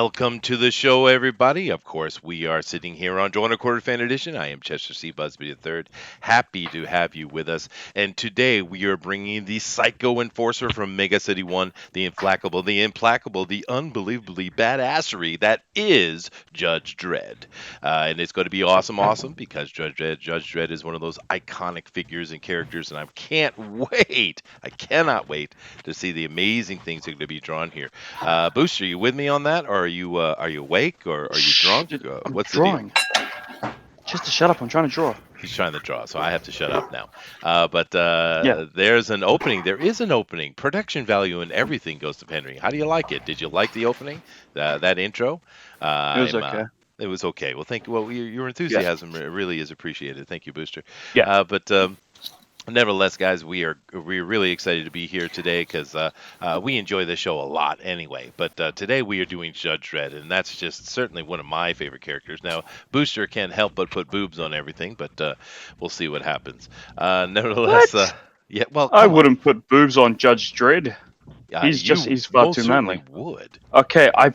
Welcome to the show, everybody. Of course, we are sitting here on Join a Quarter Fan Edition. I am Chester C. Busby III. Happy to have you with us. And today we are bringing the Psycho Enforcer from Mega City 1, the implacable, the unbelievably badassery that is Judge Dredd. And it's going to be awesome because Judge Dredd is one of those iconic figures and characters, and I cannot wait to see the amazing things that are going to be drawn here. Booster, are you with me on that, or are you awake, or are you drunk? What's drawing. the deal? Just to shut up, I'm trying to draw. He's trying to draw, so I have to shut up now. Yeah. There's an opening. There is an opening. Production value and everything goes to Henry. How do you like it? Did you like the opening? That intro? It was okay. It was okay. Well, thank you. Well, your enthusiasm really is appreciated. Thank you, Booster. Yeah. Nevertheless, guys, we're really excited to be here today because we enjoy this show a lot anyway. But today we are doing Judge Dredd, and that's just certainly one of my favorite characters. Now, Booster can't help but put boobs on everything, but we'll see what happens. Nevertheless, yeah. Well, I wouldn't put boobs on Judge Dredd. He's far too manly. Would. Okay, I'd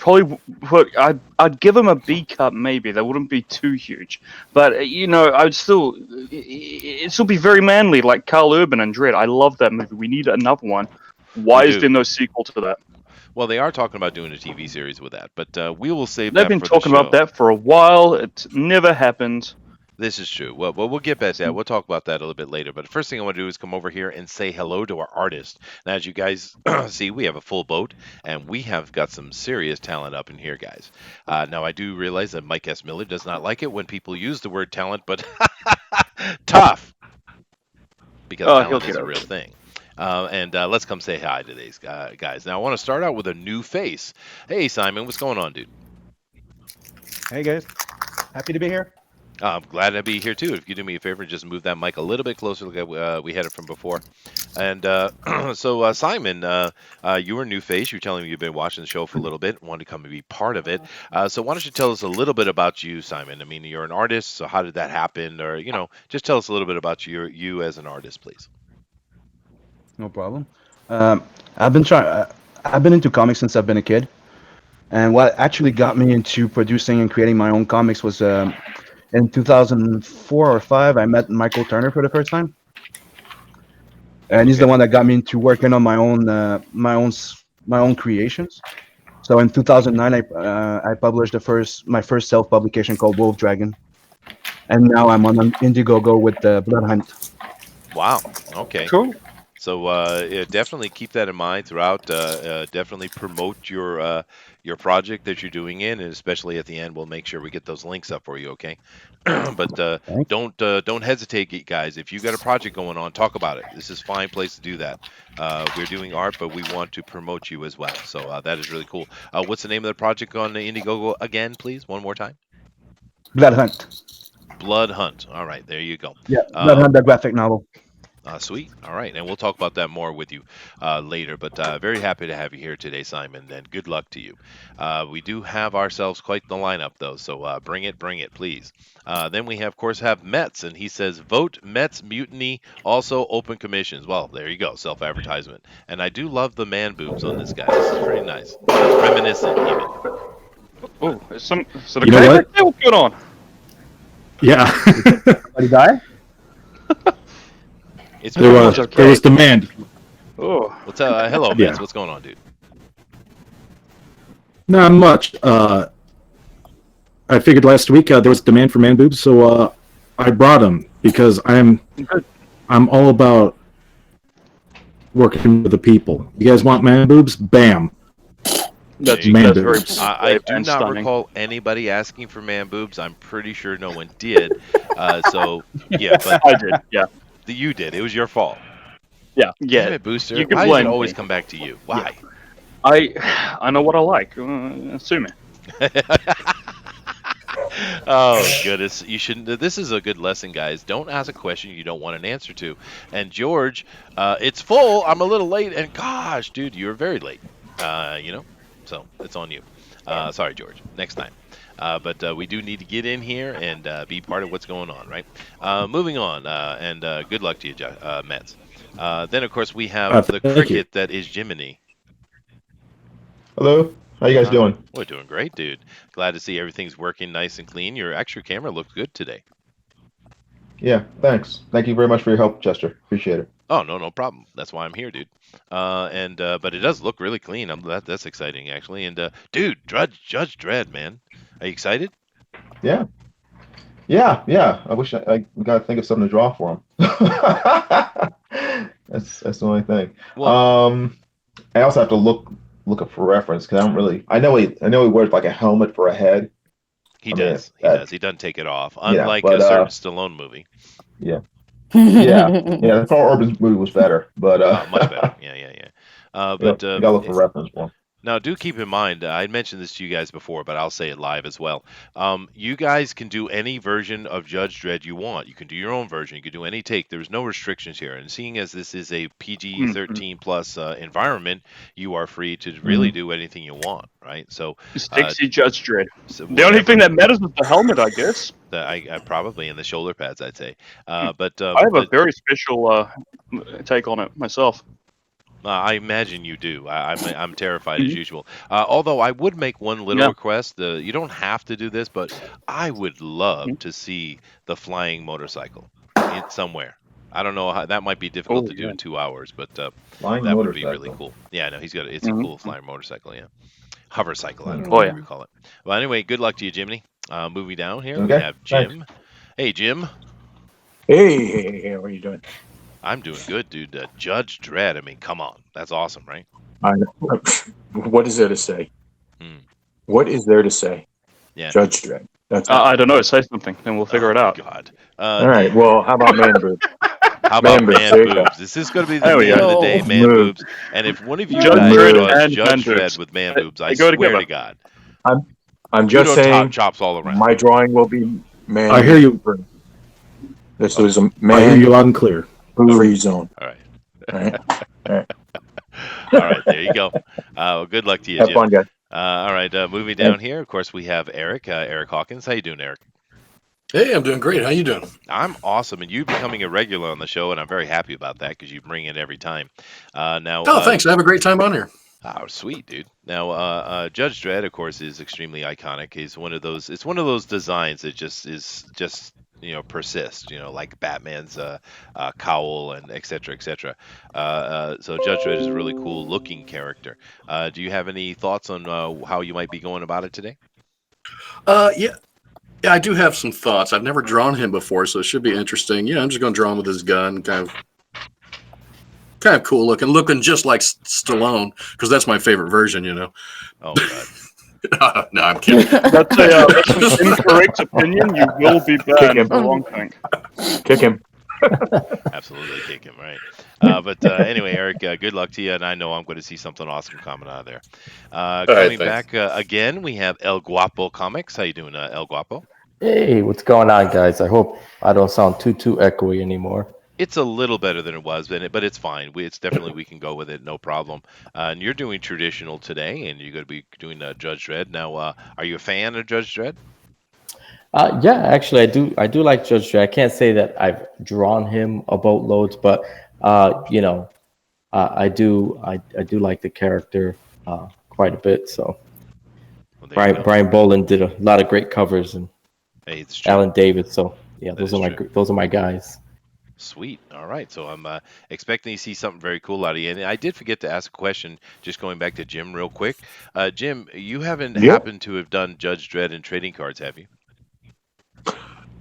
give him a B cup maybe. That wouldn't be too huge, but I'd still it'd still be very manly like Carl Urban and Dredd. I love that movie. We need another one. Why is there no sequel to that? Well, they are talking about doing a TV series with that, but we will save that. They've been talking about that for a while. It never happened. This is true. Well, we'll get back to that. We'll talk about that a little bit later. But the first thing I want to do is come over here and say hello to our artist. Now, as you guys see, we have a full boat, and we have got some serious talent up in here, guys. Now, I do realize that Mike S. Miller does not like it when people use the word talent, but tough, because talent is a real thing. Let's come say hi to these guys. Now, I want to start out with a new face. Hey, Simon, what's going on, dude? Hey, guys. Happy to be here. I'm glad to be here too. If you do me a favor and just move that mic a little bit closer, like we had it from before. And so, Simon, you were a new face. You're telling me you've been watching the show for a little bit, wanted to come and be part of it. So why don't you tell us a little bit about you, Simon? I mean, you're an artist, so how did that happen? Or just tell us a little bit about you as an artist, please. No problem. I've been into comics since I've been a kid, and what actually got me into producing and creating my own comics was. In 2004 or 5, I met Michael Turner for the first time, and he's the one that got me into working on my own creations. So in 2009, I published my first self-publication called Wolf Dragon, and now I'm on Indiegogo with Blood Hunt. Wow. Okay. Cool. So definitely keep that in mind throughout. Definitely promote your project that you're doing and especially at the end, we'll make sure we get those links up for you. Okay. But don't hesitate, guys. If you got a project going on, talk about it. This is a fine place to do that. We're doing art, but we want to promote you as well. So that is really cool. What's the name of the project on Indiegogo again, please? One more time. Blood Hunt. Blood Hunt. All right, there you go. Yeah, Blood Hunt, the graphic novel. Sweet. All right, and we'll talk about that more with you later. But very happy to have you here today, Simon, and good luck to you. We do have ourselves quite the lineup, though, so bring it, please. Then we, of course, have Mets, and he says, vote Mets Mutiny, also open commissions. Well, there you go, self-advertisement. And I do love the man boobs on this guy. This is pretty nice. Reminiscent, even. Oh, so the guy right there, what's going on? Yeah. Somebody die? There was demand. Oh, hello, Vince. Yeah. What's going on, dude? Not much. I figured last week there was demand for man boobs, so I brought them because I'm all about working with the people. You guys want man boobs? Bam. That's man boobs. I do not recall anybody asking for man boobs. I'm pretty sure no one did. So yeah, but I did. Yeah. You did. It was your fault. Yeah. Damn it, Booster. You can Why blame does it always me. come back to you? Why? Yeah. I know what I like. Sue me. Oh goodness, you shouldn't. This is a good lesson, guys. Don't ask a question you don't want an answer to. And George, it's full. I'm a little late, and gosh, dude, you're very late. So it's on you. Sorry, George. Next time. But we do need to get in here and be part of what's going on, right? Moving on, and good luck to you, Mets. Then, of course, we have the cricket that is Jiminy. Hello. How you guys doing? We're doing great, dude. Glad to see everything's working nice and clean. Your extra camera looks good today. Yeah, thanks. Thank you very much for your help, Chester. Appreciate it. Oh, no problem. That's why I'm here, dude. But it does look really clean. That's exciting, actually. And dude, Judge Dredd, man, are you excited? Yeah, yeah. I wish I gotta think of something to draw for him. That's the only thing. Well, I also have to look up for reference because I don't really. I know he wears like a helmet for a head. he I mean, does. He does. He doesn't take it off, yeah, unlike but a certain Stallone movie. yeah, yeah. The Carl Urban movie was better, but Much better. Yeah. you gotta look for reference for him. Now, do keep in mind, I mentioned this to you guys before, but I'll say it live as well. You guys can do any version of Judge Dredd you want. You can do your own version. You can do any take. There's no restrictions here. And seeing as this is a PG-13 plus environment, you are free to really do anything you want, right? So, Dixie Judge Dredd. so The only thing that matters is the helmet, I guess. I probably in the shoulder pads, I'd say. I have a very special take on it myself. I imagine you do. I'm terrified as usual. Although I would make one little request. You don't have to do this, but I would love to see the flying motorcycle somewhere. I don't know how that might be difficult to do in 2 hours, but that would be really cool. Yeah, no, he's got it's a cool flying motorcycle. Yeah, hover cycle. I don't know what you call it. Well, anyway, good luck to you, Jiminy. Moving down here, we have Jim. Thanks. Hey, Jim. Hey, how are you doing? I'm doing good, dude. Judge Dredd. I mean, come on, that's awesome, right? What is there to say? What is there to say? Yeah, Judge Dredd. That's I don't know. Say something, then we'll figure it out. God. all right. Well, how about man boobs? How about man There you go. boobs? This is going to be the name of the day, man Boobs. boobs. And if one of you Judge guys Dredd draws and Judge man Dredd boobs. with man boobs, I They go swear together. to God, I'm just Kudo saying. chops all around. My drawing will be man. I hear you. This was a I hear man you loud and clear. free zone. All right. All right. All right, there you go. Well, good luck to you, Have Jim. fun, guys. All right, moving down here, of course, we have Eric. Eric Hawkins. How you doing, Eric? Hey, I'm doing great. How you doing? I'm awesome, and you becoming a regular on the show, and I'm very happy about that because you bring it every time. Now, Oh, thanks. I have a great time on here. oh, sweet, dude. Now, Judge Dredd, of course, is extremely iconic. He's one of those. It's one of those designs that just persist. Like Batman's cowl and et cetera, et cetera. So Judge Dredd is a really cool looking character. Do you have any thoughts on how you might be going about it today? Yeah, I do have some thoughts. I've never drawn him before, so it should be interesting. Yeah, I'm just going to draw him with his gun, kind of cool looking just like Stallone, because that's my favorite version. Oh God. No, I'm kidding. That's an incorrect opinion. You will be banned for a long time. Kick him. Absolutely kick him, right? But anyway, Eric, good luck to you, and I know I'm going to see something awesome coming out of there. Coming back again, we have El Guapo Comics. How you doing, El Guapo? Hey, what's going on, guys? I hope I don't sound too echoey anymore. It's a little better than it was, but it's fine. It's definitely we can go with it, no problem. And you're doing traditional today, and you're going to be doing Judge Dredd. Now, are you a fan of Judge Dredd? Yeah, actually, I do like Judge Dredd. I can't say that I've drawn him a boatloads, but I do like the character quite a bit. So Well, Brian Boland did a lot of great covers, and hey, it's true. Alan David. So yeah, That those are my guys. Sweet. All right. So I'm expecting to see something very cool out of you. And I did forget to ask a question, just going back to Jim real quick. Jim, you haven't happened to have done Judge Dredd in trading cards, have you?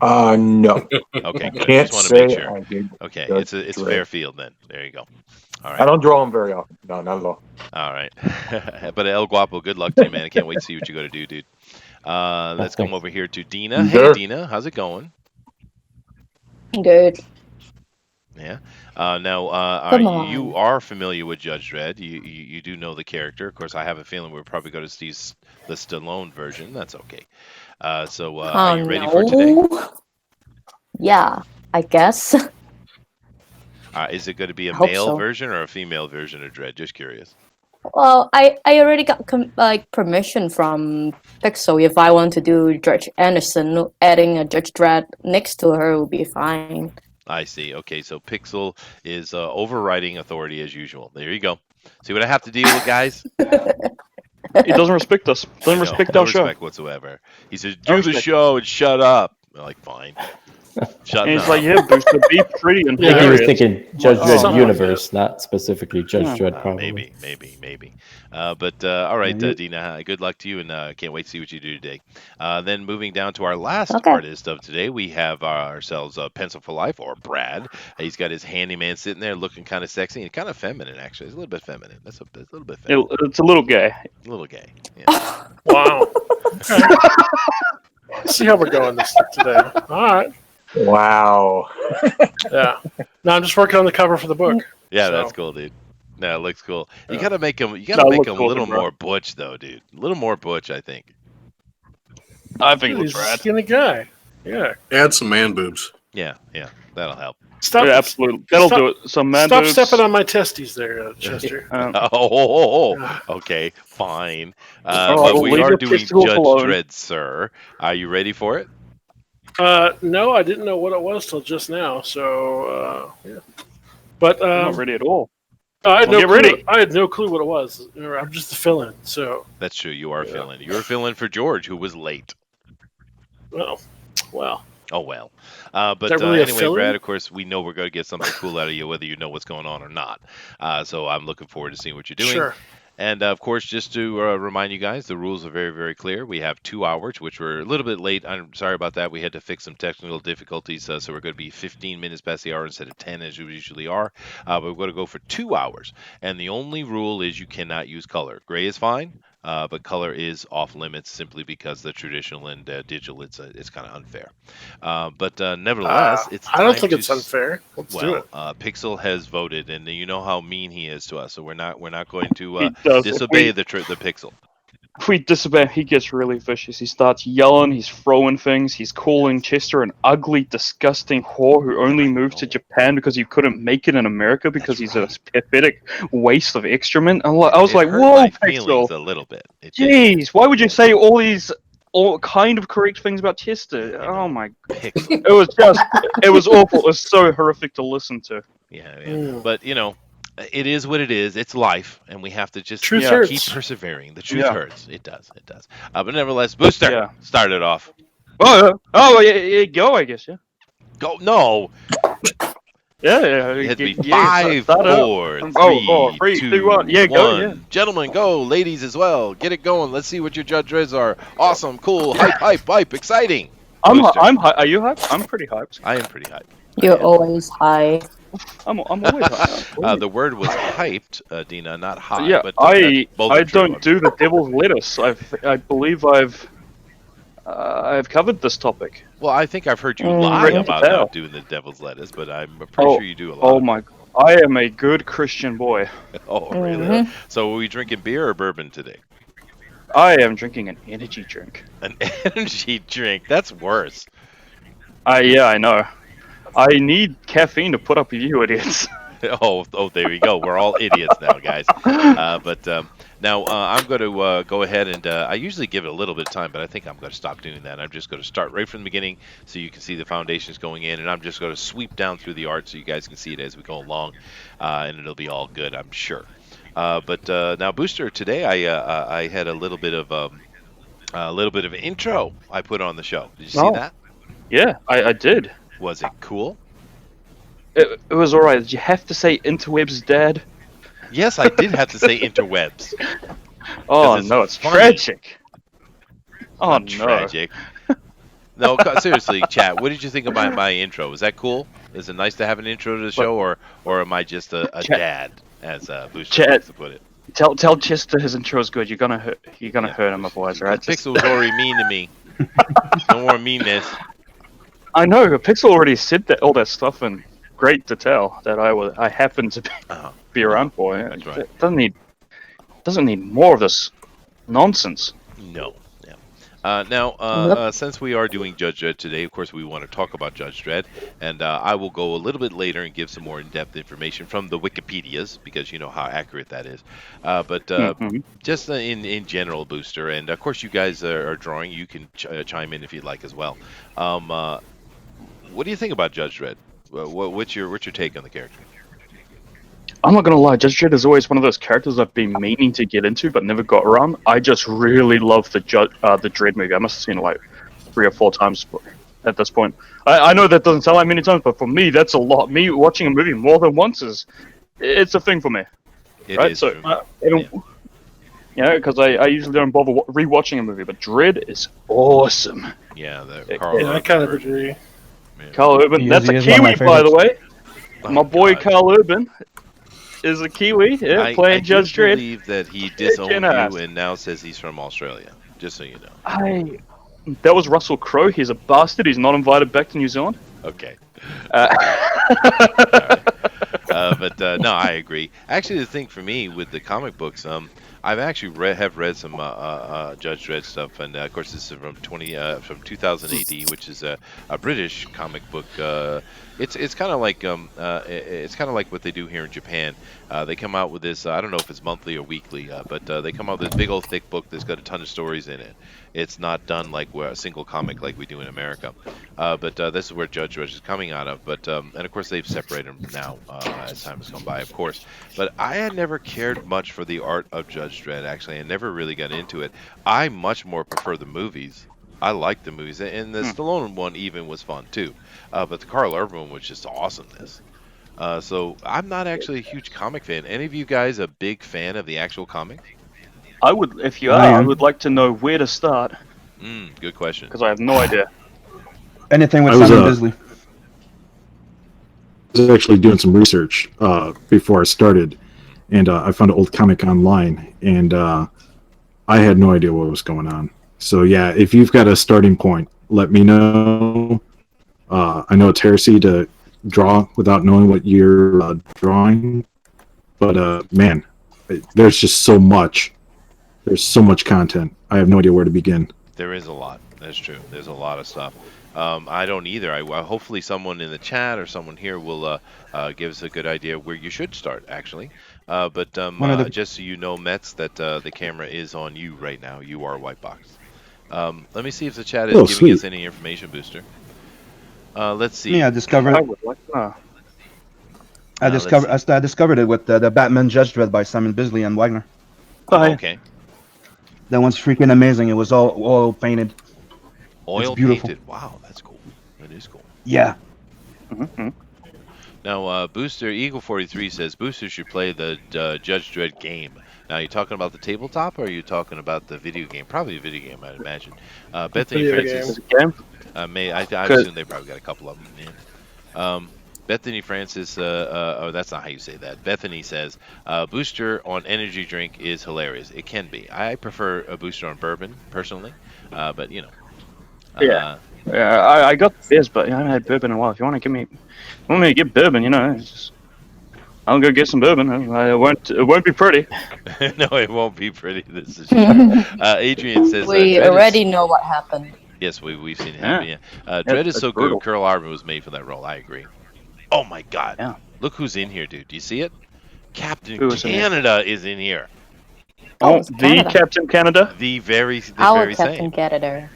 No. Okay, good. Can't Just want to make say sure. I did. Okay, Judge it's Dredd. fair field then. There you go. All right. I don't draw them very often. No, not at all. All right. But El Guapo, good luck to you, man. I can't wait to see what you're going to do, dude. Let's come over here to Dina. Hey, Sure. Dina, how's it going? Good. Yeah. Come on. You are familiar with Judge Dredd. You do know the character. Of course, I have a feeling we're probably going to see the Stallone version. That's okay. So are you ready for today? Yeah, I guess. Is it going to be a Hope male so. version or a female version of Dredd? Just curious. Well, I already got permission from Pixel. If I want to do Judge Anderson, adding a Judge Dredd next to her would be fine. I see. Okay, so Pixel is overriding authority as usual. There you go. See what I have to deal with, guys? He doesn't respect us. Doesn't respect no our show. respect whatsoever. He says, No "Do the respect. show and shut up." I'm like, fine, shut And he's up. like, "Yeah, Booster, be pretty and I think he was hilarious." thinking Judge Oh. Dredd Something like universe, not specifically Judge Yeah. Dredd, probably. Maybe. But all right, Yeah, Dina, good luck to you, and can't wait to see what you do today. Then moving down to our last Okay. artist of today, we have ourselves Pencil for Life, or Brad. He's got his handyman sitting there looking kind of sexy and kind of feminine, actually. It's a little bit feminine. That's a little bit feminine. It's a little gay. A little gay. Yeah. Wow. Okay. See how we're going today. All right. Wow. Yeah. No, I'm just working on the cover for the book. Yeah, So- that's cool, dude. No, it looks cool. You Yeah. gotta make him. You No, gotta it make looks him a cool, little bro. more butch, though, dude. A little more butch, I think. I think it He's looks a rad. skinny guy. Yeah. Add some man boobs. Yeah, that'll help. Stop. Yeah, absolutely. That'll Stop- do it. Some man Stop boobs. stepping on my testes there, Chester. Okay, fine. All right, But well, we leave are your doing testicles Judge alone. Dredd, sir. Are you ready for it? No, I didn't know what it was till just now. So yeah. But I'm not ready at all. I had Well, no get clue. ready. I had no clue what it was. I'm just a fill-in. So That's true. You are filling. You're filling for George, who was late. well. Oh well. But Is that really a anyway, fill-in? Brad, of course, we know we're going to get something cool out of you, whether you know what's going on or not. So I'm looking forward to seeing what you're doing. Sure. And of course, just to remind you guys, the rules are very, very clear. We have 2 hours, which we're a little bit late. I'm sorry about that. We had to fix some technical difficulties, so we're going to be 15 minutes past the hour instead of 10 as we usually are. But we're going to go for 2 hours. And the only rule is you cannot use color. Gray is fine, but color is off limits simply because the traditional and digital, it's kind of unfair. But nevertheless, it's I don't time think to it's unfair. Let's do it. Pixel has voted, and you know how mean he is to us, so we're not going to He does. disobey the Pixel. If we disobey, he gets really vicious. He starts yelling, he's throwing things, he's calling Chester an ugly, disgusting whore who only moved to Japan because he couldn't make it in America because he's a pathetic waste of excrement. I was It like, hurt whoa, my feelings Pixel. a little bit. It did. Jeez, why would you say all kind of correct things about Chester? Oh my, Pixel. it was awful. It was so horrific to listen to. Yeah. But it is what it is. It's life, and we have to just Truth Yeah. hurts. keep persevering. The truth Yeah. hurts. It does. But nevertheless, Booster, Yeah. start it off. Oh, yeah, go, I guess, yeah. Go. No. Yeah. It has to be yeah, 5, start it up. 4, 3, Oh, 3, 2, 1. Yeah, go, 1. yeah. Gentlemen, go. Ladies as well. Get it going. Let's see what your Judge Dredds are. Awesome, cool, hype, exciting. Booster. I'm hyped. Are you hyped? I'm pretty hyped. I am pretty hyped. You're always high. I'm always hyped. The word was hyped, Dina, not high. Yeah, but, I both are true. don't do the devil's lettuce. I believe I've covered this topic. Well, I think I've heard you Mm. lie Great to about tell. not doing the devil's lettuce, but I'm pretty sure you do a lot. Oh my! I am a good Christian boy. Oh, really? Mhm. So, are we drinking beer or bourbon today? I am drinking an energy drink. An energy drink. That's worse. Yeah, I know. I need caffeine to put up with you idiots. Oh, there we go. We're all idiots now, guys. Now I'm going to go ahead and I usually give it a little bit of time, but I think I'm going to stop doing that. I'm just going to start right from the beginning so you can see the foundations going in, and I'm just going to sweep down through the art so you guys can see it as we go along, and it'll be all good, I'm sure. But now, Booster, today I had a little bit of intro I put on the show. Did you see that? Yeah, I did. Was it cool? It was alright. Did you have to say Interwebs, Dad? Yes, I did have to say interwebs. Oh it's no, it's funny. tragic. Oh Not no. tragic. No, seriously, chat. What did you think of my intro? Was that cool? Is it nice to have an intro to the show, or am I just a dad, as Booster Chat. likes to put it? Tell Chester his intro is good. You're gonna hurt him otherwise, right? Pixel was already mean to me. No more meanness. I know. Pixel already said that all that stuff in great detail that I happened to be around for. Yeah. That's right. It doesn't need more of this nonsense. No. Yeah. Now, since we are doing Judge Dredd today, of course, we want to talk about Judge Dredd, and I will go a little bit later and give some more in-depth information from the Wikipedias, because you know how accurate that is. Just in general, Booster, and of course, you guys are drawing. You can chime in if you'd like as well. What do you think about Judge Dredd? What's your take on the character? I'm not gonna lie, Judge Dredd is always one of those characters I've been meaning to get into, but never got around. I just really love the Dredd movie. I must have seen it like 3 or 4 times at this point. I know that doesn't sound like many times, but for me, that's a lot. Me watching a movie more than once it's a thing for me. It right? is So, true. because I usually don't bother rewatching a movie, but Dredd is awesome. Yeah, I kind of agree. Carl Urban, He that's is a one of my Kiwi, by the way. Oh, My boy God. Carl Urban is a Kiwi, playing Judge I Dredd. believe that he disowned Kicking ass. you and now says he's from Australia. Just so you know. That was Russell Crowe. He's a bastard. He's not invited back to New Zealand. Okay. Uh, But no, I agree. Actually, the thing for me with the comic books, I've actually read some Judge Dredd stuff, and of course this is from 2000 AD, which is a British comic book. It's kind of like it's kind of like what they do here in Japan. They come out with this. I don't know if it's monthly or weekly, but they come out with this big old thick book that's got a ton of stories in it. It's not done like a single comic like we do in America. But this is where Judge Dredd is coming out of. But and of course they've separated them now as time has gone by, of course. But I had never cared much for the art of Judge Dredd. Actually, I never really got into it. I much more prefer the movies. I like the movies, and the Stallone one even was fun too. But the Carl Urban one was just awesomeness. So I'm not actually a huge comic fan. Any of you guys a big fan of the actual comic? I would, if you are, I would like to know where to start Good question. because I have no idea. Anything with I was, Simon Bisley. I was actually doing some research before I started, and I found an old comic online, and I had no idea what was going on. So yeah, if you've got a starting point, let me know. I know it's heresy to draw without knowing what you're drawing, but man, there's just so much. There's so much content. I have no idea where to begin. There is a lot. That's true. There's a lot of stuff. I don't either. Hopefully someone in the chat or someone here will give us a good idea where you should start, actually. But just so you know, Mets, that the camera is on you right now. You are White Box. Let me see if the chat is giving us any information, Booster. Let's see. Yeah, I discovered. I would like to know. I discovered it with the Batman Judge Dredd by Simon Bisley and Wagner. Okay. That one's freaking amazing. It was all oil painted. Oil beautiful. painted. Wow, that's cool. That is cool. Yeah. Mm-hmm. Now, Booster Eagle 43 says Booster should play the Judge Dredd game. Now, are you talking about the tabletop or are you talking about the video game? Probably a video game, I'd imagine. Bethany Video Francis. I assume they probably got a couple of them. Yeah. Bethany Francis, that's not how you say that. Bethany says, Booster on energy drink is hilarious. It can be. I prefer a Booster on bourbon, personally. But, you know. Yeah, I got this, but I haven't had bourbon in a while. If you want me to get bourbon, I'll go get some bourbon. It won't be pretty. No, it won't be pretty. This is true. Adrian says, We already know what happened. Yes, we've seen it happen, yeah. Dredd is so brutal. good. Carl Urban was made for that role. I agree. Oh, my God. Yeah. Look who's in here, dude. Do you see it? Captain Who is in here? Canada is in here. it's The Canada. Captain Canada. The very Our same. Captain Canada.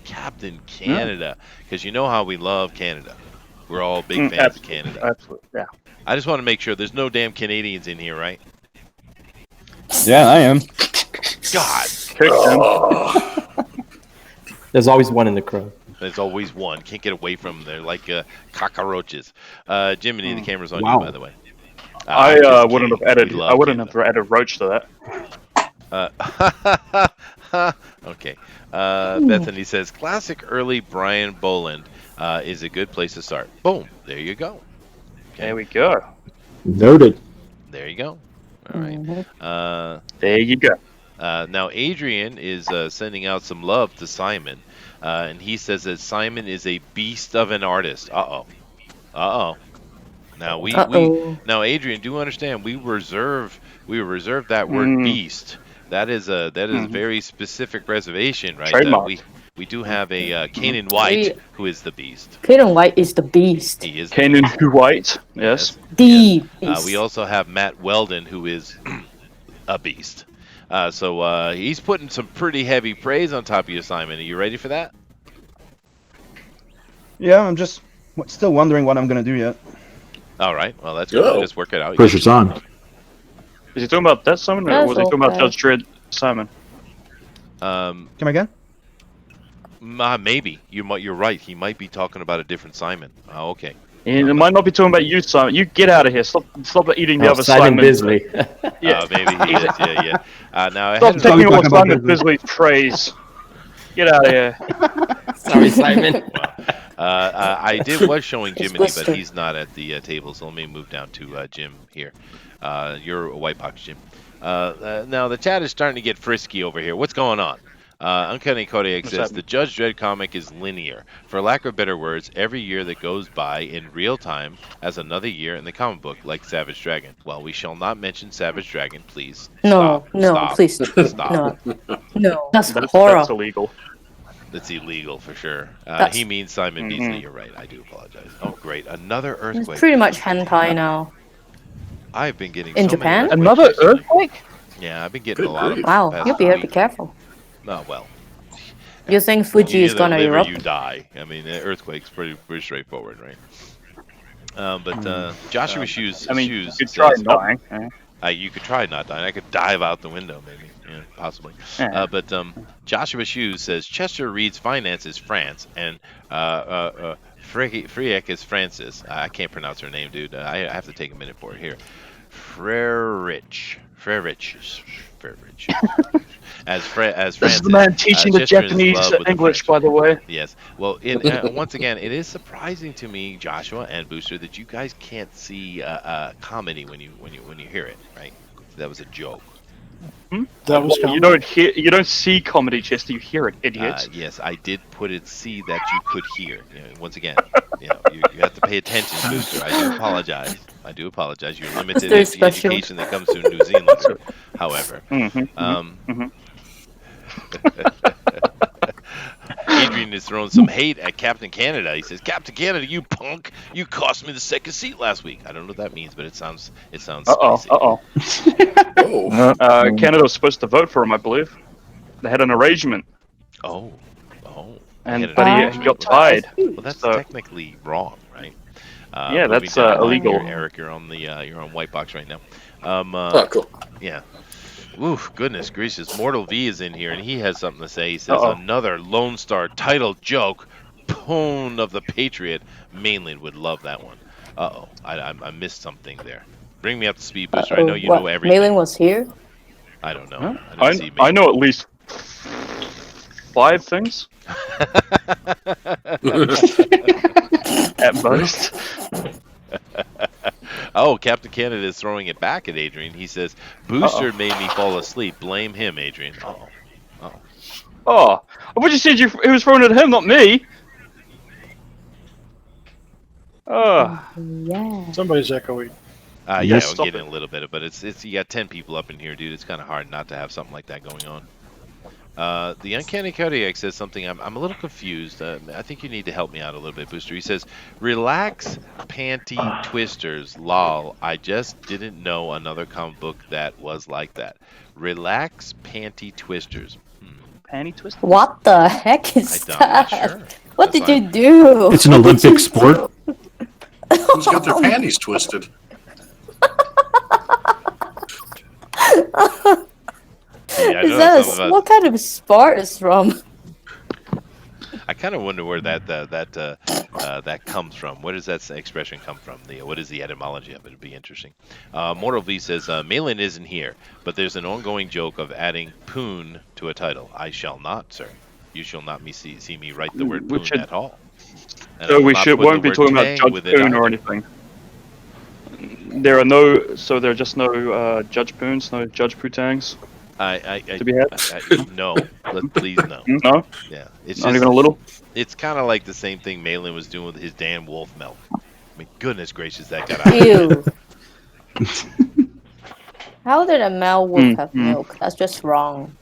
Captain Canada. Because you know how we love Canada. We're all big fans of Canada. Absolutely, yeah. I just want to make sure there's no damn Canadians in here, right? Yeah, I am. God. There's always one in the crowd. There's always one. Can't get away from them. They're like cockroaches. Jiminy, the camera's on Wow. you, by the way. I wouldn't have added Roach to that. Okay. Bethany says, classic early Brian Boland is a good place to start. Boom. There you go. Okay. There we go. Noted. There you go. All right. There you go. Now, Adrian is sending out some love to Simon. And he says that Simon is a beast of an artist. Uh-oh. Now, now, Adrian, do understand, we reserve that word beast. That is a very specific reservation, right? We do have a Kanan White who is the beast. Kanan White is the beast. He is Kanan White, yes. The beast. We also have Matt Weldon who is a beast. So he's putting some pretty heavy praise on top of you, Simon. Are you ready for that? Yeah, I'm just still wondering what I'm gonna do yet. All right. Well, that's good. Oh. Just work it out. Pressure's on. Is he talking about that Simon, or That's was he talking about okay. Judge Dredd Simon? Come again? Maybe you're right. He might be talking about a different Simon. Oh, okay. And it might not be talking about you, Simon. You get out of here. Stop eating the Oh, other Simon Simon. Bisley. Yeah. Maybe he is. Yeah. Now I Stop had taking all talking about Simon Bisley's praise. Get out of here. Sorry, Simon. I was showing Jiminy, but he's not at the table, so let me move down to Jim here. You're a white box, Jim. Now the chat is starting to get frisky over here. What's going on? Uncanny Kodiak says the Judge Dredd comic is linear. For lack of better words, every year that goes by in real time as another year in the comic book, like Savage Dragon. Well, we shall not mention Savage Dragon, please. No, Stop. please. Stop. No. That's horror. That's illegal. That's illegal for sure. That's- He means Simon Beasley. You're right. I do apologize. Oh, great. Another It's earthquake. pretty much hentai now. I've been getting In so Japan? many Another recently. earthquake? Yeah, I've been getting Good a lot of grief. them. Wow, past you'll be week. careful. Oh, well. You think Fuji You is either gonna live or erupt? you die. I mean, the earthquake's pretty straightforward, right? But Joshua Shoes. I mean, Shoes you could try says- dying. you could try not dying. I could dive out the window, maybe. Yeah, possibly. Yeah. But Joshua Shoes says Chester reads finance is France and Friek is Francis. I can't pronounce her name, dude. I have to take a minute for it here. Frerich. As Francis. This is the man teaching the Chester is in Japanese love with the English, French. by the way. Yes. Well, once again, it is surprising to me, Joshua and Booster, that you guys can't see comedy when you hear it. Right? That was a joke. That was You don't see comedy, Chester. You hear it, idiots. Yes, I did put it C that you could hear. Once again, you have to pay attention, Booster. I do apologize. You're limited very in the special. education that comes through New Zealand. However, Adrian is throwing some hate at Captain Canada. He says, "Captain Canada, you punk! You cost me the second seat last week." I don't know what that means, but it sounds. Spicy. Oh. Canada was supposed to vote for him, I believe. They had an arrangement, Oh. and but he got tied. Well, that's So- technically wrong, right? Yeah, moving that's down the line illegal. here, Eric, you're on white box right now. Oh, cool. Yeah. Oof, goodness gracious. Mortal V is in here, and he has something to say. He says, Uh-oh. another Lone Star title joke. Poon of the Patriot. Mainland would love that one. Uh-oh. I missed something there. Bring me up to speed, Booster. I know you know everything. Malin was here? I don't know. Huh? I didn't see I know at least 5 things at most. Oh, Captain Canada is throwing it back at Adrian. He says, Booster made me fall asleep. Blame him, Adrian. Uh-oh. Oh, I thought you said it was thrown at him, not me. Oh, Yeah. Somebody's echoing. Yeah, Yes. I'm getting a little bit of, but it's you got 10 people up in here, dude. It's kind of hard not to have something like that going on. The Uncanny Kodiak says something. I'm a little confused. I think you need to help me out a little bit, Booster. He says, "Relax, panty twisters, lol. I just didn't know another comic book that was like that. Relax, panty twisters. panty twist. What the heck is I'm not that? sure. What That's did you fine. do? It's an Olympic sport. Who's got their panties twisted? Yeah, I Is know that some of us- what kind of sport is from? I kind of wonder where that comes from. Where does that expression come from? What is the etymology of it? It'd be interesting. Mortal V says, Malin isn't here, but there's an ongoing joke of adding poon to a title. I shall not, sir. You shall not see me write the word We poon should- at all. And I So will we not put won't the be word talking about tang Judge with it Poon or either. anything. There are just no Judge Poons, no Judge Putangs to be had. No, please no. No, Yeah, it's not just, even a little. It's kind of like the same thing Malin was doing with his Dan Wolf milk. I mean, goodness gracious, that got out. Ew. How did a male wolf have milk? That's just wrong.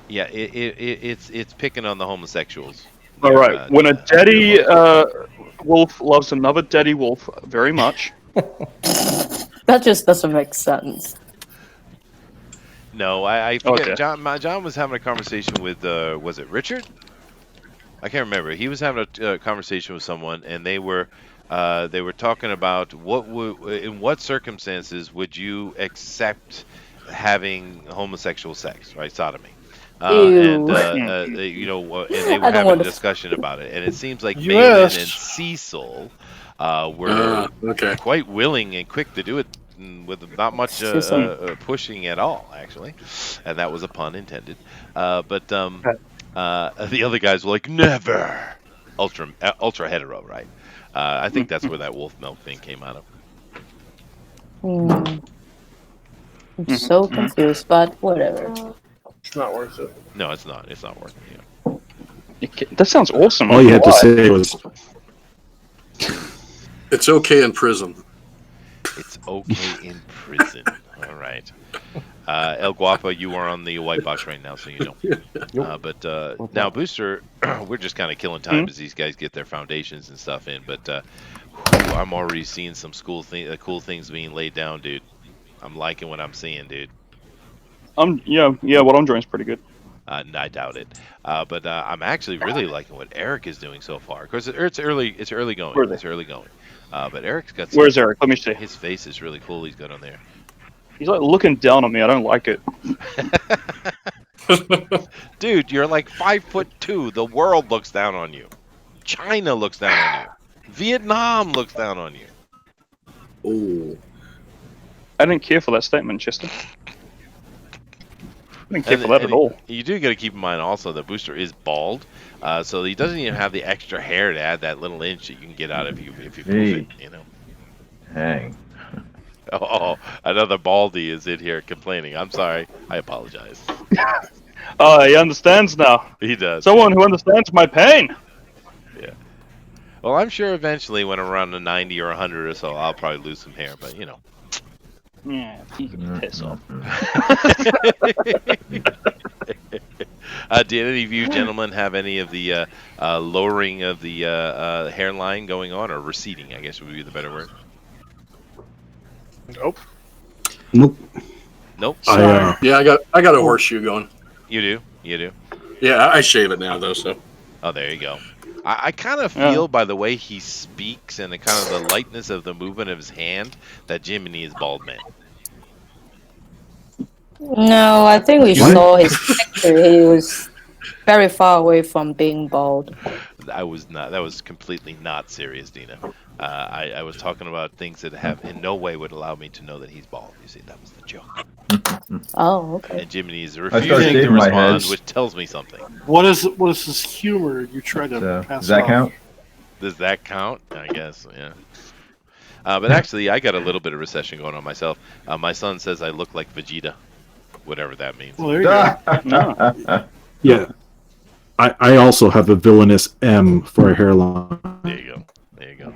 Yeah, it's picking on the homosexuals. All right, when a daddy wolf loves another daddy wolf very much. That just doesn't make sense. No, I forget. Okay. John was having a conversation with was it Richard? I can't remember. He was having a conversation with someone, and they were they were talking about in what circumstances would you accept having homosexual sex, right? Sodomy. Ew. And they were I don't having want a to. discussion about it, and it seems like Balin and U.S. Cecil were Okay. quite willing and quick to do it with not much Cecil. pushing at all, actually, and that was a pun intended. But the other guys were like, never. Ultra hetero, right? I think that's where that wolf milk thing came out of. Hmm. I'm so confused, but whatever. It's not worth it. No, it's not. It's not working. That sounds awesome. All you had to Why? say was, It's okay in prison. It's okay in prison. All right. El Guapo, you are on the white box right now, so you know. But now, Booster, we're just kind of killing time as these guys get their foundations and stuff in. But I'm already seeing some cool things being laid down, dude. I'm liking what I'm seeing, dude. What I'm doing is pretty good. I doubt it. But I'm actually really liking what Eric is doing so far. Of course, it's early. It's early going. Where are they? It's early going. But Eric's got. Where's Eric? Let me see. His face is really cool. He's got on there. He's like looking down on me. I don't like it. Dude, you're like 5'2". The world looks down on you. China looks down on you. Vietnam looks down on you. Oh. I didn't care for that statement, Chester. I didn't care for that at all. You do got to keep in mind also that Booster is bald, so he doesn't even have the extra hair to add that little inch that you can get out if you move it. You know. Hang. Oh, another baldy is in here complaining. I'm sorry. I apologize. Oh, he understands now. He does. Someone who understands my pain. Yeah. Well, I'm sure eventually when I'm around the 90 or 100 or so, I'll probably lose some hair, but you know. Yeah, he can piss off. Did any of you gentlemen have any of the lowering of the hairline going on, or receding, I guess would be the better word? Nope. nope. Nope. Yeah, I got a horseshoe going. You do? You do? Yeah, I shave it now though. So. Oh, there you go. I kind of feel by the way he speaks and the kind of the lightness of the movement of his hand that Jiminy is bald man. No, I think we saw his picture. He was very far away from being bald. I was not. That was completely not serious, Dina. I was talking about things that have in no way would allow me to know that he's bald. You see, that was the joke. Oh, okay. And Jiminy is start refusing to shaving my respond, head. which tells me something. What is this humor you try to pass Does that off? count? Does that count? I guess, yeah. But actually, I got a little bit of recession going on myself. My son says I look like Vegeta, whatever that means. Well, there you go. No. Yeah. I also have a villainous M for a hairline. There you go. There you go.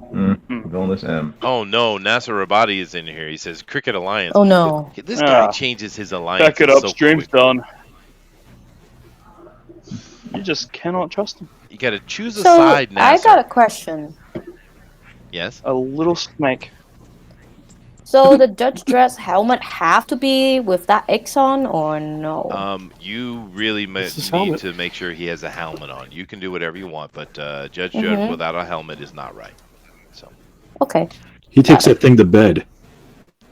Villainous M. Oh no, Nasser Rabadi is in here. He says Cricket Alliance. Oh no. This guy changes his alliance. Back it so up, stream's quick. done. You just cannot trust him. You got to choose a So side, I Nasser. got a question. Yes. A little snake. So the Judge Dredd helmet have to be with that X on or no? You really his need helmet. to make sure he has a helmet on. You can do whatever you want, but Judge Dredd without a helmet is not right. So Okay. He takes that thing to bed.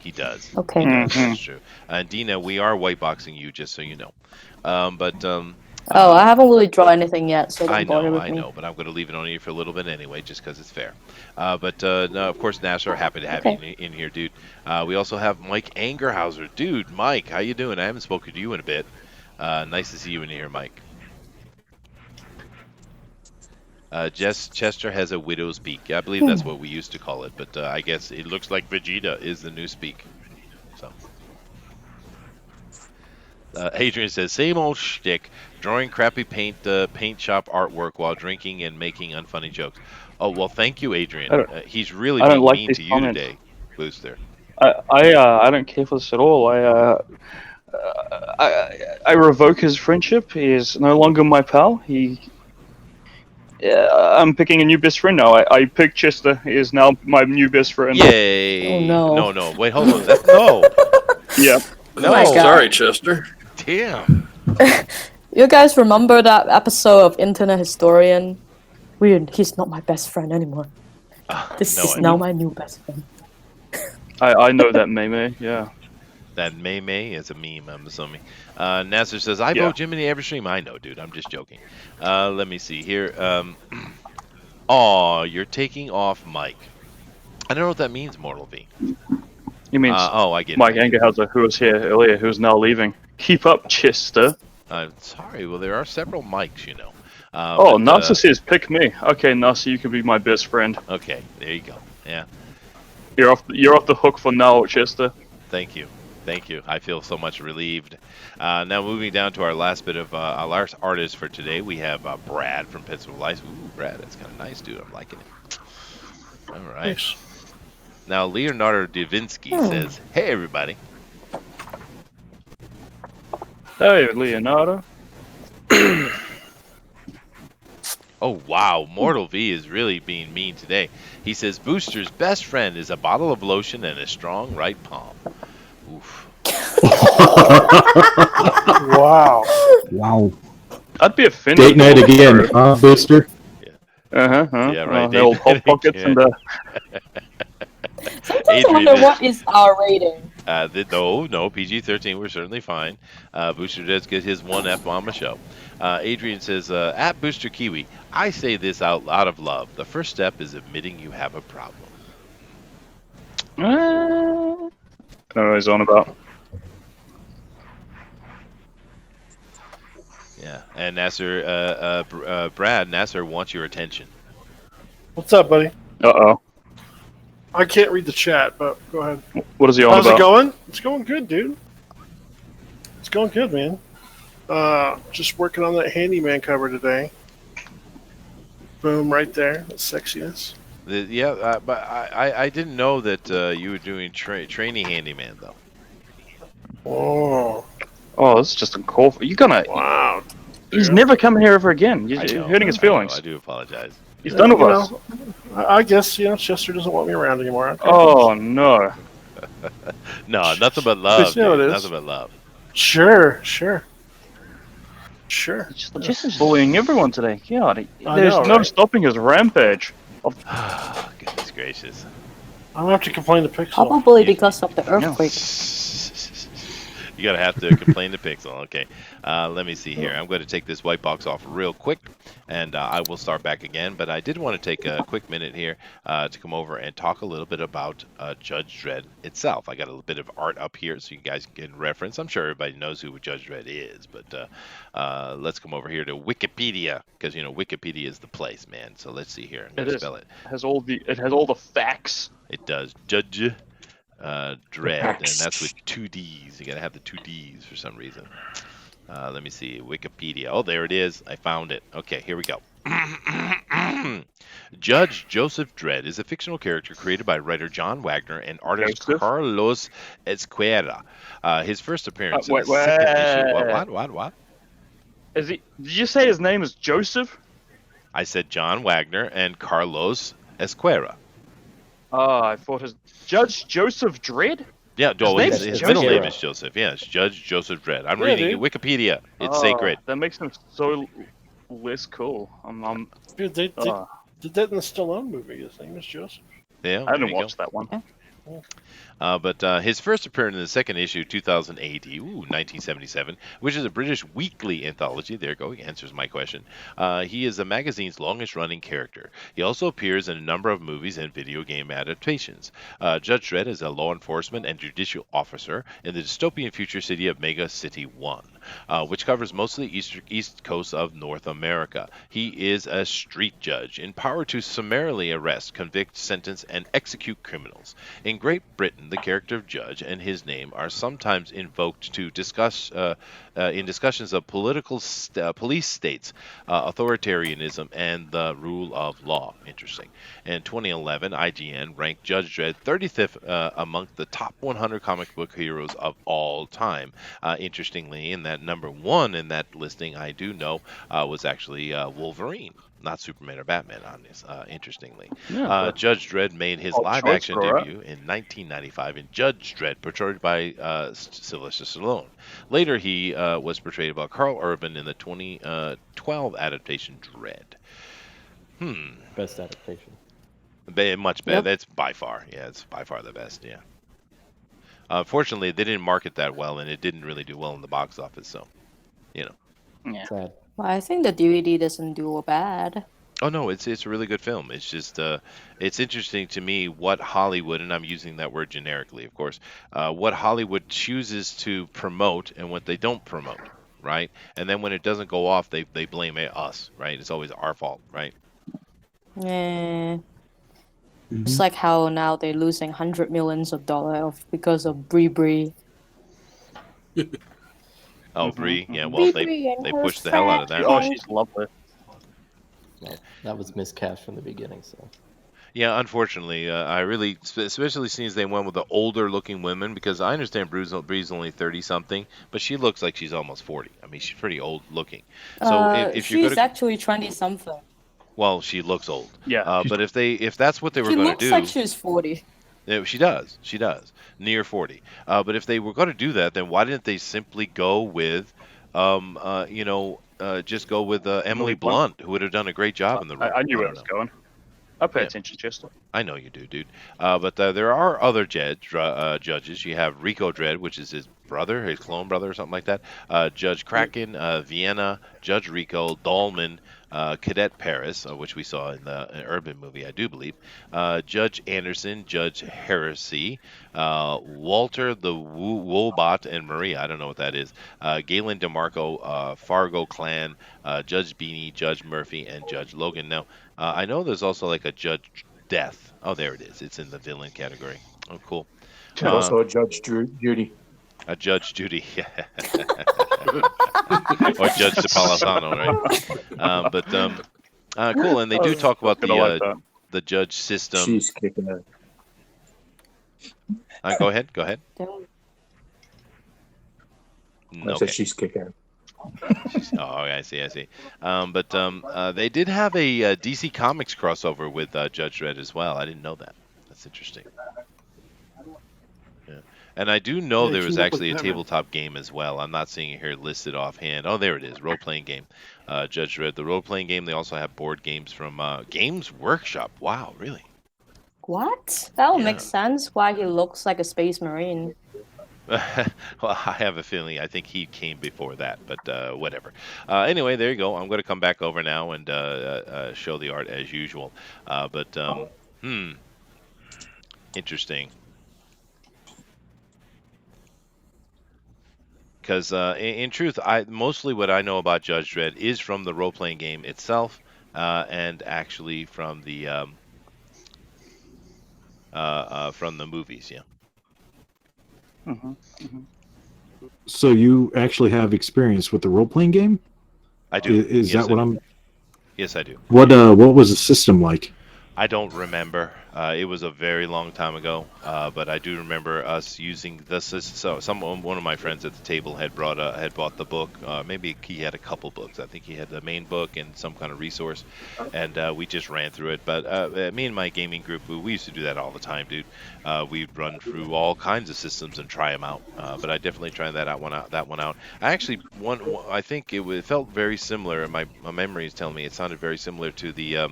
he does. Okay. He does. That's true. And Dina, we are white boxing you, just so you know. Oh, I haven't really drawn anything yet, so don't I bother know, with I me. know, but I'm going to leave it on you for a little bit anyway, just because it's fair. No, of course, Nasser, happy to have you in here, dude. We also have Mike Angerhauser. Dude, Mike, how you doing? I haven't spoken to you in a bit. Nice to see you in here, Mike. Chester has a widow's peak. I believe that's what we used to call it, but I guess it looks like Vegeta is the new speak. So. Adrian says, same old shtick, drawing crappy paint shop artwork while drinking and making unfunny jokes. Oh, well, thank you, Adrian. He's really being like mean these to you comments. today, Booster. I don't care for this at all. I revoke his friendship. He is no longer my pal. I'm picking a new best friend now. I picked Chester. He is now my new best friend. Yay! Oh, no. No. Wait, hold on. No. Yeah. No. my God. Sorry, Chester. Damn. You guys remember that episode of Internet Historian? Weird, he's not my best friend anymore. This no is idea. now my new best friend. I know that meme. Yeah. That May is a meme, I'm assuming. Nasser says, I Yeah. vote Jiminy every stream. I know, dude. I'm just joking. Let me see here. Aw, you're taking off Mike. I don't know what that means, Mortal V. He means I get Mike it. Angerhauser, who was here earlier, who's now leaving. Keep up, Chester. Sorry, well, there are several mics, you know. Oh, Nasa says pick me. Okay, Nasa, you can be my best friend. Okay, there you go. Yeah. You're off the hook for now, Chester. Thank you. Thank you. I feel so much relieved. Now moving down to our last bit of our last artist for today, we have Brad from Pensacola. Ooh, Brad, that's kind of nice, dude. I'm liking it. All right. Nice. Now Leonardo da Vinci says, "Hey everybody." Hey, Leonardo. Oh wow, Mortal V is really being mean today. He says Booster's best friend is a bottle of lotion and a strong right palm. Oof. Wow. Wow. I'd be offended. Date night again, huh, Booster? Yeah, right. The old hot pockets and the. Sometimes I wonder what is our rating. No, PG-13. We're certainly fine. Booster does get his one F-bomb a show. Adrian says, at Booster Kiwi, I say this out of love. The first step is admitting you have a problem. I don't know what he's on about. Yeah, and Nasser, Brad, Nasser wants your attention. What's up, buddy? Uh-oh. I can't read the chat, but go ahead. What is he on How's about? it going? It's going good, dude. It's going good, man. Just working on that handyman cover today. Boom, right there. That's sexiness. But I didn't know that you were doing trainee handyman though. Oh, this is just a call for you. Gonna? Wow. He's never coming here ever again. You're know, hurting his feelings. I do apologize. He's done with us. I guess Chester doesn't want me around anymore. Okay. Oh no. No, nothing but love. You know Dude. it is. Nothing but love. Sure. Just bullying everyone today. God, I there's know, no right? stopping his rampage. Goodness gracious. I'm gonna have to complain to Pixel. Probably because of the earthquake. You gotta have to complain to Pixel. Okay, let me see here. I'm going to take this white box off real quick, and I will start back again. But I did want to take a quick minute here to come over and talk a little bit about Judge Dredd itself. I got a little bit of art up here so you guys can reference. I'm sure everybody knows who Judge Dredd is, but let's come over here to Wikipedia, because Wikipedia is the place, man. So let's see here. I'm going to spell it. It has all the facts. It does. Judge Dredd, and that's with 2 D's. You gotta have the 2 D's for some reason. Let me see, Wikipedia. Oh, there it is. I found it. Okay, here we go. Judge Joseph Dredd is a fictional character created by writer John Wagner and artist Carlos Esquerra. His first appearance in the second issue. What? Is he? Did you say his name is Joseph? I said John Wagner and Carlos Esquerra. I thought his Judge Joseph Dredd. Yeah, his middle name is Joseph. Yeah, it's Judge Joseph Dredd. I'm reading Wikipedia. It's sacred. That makes him so less cool. Dude, they did that in the Stallone movie. His name is Joseph. Yeah, I didn't watch that one. But his first appearance in the second issue, 2000 AD, 1977, which is a British weekly anthology. There you go. He answers my question. He is the magazine's longest-running character. He also appears in a number of movies and video game adaptations. Judge Dredd is a law enforcement and judicial officer in the dystopian future city of Mega City 1, which covers most of the east coast of North America. He is a street judge, empowered to summarily arrest, convict, sentence, and execute criminals. In Great Britain, the character of Judge and his name are sometimes invoked to discuss in discussions of police states, authoritarianism, and the rule of law. Interesting. In 2011, IGN ranked Judge Dredd 35th among the top 100 comic book heroes of all time. Interestingly, in that number one in that listing, I do know, was actually Wolverine. Not Superman or Batman on this, interestingly. Yeah, Judge Dredd made his live-action debut in 1995 in Judge Dredd, portrayed by Sylvester Stallone. Later, he was portrayed by Carl Urban in the 2012 adaptation Dredd. Best adaptation. Much better. Yep. That's by far. Yeah, it's by far the best. Yeah. Fortunately, they didn't market that well, and it didn't really do well in the box office. So, you know. Yeah. Sad. Well, I think the DVD doesn't do bad. Oh no, it's a really good film. It's just it's interesting to me what Hollywood, and I'm using that word generically, of course, what Hollywood chooses to promote and what they don't promote, right? And then when it doesn't go off, they blame us, right? It's always our fault, right? Yeah. It's Mhm. like how now they're losing hundred millions of dollars because of Brie. Oh, Mhm, Brie, yeah. mhm. Well, Brie and they her pushed the hell out of that. Oh, she's lovely. Well, that was miscast from the beginning. So Yeah, unfortunately, I really, especially since they went with the older looking women, because I understand Bree's only 30 something, but she looks like she's almost 40. I mean, she's pretty old looking. So if you're She's going to, actually 20 something. well, she looks old. Yeah. But if that's what they were She going looks to like do, she's 40. she does, near 40. But if they were going to do that, then why didn't they simply go with, just go with Emily Emily Blunt. Blunt, who would have done a great job in the role? I knew I where it don't was know. going. I pay Yeah. attention, Chester. I know you do, dude. But there are other judges. You have Rico Dredd, which is his brother, his clone brother, or something like that. Judge Kraken, Vienna, Judge Rico, Dahlman, Cadet Paris, which we saw in the Urban movie, I do believe. Judge Anderson, Judge Heresy, Walter the Wobot, and Maria. I don't know what that is. Galen DeMarco, Fargo Clan, Judge Beanie, Judge Murphy, and Judge Logan. Now, I know there's also like a Judge Death. Oh, there it is. It's in the villain category. Oh, cool. There's also a Judge Judy. A Judge Judy. Or Judge Cipollosano, right? Cool. And they do talk about the judge system. She's kicking it. Go ahead. Go ahead. I said she's kicking it. Oh, I see. They did have a DC Comics crossover with Judge Dredd as well. I didn't know that. That's interesting. Yeah. And I do know there was actually a tabletop game as well. I'm not seeing it here listed offhand. Oh, there it is. Role-playing game. Judge Dredd. The role-playing game. They also have board games from Games Workshop. Wow, really? What? That would Yeah. make sense why he looks like a space marine. Well, I have a feeling. I think he came before that, but whatever. Anyway, there you go. I'm going to come back over now and show the art as usual. Interesting. Because in truth, mostly what I know about Judge Dredd is from the role-playing game itself, and actually from the movies. Yeah. So you actually have experience with the role playing game? I do. Is Yes, that what I do. I'm? Yes, I do. What was the system like? I don't remember. It was a very long time ago, but I do remember us using this. So, one of my friends at the table had bought the book. Maybe he had a couple books. I think he had the main book and some kind of resource, and we just ran through it. But me and my gaming group, we used to do that all the time, dude. We'd run through all kinds of systems and try them out. But I definitely tried that one out. I actually I think it felt very similar. My memory is telling me it sounded very similar to the.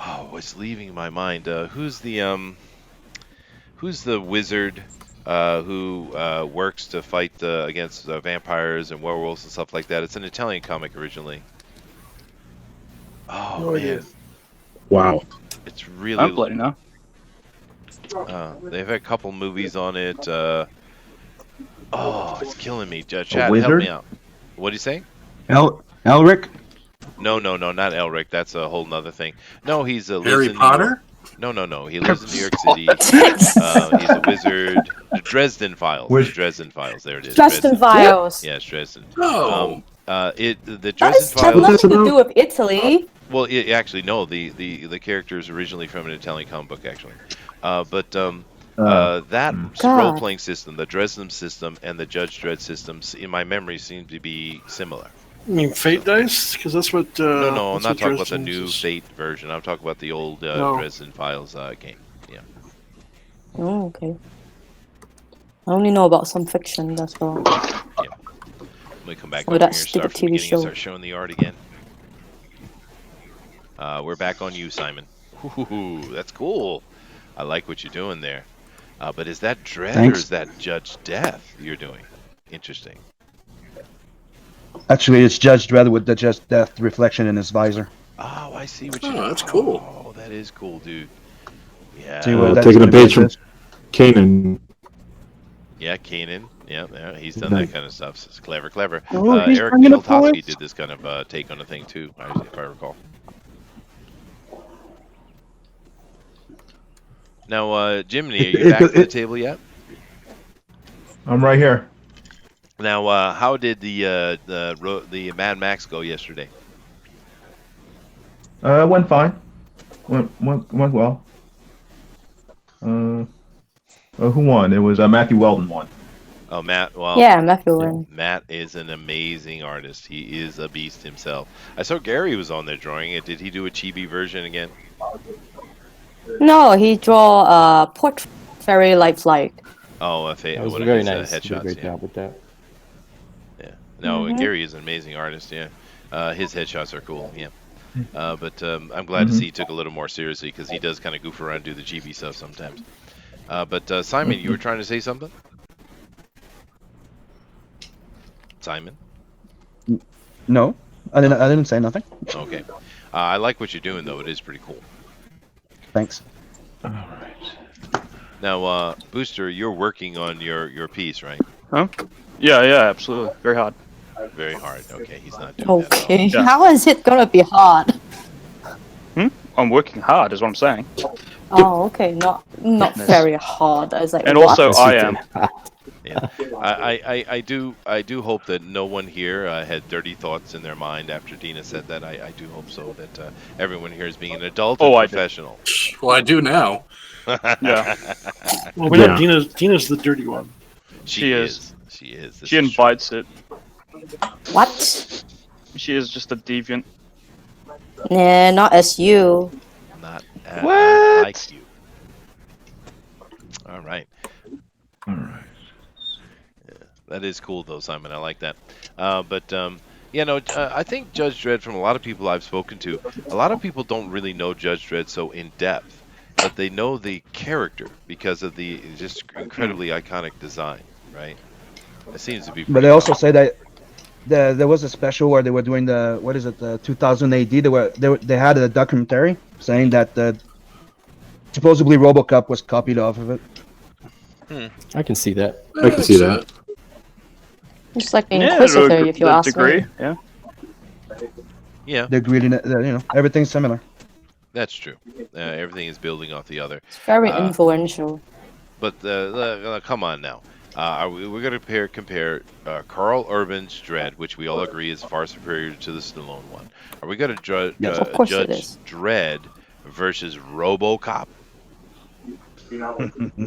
Oh, it's leaving my mind. Who's the wizard who works to fight against vampires and werewolves and stuff like that? It's an Italian comic originally. Oh man, Wow. it's really. I'm bloody now. They've had a couple movies on it. It's killing me. Chad, help wizard? me out. What do you say? Elric? No, not Elric. That's a whole nother thing. No, he's a Harry Potter? No. He lives in New York City. He's a wizard. The Dresden Files. Where's- The Dresden Files. There it is. Dresden Files. Yeah, it's Dresden. Oh. The That Dresden has Files. nothing to do with Italy. Well, actually, no. The character is originally from an Italian comic book, actually. That role-playing system, the Dresden system, and the Judge Dredd systems, in my memory, seem to be similar. You mean Fate Dice? Because that's what. No, I'm that's not what talking about the Dresden new is. Fate version. I'm talking about the old No. Dresden Files game. Yeah. Oh, okay. I only know about some fiction, that's all. Let me come back Or over that here, stupid start from the TV beginning, and show. start showing the art again. We're back on you, Simon. Ooh, that's cool. I like what you're doing there. But is that Dredd or Thanks. is that Judge Death you're doing? Interesting. Actually, it's Judge Dredd with the Just Death reflection in his visor. Oh, I see what you. Oh, that's cool. Oh, that is cool, dude. Yeah. See what that's Taking a gonna be page like from this. Kanan. Yeah, Kanan. Yeah, he's done that kind of stuff. So it's clever, clever. Oh, he's Eric bringing up Niltowski points. did this kind of take on a thing too, if I recall. Now, Jiminy, are you back to the table yet? I'm right here. Now, how did the Mad Max go yesterday? Went fine. Went well. Who won? It was Matthew Weldon won. Oh, Matt. Well, Yeah, Matthew won. Matt is an amazing artist. He is a beast himself. I saw Gary was on there drawing it. Did he do a chibi version again? No, he draw portrait very lifelike. Oh, That was one of very his nice. He did a headshots. great Yeah. job with that. Yeah. No, Mhm. Gary is an amazing artist. Yeah. His headshots are cool. Yeah. But I'm glad to see he took a little more seriously because he does kind of goof around and do the chibi stuff sometimes. But Simon, you were trying to say something? Simon? No, I didn't say nothing. Okay. I like what you're doing though. It is pretty cool. Thanks. All right. Now, Booster, you're working on your piece, right? Huh? Yeah, absolutely. Very hard. Very hard. Okay, he's not doing that at all. Okay, Yeah. how is it gonna be hard? I'm working hard, is what I'm saying. Oh, okay, not very hard. I was like, And what? also, I am. Yeah, I do hope that no one here had dirty thoughts in their mind after Dina said that. I do hope so that everyone here is being an adult and I did. professional. Well, I do now. Yeah. Well, we know Yeah. Dina's the dirty one. She is. is. She is. This She is true. invites it. What? She is just a deviant. Nah, not as you. Not What? like you. All right. All right. That is cool, though, Simon. I like that. I think Judge Dredd, from a lot of people I've spoken to, a lot of people don't really know Judge Dredd so in depth, but they know the character because of the just incredibly iconic design, right? It seems to be. But they also say that there was a special where they were doing the 2000 AD. They had a documentary saying that supposedly RoboCop was copied off of it. I can see that. I can see that. It's like Yeah, Inquisitor, to if you a ask degree. me. Yeah. Yeah, They're greedy, everything's similar. that's true. Everything is building off the other. It's very Uh, influential. But come on now. We're going to compare Carl Urban's Dredd, which we all agree is far superior to the Stallone one. Are we going to Yes. Of course it judge is. Dredd versus RoboCop?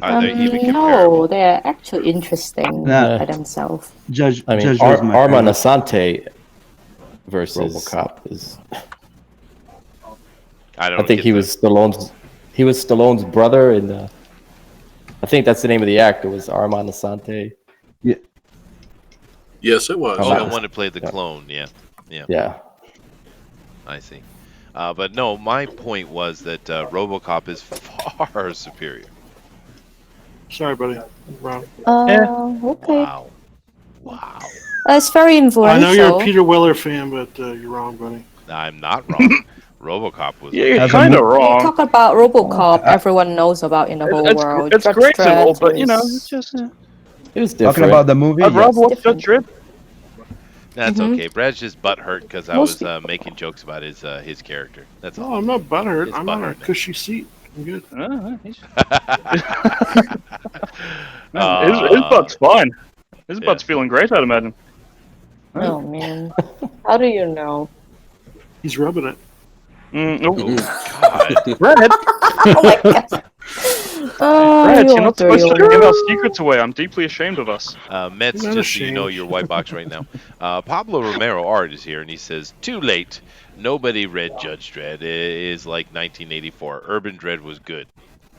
Are they even No, comparable? they're actually interesting Nah. by themselves. Judge I mean, Judge Dredd's my Armand favorite. Asante versus RoboCop is. I I think he was Stallone's brother in the. I think that's the name of the actor was Armand Asante. Yes, it was. Oh, Yeah. the one that played the clone. Yeah, Yeah. I see. But no, my point was that RoboCop is far superior. Sorry, buddy. Wrong. Okay. Wow. Wow. It's very I influential. know you're a Peter Weller fan, but you're wrong, buddy. I'm not wrong. RoboCop was. Yeah, you're As a kind of mo- You wrong. talk about RoboCop, everyone knows about in the whole world. It's Judge great and all, Dredd but you know, is- it's just. It was different. Talking about the movie, I'd rather yes. watch different. Judge Dredd. That's Mhm. okay. Brad's just butthurt because I was Mostly- making jokes about his character. That's No, all. I'm not butthurt. It's I'm on a butthurt. cushy seat. I'm good. His butt's fine. His butt's feeling great, I'd imagine. Oh man, how do you know? He's rubbing it. God. Brad, Oh my god! Oh, Brad, you you're not are supposed to dirty. give our secrets away. I'm deeply ashamed of us. Mets, Not just so you know, ashamed. your white box right now. Pablo Romero Art is here, and he says, "Too late. Nobody read Judge Dredd. It is like 1984. Urban Dredd was good.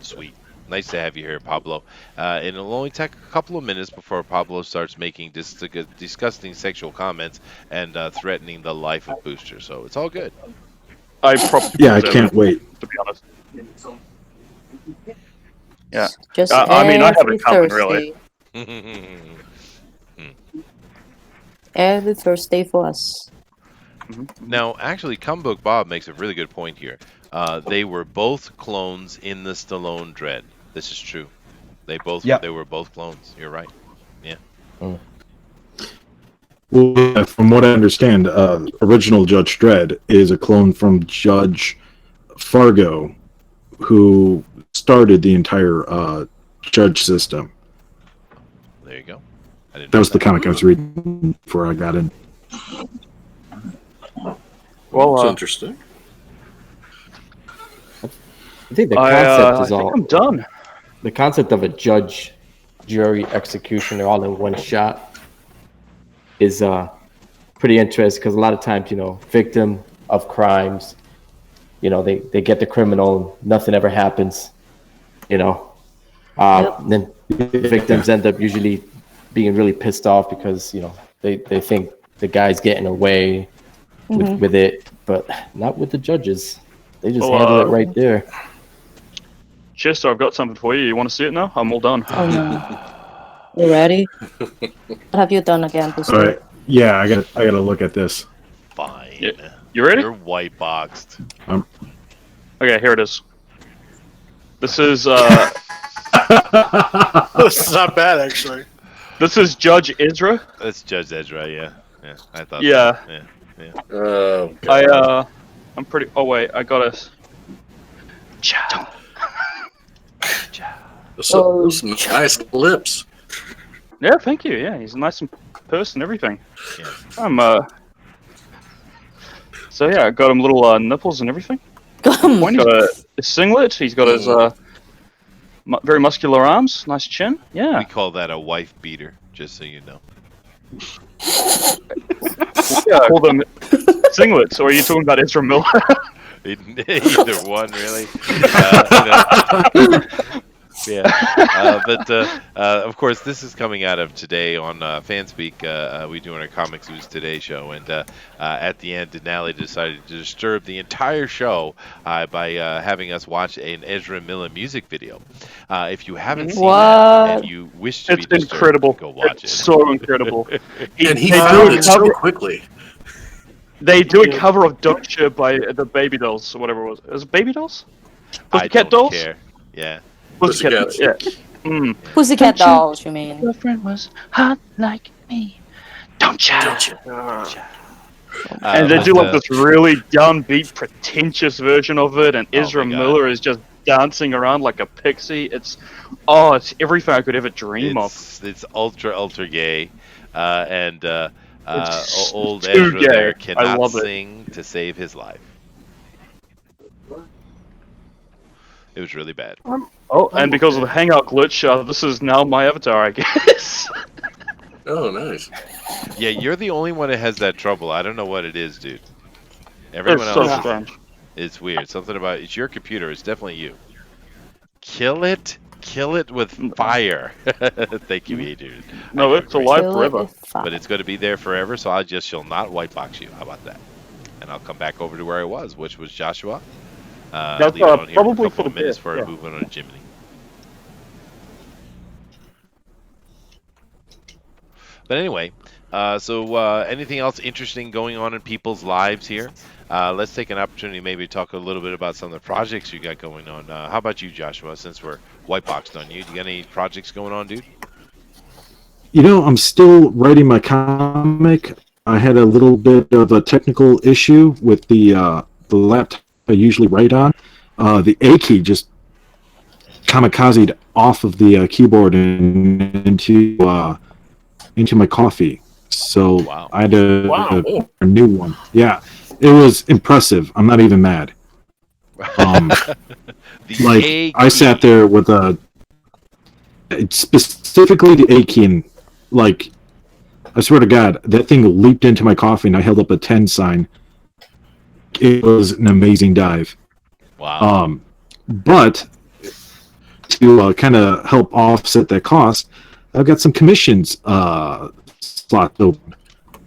Sweet. Nice to have you here, Pablo. And it'll only take a couple of minutes before Pablo starts making disgusting sexual comments and threatening the life of Booster. So it's all good. I probably Yeah, I can't wait. to be honest. Yeah. Just I mean, I have every it coming, really. Thursday. Every Thursday for us. Now, actually, Cumbook Bob makes a really good point here. They were both clones in the Stallone Dredd. This is true. They were both clones. You're right. Yeah. Well, yeah, from what I understand, original Judge Dredd is a clone from Judge Fargo, who started the entire Judge system. There you go. That was the comic I was reading before I got in. Well, That's interesting. I think the concept is I think I'm done. The concept of a judge, jury, executioner all in one shot is pretty interesting because a lot of times, victim of crimes, they get the criminal, nothing ever happens, Then victims end up usually being really pissed off because, they think the guy's getting away with it, but not with the judges. They just handle it right there. Chester, I've got something for you. You want to see it now? I'm all done. Oh no. You ready? What have you done again this All week? right. Yeah, I gotta look at this. Fine. You ready? You're white boxed. Okay, here it is. This is This is not bad, actually. this is Judge Ezra. That's Judge Ezra, yeah. Yeah, I thought. Yeah. So. Yeah. I'm pretty. Oh wait, I got a. Those nice lips. Yeah, thank you. Yeah, he's a nice person, everything. Yeah. So yeah, I got him little nipples and everything. He's got a singlet. He's got his very muscular arms, nice chin. Yeah. We call that a wife beater, just so you know. Yeah, I call them singlets. Or are you talking about Ezra Miller? Either one, really. Yeah, but of course, this is coming out of today on Fanspeak. We doing our Comics News Today show, and at the end, Dinale decided to disturb the entire show by having us watch an Ezra Miller music video. If you haven't seen that and you wish to be disturbed, incredible. go watch It's it. so incredible. And he found it so quickly. They do a cover of Doctor by the Baby Dolls, or whatever it was. Was it Baby Dolls? I Pussycat don't Dolls? care. Yeah. Pussycat, yeah. Pussycat Dolls, you mean? Your friend was hot like me. Don't you? And they do like this really downbeat, pretentious version of it, and Ezra Miller is just dancing around like a pixie. It's everything I could ever dream of. It's ultra gay, and old too Ezra gay. there I cannot love it. sing to save his life. It was really bad. And because of the Hangout glitch, this is now my avatar, I guess. Oh, nice. Yeah, you're the only one that has that trouble. I don't know what it is, dude. Everyone It's so else strange. it's weird. Something about it's your computer. It's definitely you. Kill it with fire. Thank you, Adrian. No, it's alive forever. But it's going to be there forever, so I just shall not white box you. How about that? And I'll come back over to where I was, which was Joshua. That's leave it on here probably for a couple for of the minutes best, for yeah. moving on to Jiminy. But anyway, so anything else interesting going on in people's lives here? Let's take an opportunity maybe to talk a little bit about some of the projects you got going on. How about you, Joshua, since we're white boxed on you? Do you got any projects going on, dude? I'm still writing my comic. I had a little bit of a technical issue with the laptop I usually write on. The A key just kamikazed off of the keyboard and into my coffee. So I had a new one. Yeah, it was impressive. I'm not even mad. I sat there with specifically the A key, and I swear to God, that thing leaped into my coffee, and I held up a 10 sign. It was an amazing dive. Wow. But to kind of help offset that cost, I've got some commissions slots open.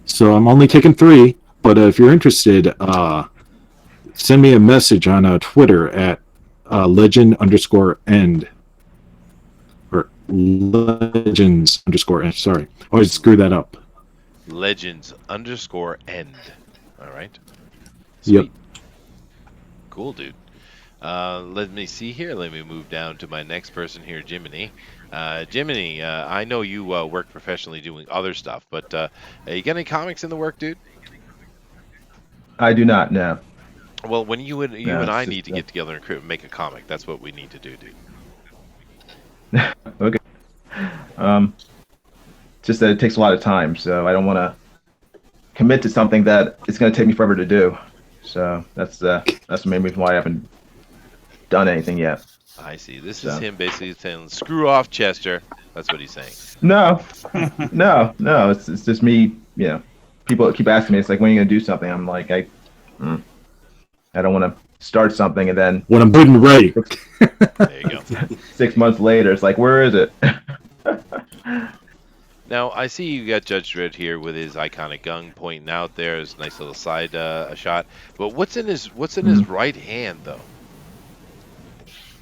So I'm only taking 3, but if you're interested, send me a message on Twitter at legend_end. Or legends_end. Sorry. I always screw that up. Legends_end. All right. Yep. Sweet. Cool, dude. Let me see here. Let me move down to my next person here, Jiminy. Jiminy, I know you work professionally doing other stuff, but you got any comics in the work, dude? I do not know. Well, when you and No, I it's need just, to get together and make a comic, that's what we need to do, dude. okay. Just that it takes a lot of time, so I don't want to commit to something that it's going to take me forever to do. So that's the main reason why I haven't done anything yet. I see. This is him basically saying, "Screw off, Chester." That's what he's saying. No, no. It's just me. You know, people keep asking me. It's like, when are you going to do something? I'm like, I don't want to start something and then when I'm good and ready. There you go. 6 months later, it's like, where is it? Now, I see you got Judge Dredd here with his iconic gun pointing out there. His nice little side shot. But what's in his right hand, though?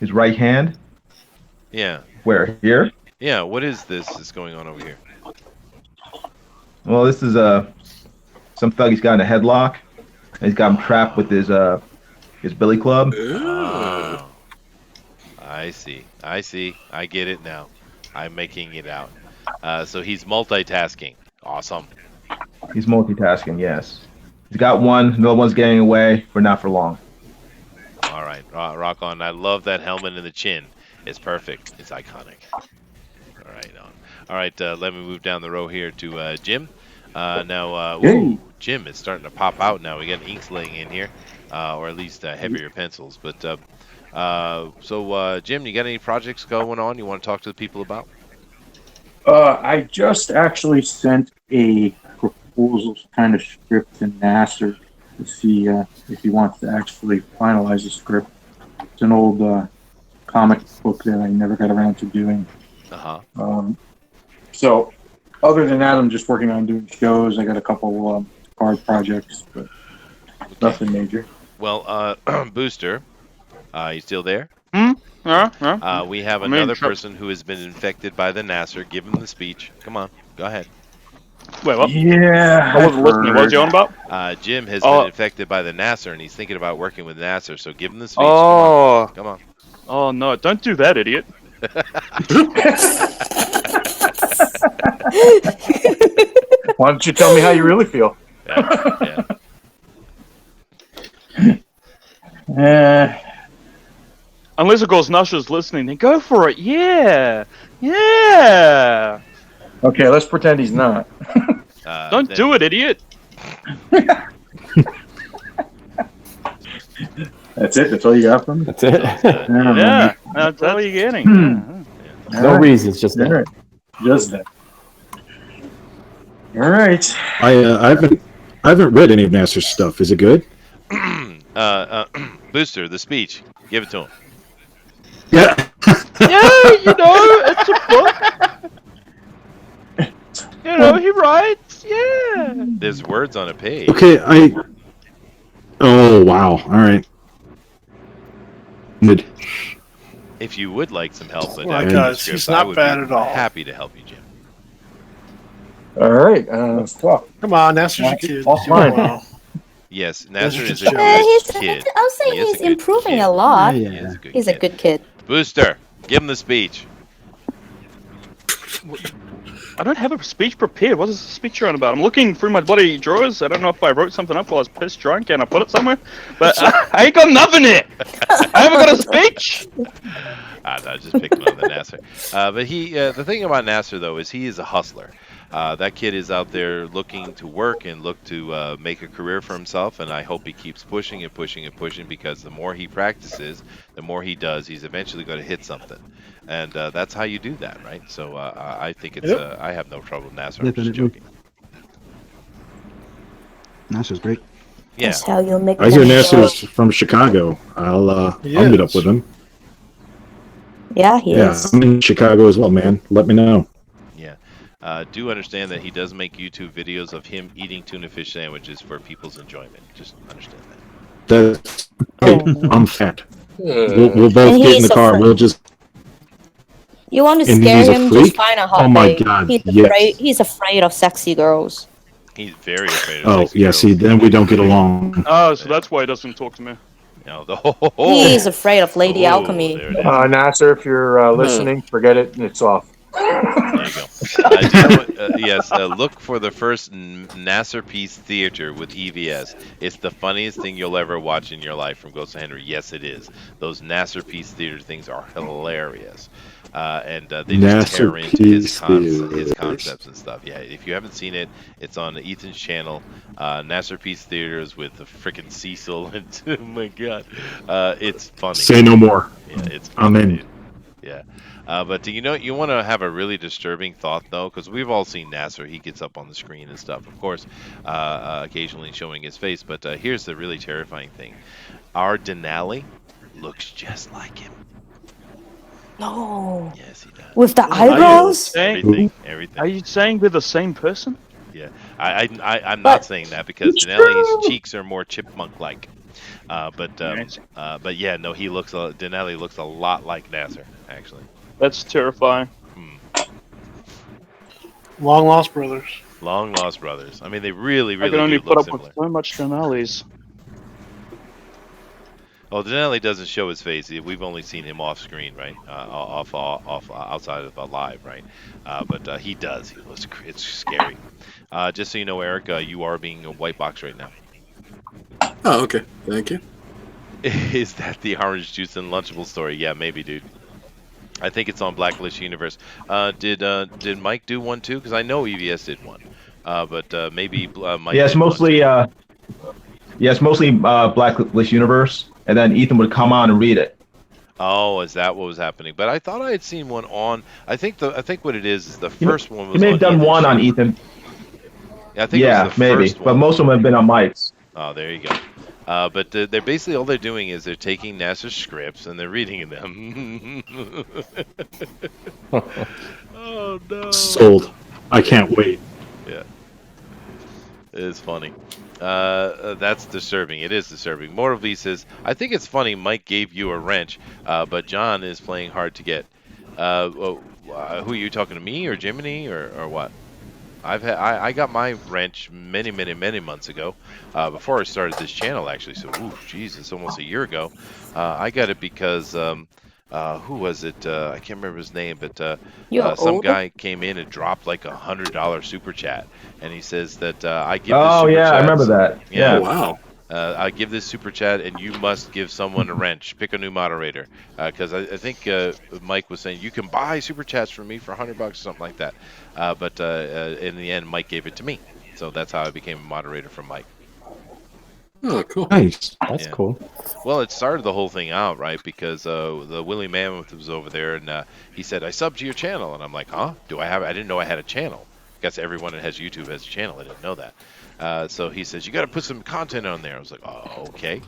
His right hand? Yeah. Where? Here? Yeah. What is this that's going on over here? Well, this is some thug he's got in a headlock. And he's got him trapped with his billy club. Oh. I see. I get it now. I'm making it out. So he's multitasking. Awesome. He's multitasking, yes. He's got one, another one's getting away, but not for long. All right, rock on. I love that helmet in the chin. It's perfect. It's iconic. All right, All right, let me move down the row here to Jim. Now, ooh, Jim is starting to pop out now. We got inks laying in here, or at least heavier pencils. But so, Jim, you got any projects going on you want to talk to the people about? I just actually sent a proposal kind of script to Nasser to see if he wants to actually finalize the script. It's an old comic book that I never got around to doing. So, other than that, I'm just working on doing shows. I got a couple card projects, but nothing major. Well, Booster, you still there? Yeah. We have another person who has been infected by the Nasser. Give him the speech. Come on, go ahead. Wait, what? Yeah. I wasn't listening. What was you on about? Jim has been infected by the Nasser, and he's thinking about working with Nasser. So give him the speech. Oh. Come on. Oh, no. Don't do that, idiot. Why don't you tell me how you really feel? Yeah. Unless, of course, Nasser's listening, then go for it. Yeah. Yeah. Okay, let's pretend he's not. Don't do it, idiot. That's it? That's all you got from me? That's it. Yeah. That's all you're getting. No reasons, just that. Just that. All right. I haven't read any of Nasser's stuff. Is it good? Booster, the speech. Give it to him. Yeah. Yeah, it's a book. He writes. Yeah. There's words on a page. Okay, Oh, wow. All right. Good. If you would like some help with Well, that guys, script, he's I not would bad be at all. happy to help you, Jim. All right. Let's talk. Come on, Nasser's a kid. Offline. Wow. Yes, Nasser is a just good kid. I'll say He is he's a good improving kid. a lot. He is a good He's kid. a good kid. Booster, give him the speech. I don't have a speech prepared. What is the speech you're on about? I'm looking through my bloody drawers. I don't know if I wrote something up while I was pissed drunk and I put it somewhere. But I ain't got nothing here. I haven't got a speech. No, just picking on the Nasser. But the thing about Nasser, though, is he is a hustler. That kid is out there looking to work and look to make a career for himself, and I hope he keeps pushing and pushing and pushing, because the more he practices, the more he does, he's eventually going to hit something. And that's how you do that, right? So I think it's I have no trouble with Nasser. I'm just joking. Nasser's great. Yeah. That's how you make I hear them Nasser's from Chicago. I'll meet up with him. Yeah, he Yeah, is. I'm in Chicago as well, man. Let me know. Yeah. Do understand that he does make YouTube videos of him eating tuna fish sandwiches for people's enjoyment. Just understand that. I'm fat. We'll both And get in the he's car. afraid. We'll just. You want to And scare he's a him? Just freak? find a Oh hot my babe. god, He's afraid. yes. He's afraid of sexy girls. He's very afraid of Oh, sexy yeah, girls. see, then we don't get along. Oh, so that's why he doesn't talk to me. You know, He's afraid of Lady Alchemy. There it is. Nasser, if you're listening, forget it, and it's off. There you go. Do you know what, yes, look for the first Nasser Piece Theater with EVS. It's the funniest thing you'll ever watch in your life from Ghost of Henry. Yes, it is. Those Nasser Piece Theater things are hilarious. And they just Nasser tear into his Theaters. concepts and stuff. Yeah, if you haven't seen it, it's on Ethan's channel. Nasser Piece Theaters with the frickin' Cecil. And, oh my god, it's funny. Say no more. Yeah, it's I'm funny, in. dude. Yeah. But you know, you want to have a really disturbing thought, though, because we've all seen Nasser. He gets up on the screen and stuff, of course, occasionally showing his face. But here's the really terrifying thing. Our Dinale looks just like him. No. Yes, he does. With the Are you eyebrows? saying, Everything. are you saying we're the same person? Yeah. I'm not But saying that because it's Dinale's true. cheeks are more chipmunk-like. But yeah, no, Dinale looks a lot like Nasser, actually. That's terrifying. Long Lost Brothers. Long lost brothers. I mean, they really, I really can only do put look up similar. with so much Dinales. Well, Dinale doesn't show his face. We've only seen him off screen, right? Off outside of live, right? But he does. It's scary. Just so you know, Eric, you are being a white box right now. Oh, okay. Thank you. Is that the orange juice and Lunchable story? Yeah, maybe, dude. I think it's on Blacklist Universe. Did Mike do one too? Because I know EVS did one. But maybe Mike. Yeah, it's did one mostly too. Blacklist Universe, and then Ethan would come on and read it. Oh, is that what was happening? But I thought I had seen one on. I think what it is the first one was. You may have on done one on show. Ethan. Yeah, I think it was the maybe, first but one. most of them have been on Mike's. Oh, there you go. But they're basically all they're doing is they're taking NASA's scripts and they're reading them. Oh no! Sold. I can't wait. Yeah, it is funny. That's disturbing. It is disturbing. Moral V says, I think it's funny Mike gave you a wrench, but John is playing hard to get. Who are you talking to, me or Jiminy or what? I got my wrench many months ago, before I started this channel actually. So, geez, it's almost a year ago. I got it because who was it? I can't remember his name, but some guy came in and dropped like $100 super chat, and he says that I give. Oh this super yeah, I chat, remember that. Yeah. Oh, wow. I give this super chat, and you must give someone a wrench. Pick a new moderator, because I think Mike was saying you can buy super chats from me for $100 or something like that. But in the end, Mike gave it to me, so that's how I became a moderator from Mike. Oh, cool. Nice. That's Yeah. cool. Well, it started the whole thing out, right? Because the Willie Mammoth was over there, and he said, "I subbed to your channel," and I'm like, "Huh? Do I have? I didn't know I had a channel. I guess everyone that has YouTube has a channel. I didn't know that." So he says, "You got to put some content on there." I was like, "Oh, okay."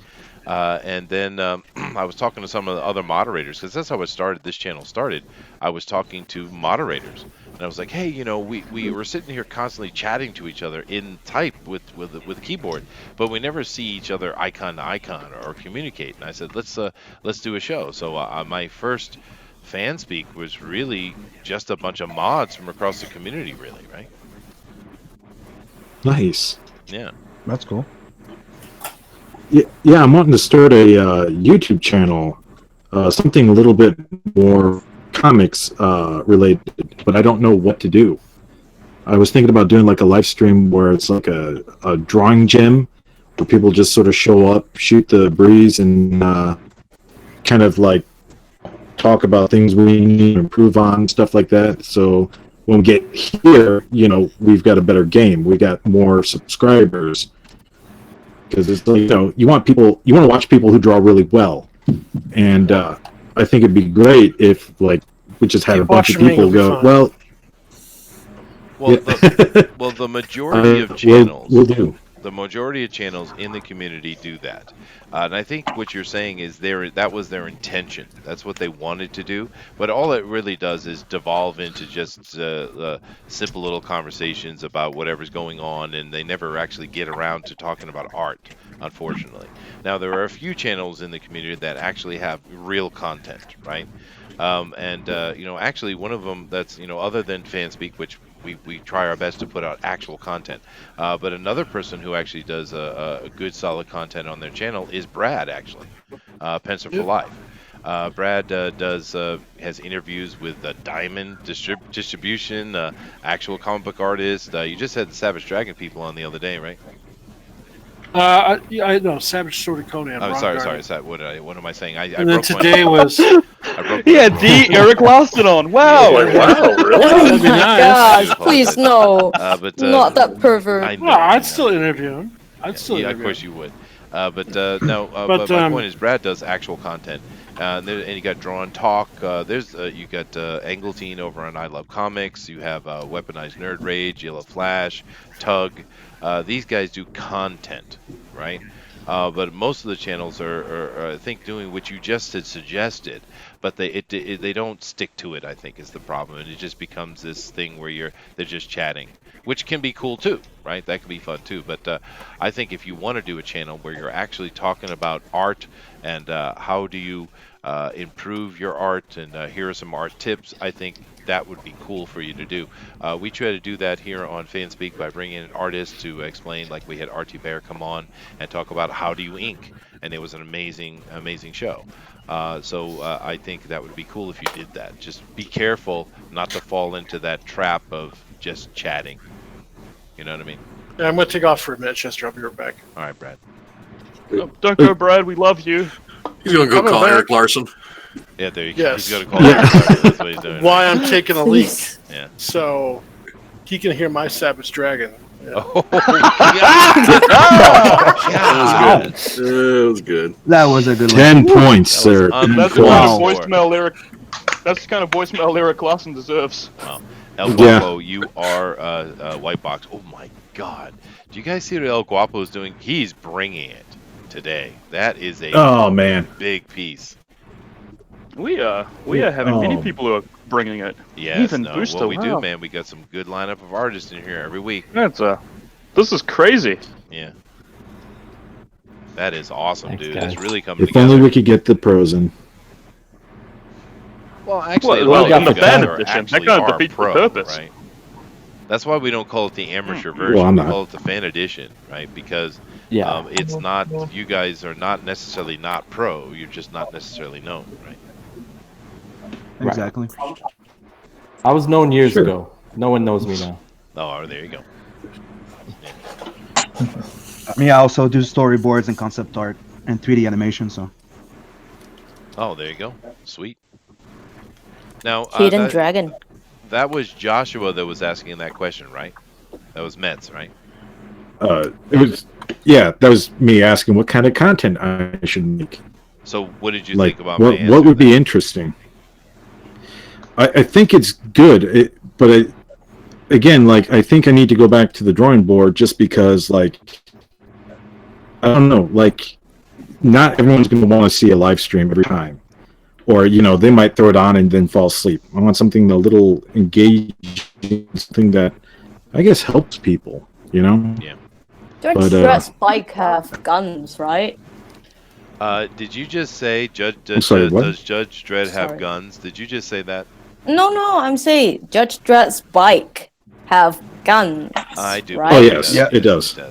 And then I was talking to some of the other moderators, because that's how it started. This channel started. I was talking to moderators, and I was like, "Hey, we were sitting here constantly chatting to each other in type with the keyboard, but we never see each other icon to icon or communicate." And I said, "Let's do a show." So my first fan speak was really just a bunch of mods from across the community, really, right? Nice. Yeah. That's cool. Yeah, I'm wanting to start a YouTube channel, something a little bit more comics related, but I don't know what to do. I was thinking about doing like a live stream where it's like a drawing gym, where people just sort of show up, shoot the breeze, and kind of like talk about things we need to improve on, stuff like that. So when we get here, we've got a better game. We got more subscribers. Because it's like, you want to watch people who draw really well, and I think it'd be great if we just had Keep a bunch of watching me, people you'll be go, fine. Well, the majority of channels. We'll do. The majority of channels in the community do that, and I think what you're saying is that was their intention. That's what they wanted to do, but all it really does is devolve into just simple little conversations about whatever's going on, and they never actually get around to talking about art, unfortunately. Now, there are a few channels in the community that actually have real content, right? And actually, one of them that's other than Fanspeak, which we try our best to put out actual content. But another person who actually does a good solid content on their channel is Brad, actually, Pencil for Life. Brad has interviews with Diamond Distribution, actual comic book artists. You just had the Savage Dragon people on the other day, right? I know Savage Sword of Conan. Oh, Rock sorry. Garden. What am I saying? I And then broke today one. was. I broke Yeah, one. D. Eric Lawson on. Wow. Yeah. Wow. Really? Oh That'd be my nice. gosh! Please no, But not that pervert. I know. Well, I'd still interview him. I'd still Yeah, of interview course him. you would. No. But, But my point is, Brad does actual content, and you got Drawn Talk. You got Angleteen over on I Love Comics. You have Weaponized Nerd Rage, Yellow Flash, Tug. These guys do content, right? But most of the channels are I think, doing what you just had suggested, but they don't stick to it. I think is the problem, and it just becomes this thing where they're just chatting, which can be cool too, right? That can be fun too. But I think if you want to do a channel where you're actually talking about art and how do you improve your art, and here are some art tips, I think that would be cool for you to do. We try to do that here on Fanspeak by bringing in an artist to explain, like we had Artie Bear come on and talk about how do you ink, and it was an amazing show. So I think that would be cool if you did that. Just be careful not to fall into that trap of just chatting. You know what I mean? Yeah, I'm going to take off for a minute, Chester. I'll be right back. All right, Brad. Don't go, Brad. We love you. He's going to go Coming call back. Eric Larson. Yeah, there you go. Yes. He's going to call. That's what he's doing. Why I'm taking a leak. Please. Yeah. So he can hear my Savage Dragon. Yeah. Oh, That was good. That was good. That was a good one. 10 points, sir. That's the Wow. kind of voicemail Eric. That's the kind of voicemail Eric Lawson deserves. Wow. El Yeah. Guapo, you are White Box. Oh my God! Do you guys see what El Guapo is doing? He's bringing it today. That is a Oh man. big piece. We are having many Oh. people who are bringing it. Yes, Even no, Booster, what we do, wow. man, we got some good lineup of artists in here every week. This is crazy. Yeah. That is awesome, Thanks, dude. guys. It's really coming If only together. we could get the pros in. Well, actually, Well, a lot in of the you guys fan are edition, actually that kind of are defeats the pro, purpose. right? That's why we don't call it the amateur Well, version. I'm We not. call it the fan edition, right? Because Yeah. it's not. You guys are not necessarily not pro. You're just not necessarily known, right? Exactly. I was known years Sure. ago. No one knows me now. Oh, there you go. Me, I also do storyboards and concept art and 3D animation. So Oh, there you go. Sweet. Now, Hidden Dragon. that was Joshua that was asking that question, right? That was Mets, right? It was, yeah, that was me asking what kind of content I should make. So, what did you Like, think about my what answer would be then? interesting? I think it's good, but again, like, I think I need to go back to the drawing board just because, like, I don't know, like, not everyone's going to want to see a live stream every time. Or, you know, they might throw it on and then fall asleep. I want something a little engaging, something that I guess helps people, you know? Judge But, Dredd's bike have guns, right? Did you just say I'm sorry, what? does Judge Dredd have Sorry. guns? Did you just say that? No, I'm saying Judge Dredd's bike have guns. I do. Right? Oh, yes, Yeah. it does. Yeah.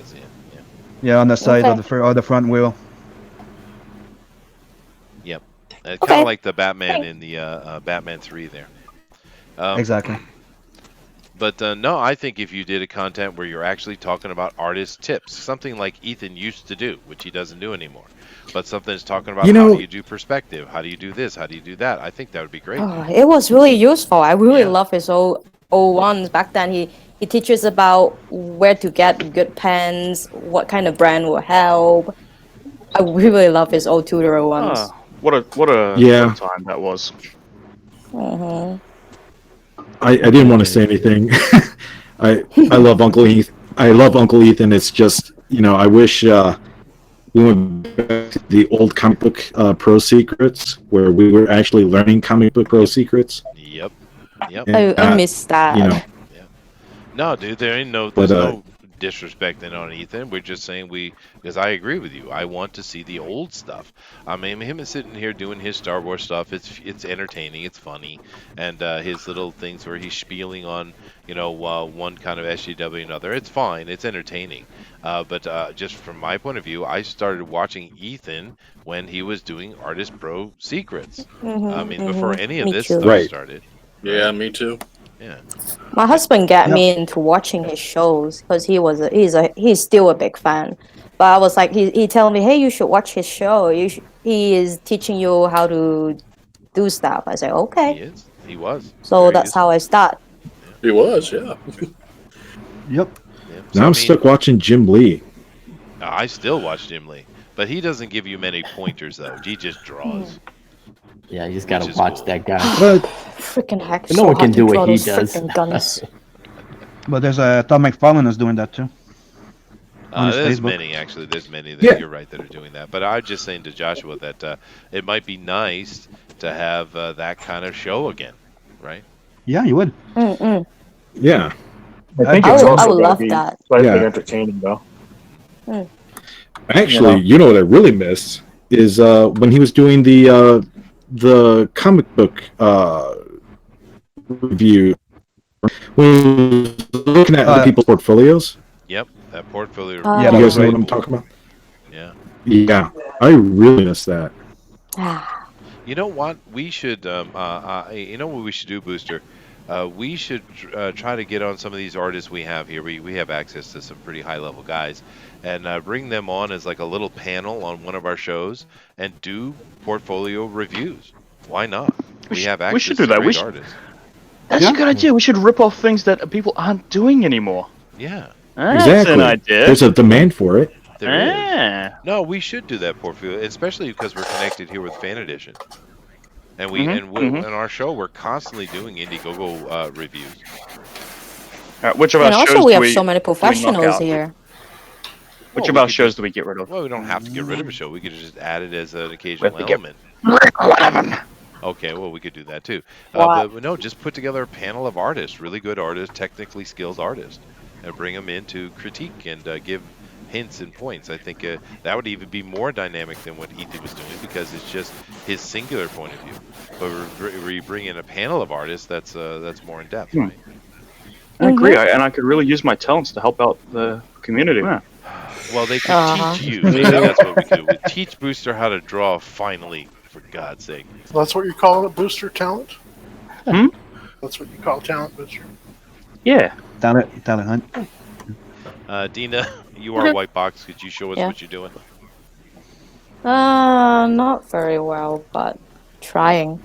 yeah, on the side Okay. of the front wheel. Yep. Kind of Okay. like the Batman in the Batman 3 there. Exactly. But no, I think if you did a content where you're actually talking about artist tips, something like Ethan used to do, which he doesn't do anymore, but something that's talking about You how know- do you do perspective, how do you do this, how do you do that, I think that would be great. Oh, it was really useful. I really Yeah. love his old ones back then. He teaches about where to get good pens, what kind of brand will help. I really love his old tutorial ones. What a Yeah. what a time that was. Mhm. I didn't want to say anything. I love Uncle Ethan. I love Uncle Ethan. It's just I wish we went back to the old comic book pro secrets where we were actually learning comic book pro secrets. Yep. And I miss that. Yeah. No, dude, there's But, no disrespecting on Ethan. We're just saying because I agree with you. I want to see the old stuff. I mean, him sitting here doing his Star Wars stuff. It's entertaining. It's funny, and his little things where he's spieling on one kind of SJW and another. It's fine. It's entertaining. But just from my point of view, I started watching Ethan when he was doing Artist Pro Secrets. I mean, before any of Me this too. stuff Right. started. Yeah, me too. Yeah. My husband got Yep. me into watching his shows because he's still a big fan. But I was like, he told me, hey, you should watch his show. He is teaching you how to do stuff. I said, He okay. is. He was. So Very that's how I start. He was, yeah. Yep. Yeah. now I'm stuck watching Jim Lee. I still watch Jim Lee, but he doesn't give you many pointers though. He just draws. Yeah, you just Which gotta is watch cool. that guy. But Freaking heck. No so one hard can to do what draw he those does. freaking guns. But there's Tom McFarlane is doing that too. On his There's Facebook. many actually. There's many that Yeah. you're right that are doing that. But I'm just saying to Joshua that it might be nice to have that kind of show again, right? Yeah, you would. Mm-mm. yeah, I think I it's would- also I would gotta love be that. slightly Yeah. entertaining, though. actually, what I really miss is when he was doing the comic book review. When he was looking at other people's portfolios. Yep, that portfolio. Yeah, Yeah, You that guys was know great. what I'm talking about? Yeah. Yeah, I really miss that. Ah, You know what? We should. You know what we should do, Booster? We should try to get on some of these artists we have here. We have access to some pretty high level guys, and bring them on as like a little panel on one of our shows and do portfolio reviews. Why not? We have access we should do to that. great artists. That's a good idea. We should rip off things that people aren't doing anymore. Yeah, That's Exactly. an idea. There's a demand for it. there is. Ah. No, we should do that portfolio, especially because we're connected here with Fan Edition, and in our show we're constantly doing Indiegogo reviews. Which of our and shows also we do have we so many do we knock professionals out? here. Which Well, of we our could shows just- do we get rid of? Well, we don't have to get rid of a show. We could just add it as an We occasional have to get element. One of them. Okay, well, we could do that too. Wow. But no, just put together a panel of artists, really good artists, technically skilled artists, and bring them in to critique and give hints and points. I think that would even be more dynamic than what Ethan was doing because it's just his singular point of view. But we bring in a panel of artists that's more in depth, right? I agree, and I could really use my talents to help out the community. Yeah. Well, they could Uh-huh. teach you. Maybe that's what we could do. We teach Booster how to draw finally, for God's sake. That's what you call it, booster talent? Hmm? That's what you call talent booster. Yeah. Talent hunt. Dina, you are a white box. Could you show us Yeah. what you're doing? Not very well, but trying.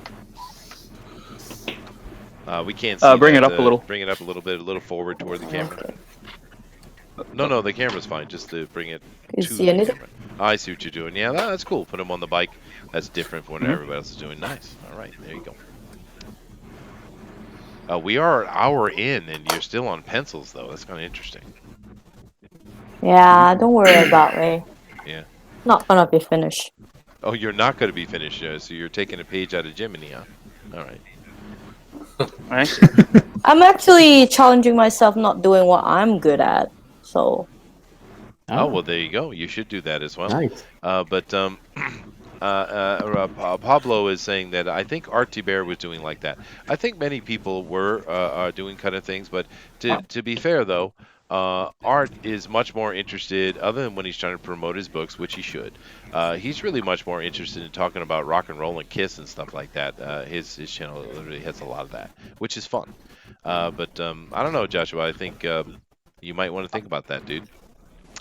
We can't see Bring that, it up a little. Bring it up a little bit, a little forward toward the camera. No, the camera's fine. Just to bring it You to see the anything? camera. I see what you're doing. Yeah, that's cool. Put him on the bike. That's different from what everybody else is doing. Nice. All right, there you go. We are an hour in, and you're still on pencils, though. That's kind of interesting. Yeah, don't worry about me. Yeah. Not gonna be finished. Oh, you're not going to be finished, so you're taking a page out of Jiminy, huh? All right. Nice. I'm actually challenging myself not doing what I'm good at. So Oh, well, there you go. You should do that as well. Nice. But Pablo is saying that I think Art Bear was doing like that. I think many people were doing kind of things, but to be fair though, Art is much more interested, other than when he's trying to promote his books, which he should. He's really much more interested in talking about rock and roll and Kiss and stuff like that. His channel literally has a lot of that, which is fun. But I don't know, Joshua. I think you might want to think about that, dude.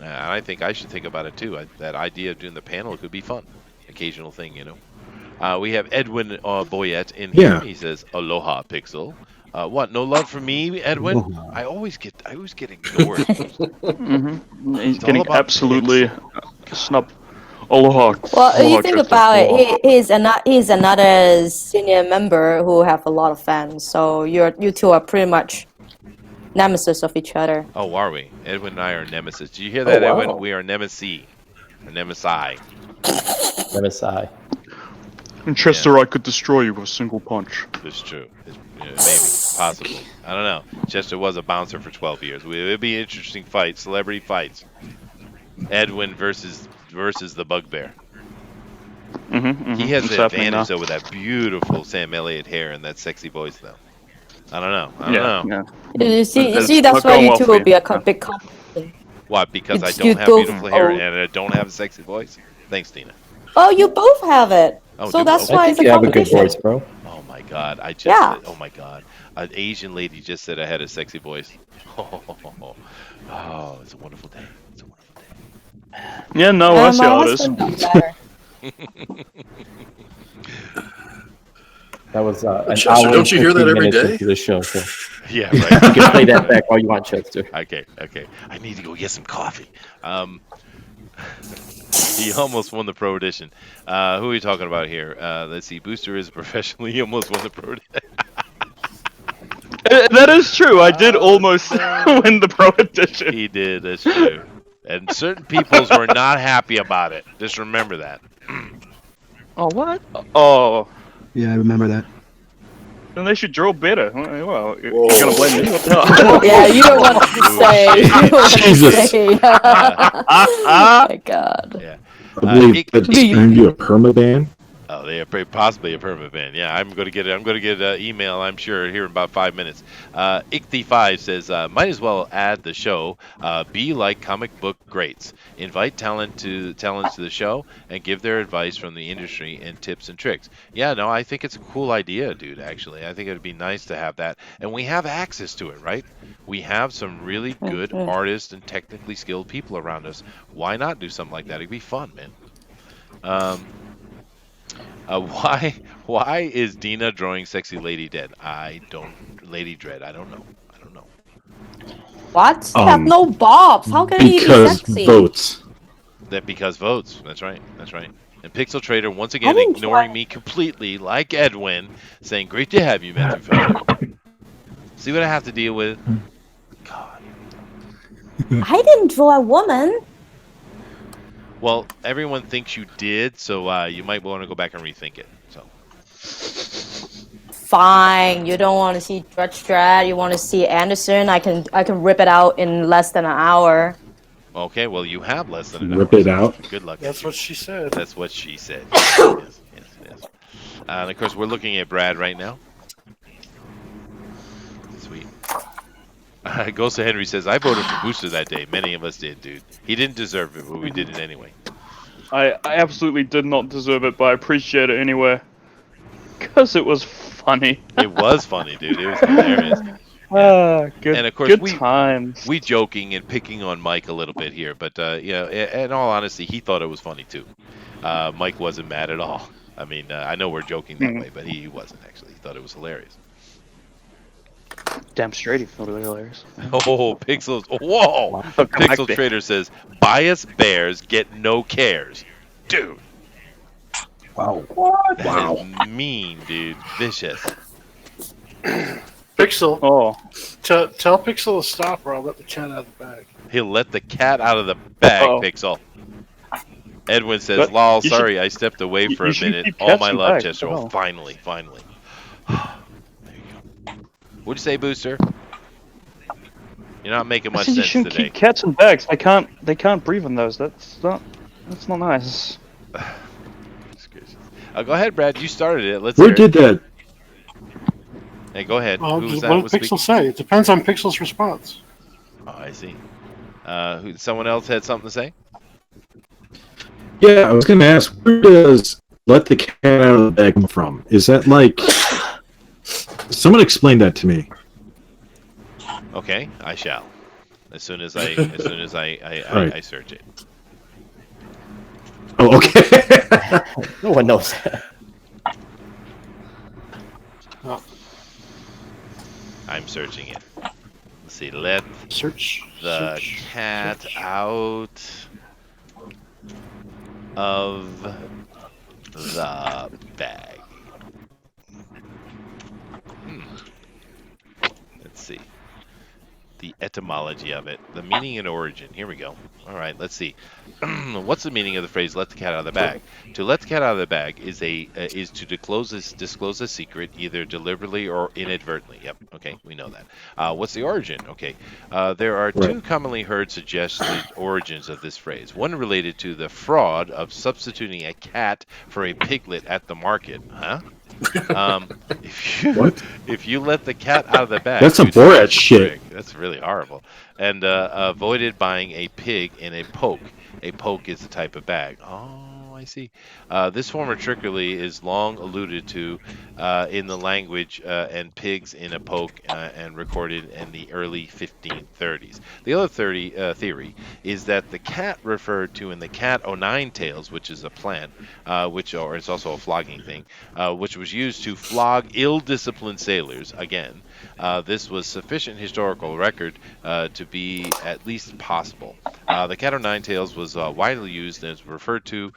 And I think I should think about it too. That idea of doing the panel could be fun. Occasional thing, you know. We have Edwin Boyette in here. Yeah. He says, "Aloha, Pixel." What? No love for me, Edwin? Aloha. I always get ignored. He's all getting about absolutely snubbed. Aloha. well, Aloha, you think Tristan. about Aloha. it. He's another senior member who have a lot of fans. So you two are pretty much nemesis of each other. Oh, are we? Edwin and I are nemesis. Did you hear that, wow. Edwin? We are nemesis. Or nemesi. MSI. And Chester, I could destroy you with a single punch. It's true. Maybe. Possibly. I don't know. Chester was a bouncer for 12 years. It would be an interesting fight. Celebrity fights. Edwin versus the Bugbear. He has the advantage, though, with that beautiful Sam Elliott hair and that sexy voice, though. I don't know. I don't know. Yeah. You see, It's that's not why going you well two for will you. be a big competition. What? Because I It's don't you have both- beautiful hair oh. and I don't have a sexy voice? Thanks, Tina. Oh, you both have it. Oh, So do- that's I why I it's think a you have a good competition. voice, bro. Oh, my God. I just Yeah. oh, my God. An Asian lady just said I had a sexy voice. Oh, it's a wonderful day. It's a wonderful day. Yeah, no, I see My how it is. husband does better. That was an Chester, hour don't and you hear that 15 every minutes day? into the show, so Yeah, you right. can play that back all you want, Chester. Okay. I need to go get some coffee. He almost won the pro edition. Who are we talking about here? Let's see. Booster is professional. He almost won the pro edition. That is true. I did almost win the pro edition. He did. That's true. And certain peoples were not happy about it. Just remember that. Oh, what? Oh, Yeah, I remember that. then they should draw better. Well, you're Whoa. gonna blame me? What the hell? Yeah, you don't want to say. You don't want to Jesus. say. Oh my God. Yeah. I believe that just earned you a permaban. Oh, they are possibly a permanent ban. Yeah, I'm going to get an email. I'm sure here in about 5 minutes. Ichty5 says, might as well add the show. Be like comic book greats. Invite talents to the show and give their advice from the industry and tips and tricks. Yeah, no, I think it's a cool idea, dude. Actually, I think it'd be nice to have that, and we have access to it, right? We have some really good artists and technically skilled people around us. Why not do something like that? It'd be fun, man. Why is Dina drawing sexy Lady Dredd? I don't know. What? They have no bobs. How can he be Because sexy? votes. Because votes. That's right. And Pixel Trader once again didn't ignoring try- me completely, like Edwin, saying, "Great to have you, Matthew Feather." See what I have to deal with? God. I didn't draw a woman. Well, everyone thinks you did, so you might want to go back and rethink it. So. Fine. You don't want to see Judge Dredd. You want to see Anderson. I can rip it out in less than an hour. Okay, well, you have less than an Rip hour, it so out. Good luck. That's what she said. That's what she said. Yes. And of course, we're looking at Brad right now. Sweet. Ghost of Henry says, I voted for Booster that day. Many of us did, dude. He didn't deserve it, but we did it anyway. I absolutely did not deserve it, but I appreciate it anyway. Because it was funny. It was funny, dude. It was hilarious. Good. And of course, good times. we joking and picking on Mike a little bit here, but in all honesty, he thought it was funny too. Mike wasn't mad at all. I mean, I know we're joking that way, but he wasn't actually. He thought it was hilarious. Damn straight, he thought it was hilarious. Oh, Pixels! Whoa! Pixel Trader says, "Biased bears get no cares, dude." Wow. That is mean, dude. Vicious. Pixel, Oh, tell Pixel to stop or I'll let the cat out of the bag. He'll let the cat out of the bag, Uh-oh. Pixel. Edwin says, But "Lol, you should- sorry, I stepped away for you a should minute. keep All cats my in love, bags. Chester. Oh. Oh, finally." There you go. What'd you say, Booster? You're not making I much said you sense shouldn't today. keep cats in bags. They can't breathe in those. That's not nice. Go ahead, Brad. You started it. Let's Where hear did that? it. Hey, go ahead. Well, Who was what that? did was Pixel speaking? say? It depends on Pixel's response. Oh, I see. Someone else had something to say? Yeah, I was going to ask, where does let the cat out of the bag come from? Is that like... Someone explain that to me. Okay, I shall. As soon as I Right. search it. Oh, okay. No one knows that. I'm searching it. Let's see. Let Search the search, cat search. out of the bag. Let's see. the etymology of it, the meaning and origin. Here we go. All right, let's see. What's the meaning of the phrase "let the cat out of the bag"? To let the cat out of the bag is to disclose a secret, either deliberately or inadvertently. Yep. Okay, we know that. What's the origin? Okay, there are two commonly heard suggested origins of this phrase. One related to the fraud of substituting a cat for a piglet at the market. Huh? If you let the cat out of the bag, That's some you'd catch Borat the shit. trick. That's really horrible. And avoided buying a pig in a poke. A poke is a type of bag. Oh, I see. This form of trickery is long alluded to in the language and pigs in a poke and recorded in the early 1530s. The other theory is that the cat referred to in the cat o' nine tails, which is a plant, or it's also a flogging thing, which was used to flog ill-disciplined sailors. Again, this was sufficient historical record to be at least possible. The cat o' nine tails was widely used and is referred to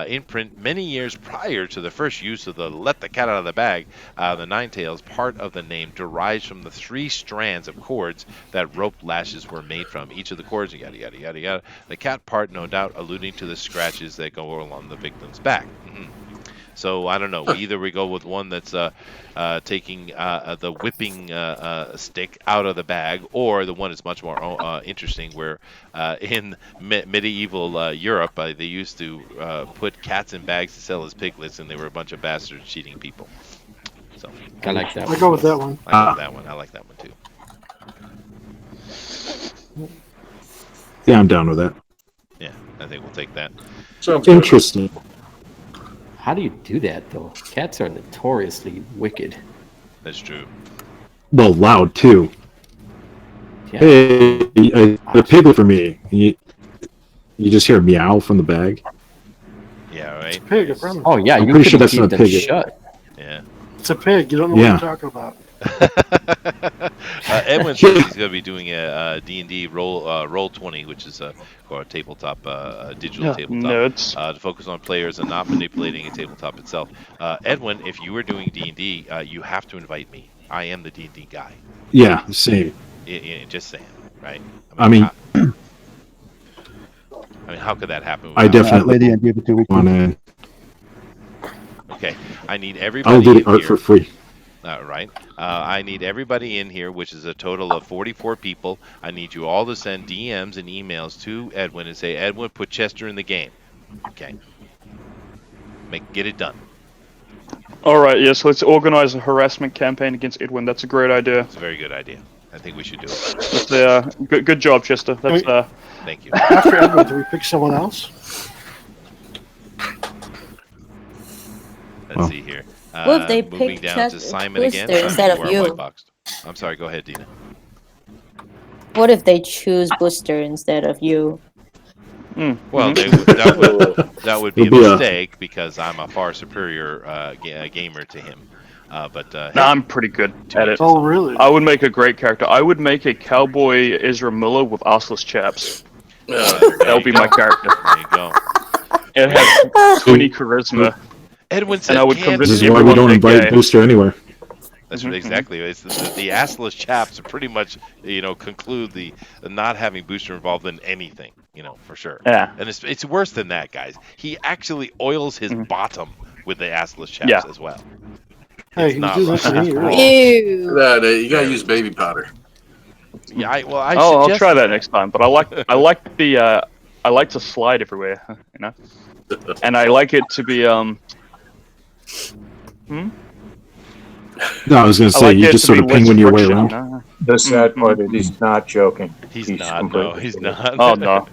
in print many years prior to the first use of the "let the cat out of the bag." The nine tails part of the name derives from the 3 strands of cords that rope lashes were made from. Each of the cords, yada yada yada yada. The cat part, no doubt, alluding to the scratches that go along the victim's back. So I don't know. Either we go with one that's taking the whipping stick out of the bag, or the one that's much more interesting, where in medieval Europe they used to put cats in bags to sell as piglets, and they were a bunch of bastards cheating people. So I like that. I go with that one. I go with that one. I like that one too. Yeah, I'm down with that. Yeah, I think we'll take that. Sounds good. Interesting. How do you do that, though? Cats are notoriously wicked. That's true. Well, loud too. Yeah. Hey, the piglet for me. You just hear a meow from the bag. Yeah, right. Pig, I promise. Oh, yeah, I'm you pretty sure couldn't that's keep not a them pig. shut. Yeah. It's a pig. You don't know Yeah. what you're talking about. Edwin says he's going to be doing a D&D roll 20, which is a tabletop, digital tabletop, nerds. to focus on players and not manipulating a tabletop itself. Edwin, if you were doing D&D, you have to invite me. I am the D&D guy. Yeah, same. Just saying, right? I mean, how could that happen? I definitely Lady and give it 2 weeks. want to. Okay, I need everybody. I'll do the in art here. for free. Right. I need everybody in here, which is a total of 44 people. I need you all to send DMs and emails to Edwin and say, Edwin, put Chester in the game. Okay. Get it done. All right, yes, let's organize a harassment campaign against Edwin. That's a great idea. It's a very good idea. I think we should do it. That's good job, Chester. That's Thank you. After Edwin, do we pick someone else? Let's see here. What if they moving pick down to Simon again. Booster instead of you? White-boxed. I'm sorry. Go ahead, Dina. What if they choose Booster instead of you? Well, that would be a mistake because I'm a far superior gamer to him. I'm pretty good at it. Oh, really? I would make a great character. I would make a cowboy Ezra Miller with arseless chaps. That would be my character. There you go. It has 20 charisma. Edwin said, and I would "Can't convince This is why we everyone don't to invite gay. Booster anywhere. That's exactly. It's the assless chaps pretty much, conclude the not having Booster involved in anything, for sure. Yeah. And it's worse than that, guys. He actually oils his bottom with the assless chaps as well. Hey, It's you not do that to right. me, really? Ew. You gotta use baby powder. Yeah, I'll try that next time. But I like to slide everywhere, and I like it to be No, I was going to say, you just sort of penguin your way around. The sad part is he's not joking. He's not. No, he's not. Oh no,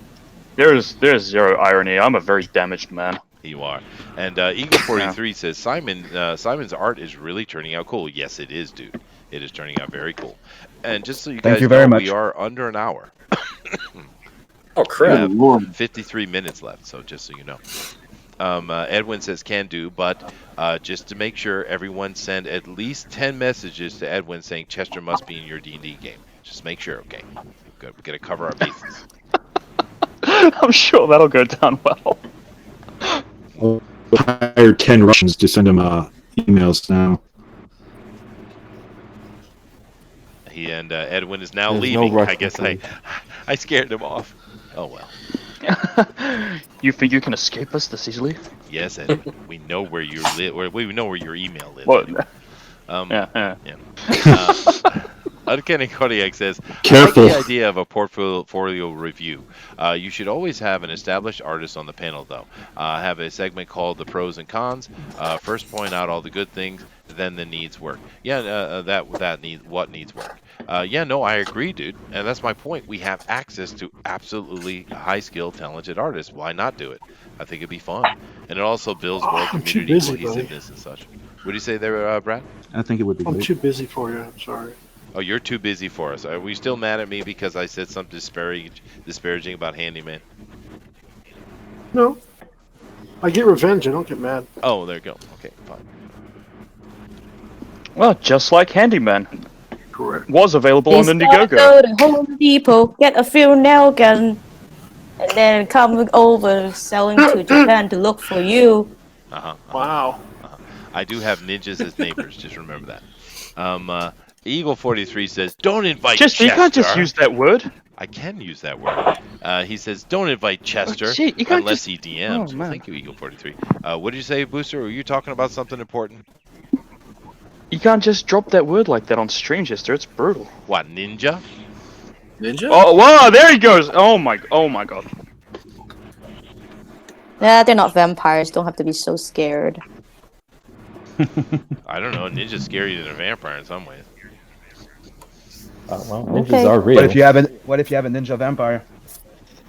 there's zero irony. I'm a very damaged man. You are. And Eagle43 says Simon's art is really turning out cool. Yes, it is, dude. It is turning out very cool. And just so you guys know, we are under an hour. Oh crap! We have 53 minutes left. So just so you know. Edwin says can do, but just to make sure, everyone send at least 10 messages to Edwin saying Chester must be in your D&D game. Just make sure, okay? Good. We're gonna cover our bases. I'm sure that'll go down well. We'll hire 10 Russians to send him emails now. Edwin is now There's no leaving. rush I guess between. I scared him off. Oh well. You think you can escape us this easily? Yes, Edwin. We know where you live. We know where your email is. Well, Anyway. yeah. Uncanny Kodiak says, Careful. I like the idea of a portfolio review. You should always have an established artist on the panel, though. Have a segment called the pros and cons. First point out all the good things, then the needs work. Yeah, what needs work. No, I agree, dude. And that's my point. We have access to absolutely high-skilled, talented artists. Why not do it? I think it'd be fun. And it also builds more I'm too community busy, buddy. cohesiveness and such. What do you say there, Brad? I think it would be I'm great. too busy for you. I'm sorry. Oh, you're too busy for us. Are we still mad at me because I said something disparaging about Handyman? No. I get revenge. I don't get mad. Oh, there you go. Okay, fine. Well, just like Handyman Correct. was available on Please Indiegogo. go to Home Depot, get a few nail gun, and then come over selling to Japan to look for you. Wow. I do have ninjas as neighbors. Just remember that. Eagle 43 says, "Don't invite Chester." You can't just use that word. I can use that word. He says, "Don't invite Chester Shit, you can't unless just- he DMs." Oh, Well, man. thank you, Eagle 43. What did you say, Booster? Were you talking about something important? You can't just drop that word like that on stream, Chester. It's brutal. What, ninja? Ninja? Oh, wow, there he goes. Oh my god. Yeah, they're not vampires. Don't have to be so scared. I don't know. Ninja's scarier than a vampire in some ways. Well, ninjas Okay. are real. What if you have a ninja vampire?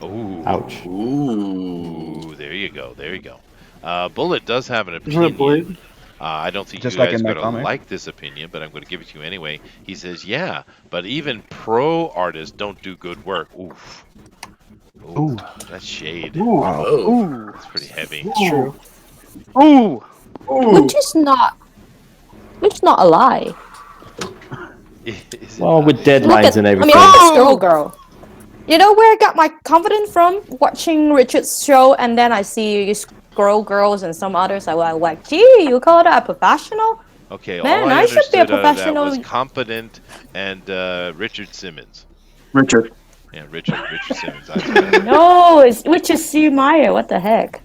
Ooh. Ouch. Ooh. There you go. There you go. Bullet does have an Isn't opinion. it Blade? I don't think Just you like guys in are my going to comic. like this opinion, but I'm going to give it to you anyway. He says, yeah, but even pro artists don't do good work. Oof. Ooh. That's shade. Ooh. Oh. That's pretty heavy. It's true. Ooh. Ooh. Which is not a lie. Is it Well, not? with deadlines Look at, and I everything. mean, look at Squirrel Girl. You know where I got my confidence from? Watching Richard's show, and then I see Squirrel Girls and some others. I was like, gee, you call that a professional? Okay, Man, all I I should be a understood out of that professional. was competent and Richard Simmons. Richard. Yeah, Richard Simmons. I No, it's Richard C. Meyer. What the heck?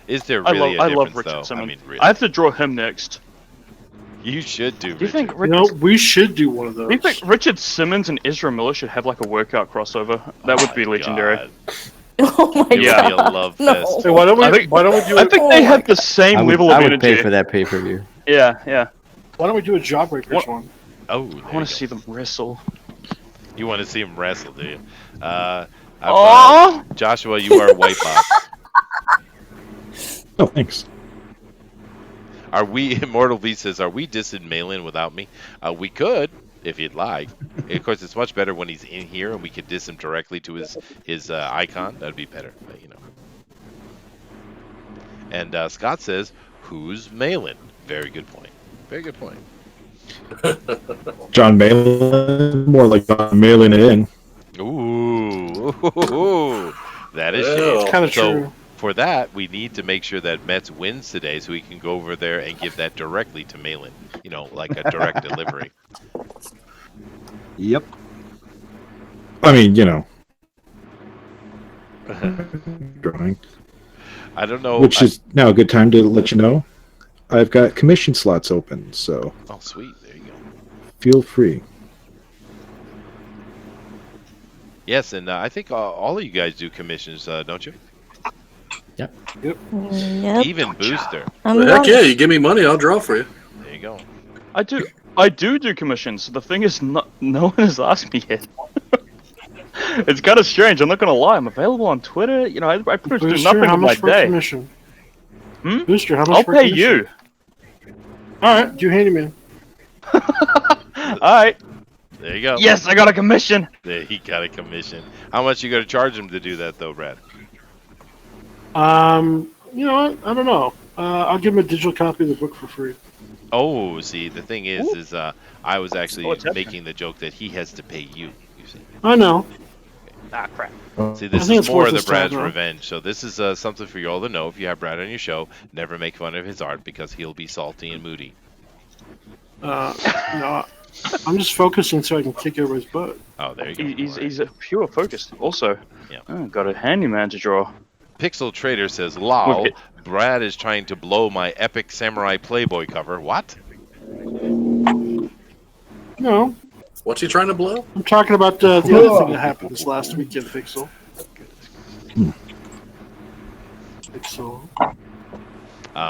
Is there I really love a difference, Richard though? Simmons. I mean, really. I have to draw him next. You should do, Do you Richard. think You Richard? know, we should do one of those. Do you think Richard Simmons and Ezra Miller should have like a workout crossover? That would be legendary. God. Oh my It would be a god. love No. fest. Hey, why don't we? I think- why don't we do? I think they have the same I would, level of I would energy. pay for that pay-per-view. Yeah. Why don't we do a Jawbreakers What? one? Oh, I want to see them wrestle. You want to see him wrestle, do you? Oh! Joshua, you are white box. Oh, thanks. Are we, Immortal V says, are we dissing Malin without me? We could, if you'd like. Of course, it's much better when he's in here and we could diss him directly to his icon. That'd be better, but, you know. And Scott says, who's Malin? Very good point. Very good point. John Malin, more like John mailing it in. Ooh, that is Well, shade. Kind of So, true. for that, we need to make sure that Mets wins today so we can go over there and give that directly to Malin. You know, like a direct delivery. Yep. I mean, you know, drawing. I don't know. Which is now a good time to let you know I've got commission slots open, so Oh, sweet. There you go. feel free. Yes, and I think all of you guys do commissions, don't you? Yep. Even Booster. I'm Heck not- yeah, you give me money, I'll draw for you. There you go. I do commissions. The thing is, no one has asked me yet. It's kind of strange. I'm not gonna lie. I'm available on Twitter. You know, I pretty much do Booster, nothing how with my much for day. commission? Hmm? Booster, how much I'll for pay commission? you. All right, do handyman. All right. There you go. Yes, I got a commission. There, he got a commission. How much you going to charge him to do that, though, Brad? You know what? I don't know. I'll give him a digital copy of the book for free. Oh, see, the thing is I was actually what's happening. making the joke that he has to pay you. You see. I know. Ah, crap. See, I this think is it's more worth of the his time, Brad's though. revenge. So this is something for you all to know. If you have Brad on your show, never make fun of his art because he'll be salty and moody. No, I'm just focusing so I can kick everybody's butt. Oh, there you go. He's a pure focused. Also, Yeah. Got a handyman to draw. Pixel Trader says, "Lol, Brad is trying to blow my epic samurai Playboy cover." What? No, What's he trying to blow? I'm talking about the other thing that happened this last weekend, Pixel. Pixel.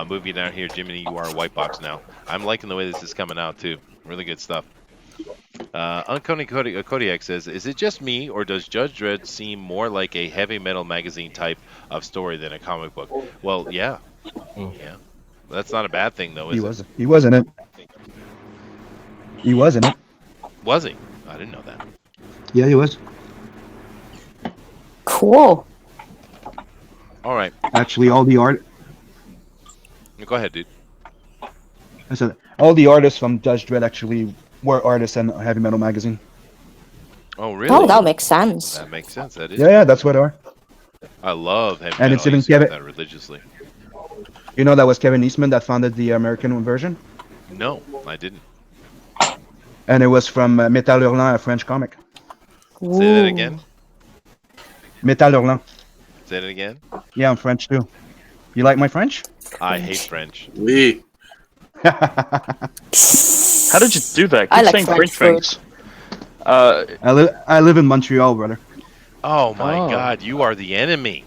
Moving down here, Jiminy, you are a white box now. I'm liking the way this is coming out too. Really good stuff. Kodiak says, "Is it just me, or does Judge Dredd seem more like a heavy metal magazine type of story than a comic book?" Well, yeah. Yeah. That's not a bad thing, though, is it? He wasn't it. He wasn't it. Was he? I didn't know that. Yeah, he was. Cool. All right. Actually, all the art. Go ahead, dude. I said all the artists from Judge Dredd actually were artists in Heavy Metal magazine. Oh, really? Oh, that makes sense. That makes sense. That is. Yeah, that's what they are. I love heavy And metal. it's even I used to get Kevin- that religiously. You know that was Kevin Eastman that founded the American version, No, I didn't. and it was from Metal Hurlant, a French comic. Say that again. Metal Hurlant. Say it again. Yeah, I'm French too. You like my French? I hate French. We. How did you do that? I Keep like saying French things. I live in Montreal, brother. Oh my Oh. God, you are the enemy.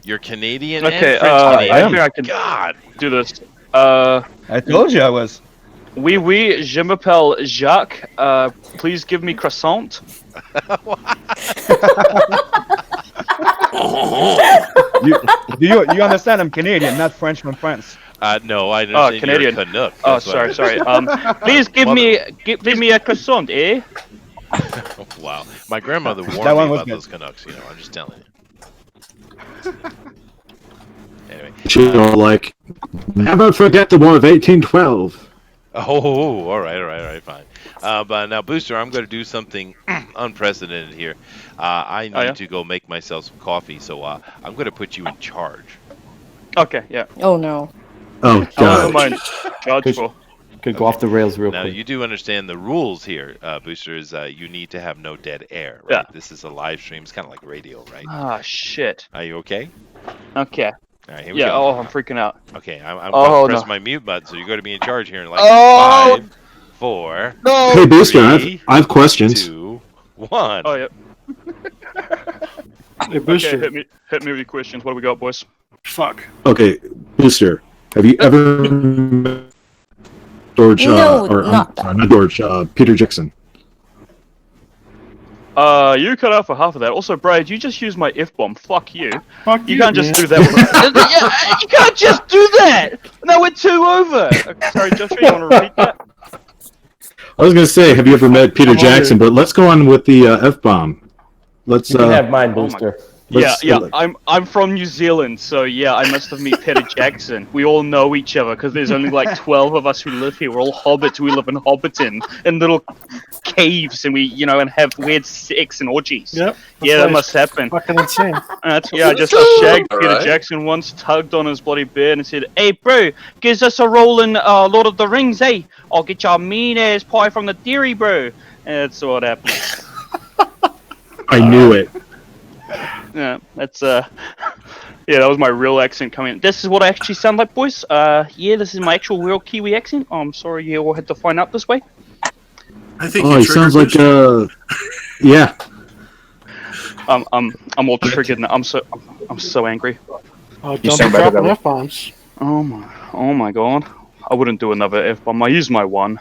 You're Canadian Okay, and French I Canadian. am. think I can God. do this. I told you I was. Oui, je m'appelle Jacques. Please give me croissant. You understand? I'm Canadian, not French from France. No, I understand Canadian. you're a Canuck. Oh, That's what sorry. Please give me a croissant, eh? Wow. My grandmother warned That me one was about good. those Canucks, I'm just telling you. Anyway. She'll like, never forget the War of 1812. Oh, all right, fine. But now, Booster, I'm going to do something unprecedented here. I need to go make myself some coffee, so I'm going to put you in charge. Okay, yeah. Oh no. Oh, I don't God. mind. Chargeable. Could go off the rails real Now, quick. you do understand the rules here, Booster, is you need to have no dead air, right? Yeah. This is a live stream. It's kind of like radio, right? Ah, shit. Are you okay? Okay. All right, here we Yeah, go. I'm freaking out. Okay, I'm Oh, going to press no. my mute button, so you're going to be in charge here in like Oh! 5, 4, Hey, Booster, Three, I have questions. 2, 1. Oh, yeah. Hey, Booster. Okay, hit me with your questions. What do we got, boys? Fuck. Okay, Booster, have you ever met George, No, or not sorry, not George, Peter Jackson? You cut out for half of that. Also, Brad, you just used my F-bomb. Fuck you. Fuck You can't just do that. Yeah, you can't just do that! No, we're 2 over! Sorry, Joshua, you want to repeat that? I was going to say, have you ever met Peter I'm Jackson, but let's go on with the F-bomb. Let's, You can have mine, oh my- Booster. Yeah, I'm from New Zealand, so yeah, I must have met Peter Jackson. We all know each other because there's only like 12 of us who live here. We're all hobbits. We live in Hobbiton in little caves, and we, and have weird sex and orgies. Yep. Yeah, that must happen. Fucking insane. I just shagged Peter Alright. Jackson once, tugged on his bloody beard, and said, "Hey, bro, gives us a roll in Lord of the Rings, eh? I'll get your mean ass pie from the dairy, bro." And that's what happened. I knew it. Yeah, that's yeah, that was my real accent coming in. This is what I actually sound like, boys. Yeah, this is my actual real Kiwi accent. I'm sorry you all had to find out this way. I think Oh, you he sounds like, Booster. yeah. I'm all triggered now. I'm so angry. Don't You be sound better dropping that way. F-bombs. Oh my god. I wouldn't do another F-bomb. I used my one.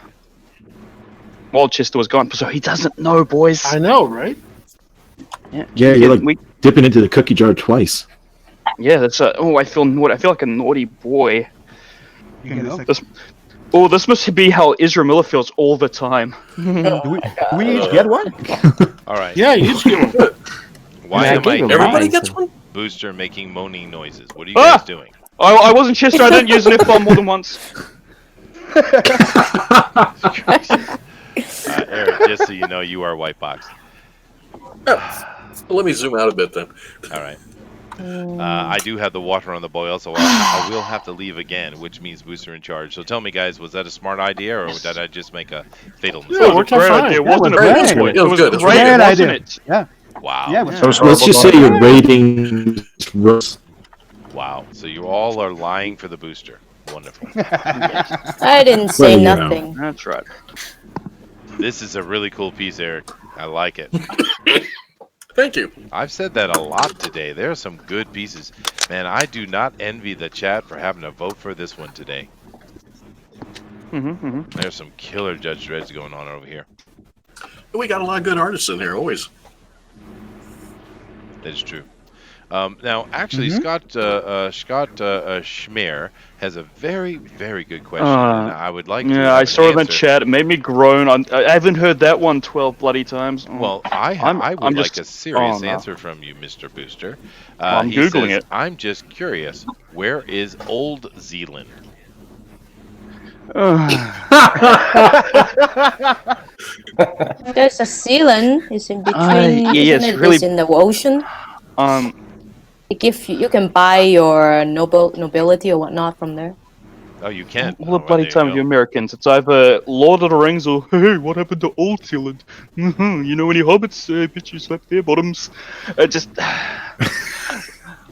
Waldchester was gone, so he doesn't know, boys. I know, right? Yeah, you're like we, dipping into the cookie jar twice. yeah, that's I feel like a naughty boy. You get a sec- This must be how Ezra Miller feels all the time. do we each get one? All right. Yeah, you just get one. Why Yeah, I am gave him I Everybody mine, gets so- one? Booster making moaning noises? What are you Ah! guys doing? I wasn't Chester. I didn't use an F-bomb more than once. Eric, just so you know, you are white box. Let me zoom out a bit then. All right. I do have the water on the boil, so I will have to leave again, which means Booster in charge. So tell me, guys, was that a smart idea, or did I just make a fatal Yeah, mistake? it It was worked a out great fine. idea, Yeah, wasn't it? great. It It was was good. It was great, really good. wasn't idea. it? Yeah. Wow. Yeah. It was Let's horrible. just say your rating rose. Wow. So you all are lying for the Booster. Wonderful. I didn't say Well, you know. nothing. That's right. This is a really cool piece, Eric. I like it. Thank you. I've said that a lot today. There are some good pieces. Man, I do not envy the chat for having to vote for this one today. There's some killer Judge Dredds going on over here. We got a lot of good artists in here, always. That is true. Now, actually, Scott Schmeer has a very, very good question, and I would like to. Yeah, have I an saw it in the answer. chat. It made me groan. I haven't heard that one 12 bloody times. Oh. Well, I would I'm like just- a serious oh, no. answer from you, Mr. Booster. I'm He Googling says, it. I'm just curious. Where is Old Zealand? There's a Zealand. It's in between. yeah, isn't it's it? really- It's in the ocean. They give you can buy your nobility or whatnot from there. Oh, you can. All the bloody time with you Americans. It's either Lord of the Rings or, hey, what happened to Old Zealand? You know any hobbits? Bitches left their bottoms. Just...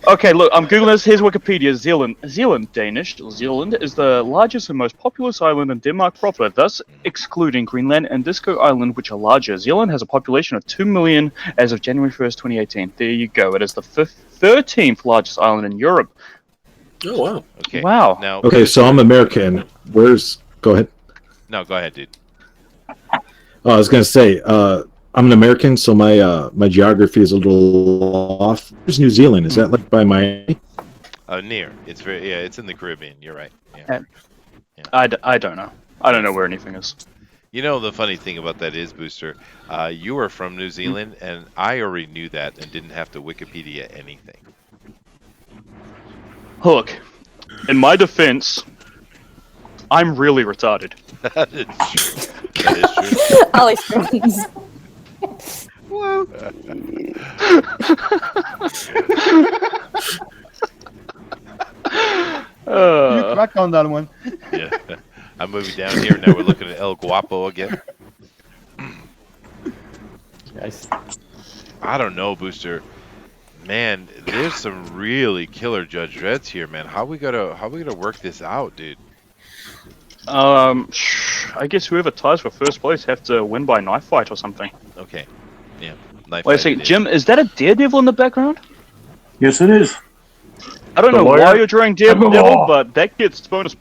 Okay, look, I'm googling this. Here's Wikipedia. Zealand, Danish. Zealand is the largest and most populous island in Denmark proper, thus excluding Greenland and Disco Island, which are larger. Zealand has a population of 2 million as of January 1st, 2018. There you go. It is the 13th largest island in Europe. Oh, wow. Okay. Wow. Now, Okay, so I'm American. Go ahead. No, go ahead, dude. I was gonna say, I'm an American, so my geography is a little off. Where's New Zealand? Is that like by Miami? Near. It's it's in the Caribbean. You're right. Yeah. I don't know. I don't know where anything is. You know, the funny thing about that is, Booster, you are from New Zealand, and I already knew that and didn't have to Wikipedia anything. Look, in my defense, I'm really retarded. That is true. That is true. Alex Jones. You cracked on that one. Yeah. I'm moving down here. Now we're looking at El Guapo again. Nice. I don't know, Booster. Man, there's some really killer Judge Dredds here, man. How we gonna work this out, dude? I guess whoever ties for first place have to win by knife fight or something. Okay. Yeah. Knife Wait a fight second, it is. Jim, is that a daredevil in the background? Yes, it is. I don't The know lawyer? why you're drawing daredevil, law. but that gets bonus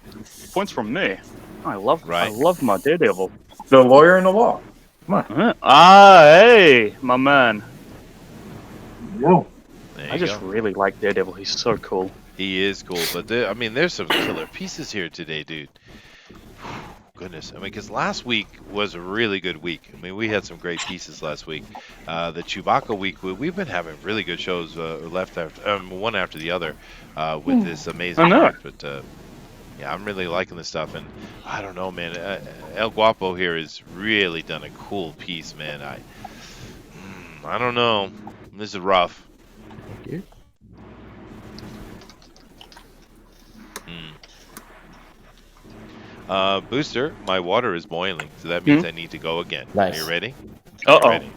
points from me. I love Right. my daredevil. The lawyer in the law. Come on. Hey, my man. No. There I you just go. really like Daredevil. He's so cool. He is cool, but there's some killer pieces here today, dude. Goodness, because last week was a really good week. I mean, we had some great pieces last week. The Chewbacca week, we've been having really good shows, one after the other, with this amazing I know. art. But yeah, I'm really liking this stuff, and I don't know, man. El Guapo here has really done a cool piece, man. I don't know. This is rough. Thank you. Booster, my water is boiling, so that means I need to go again. Nice. Are you ready? Uh-oh. Ready?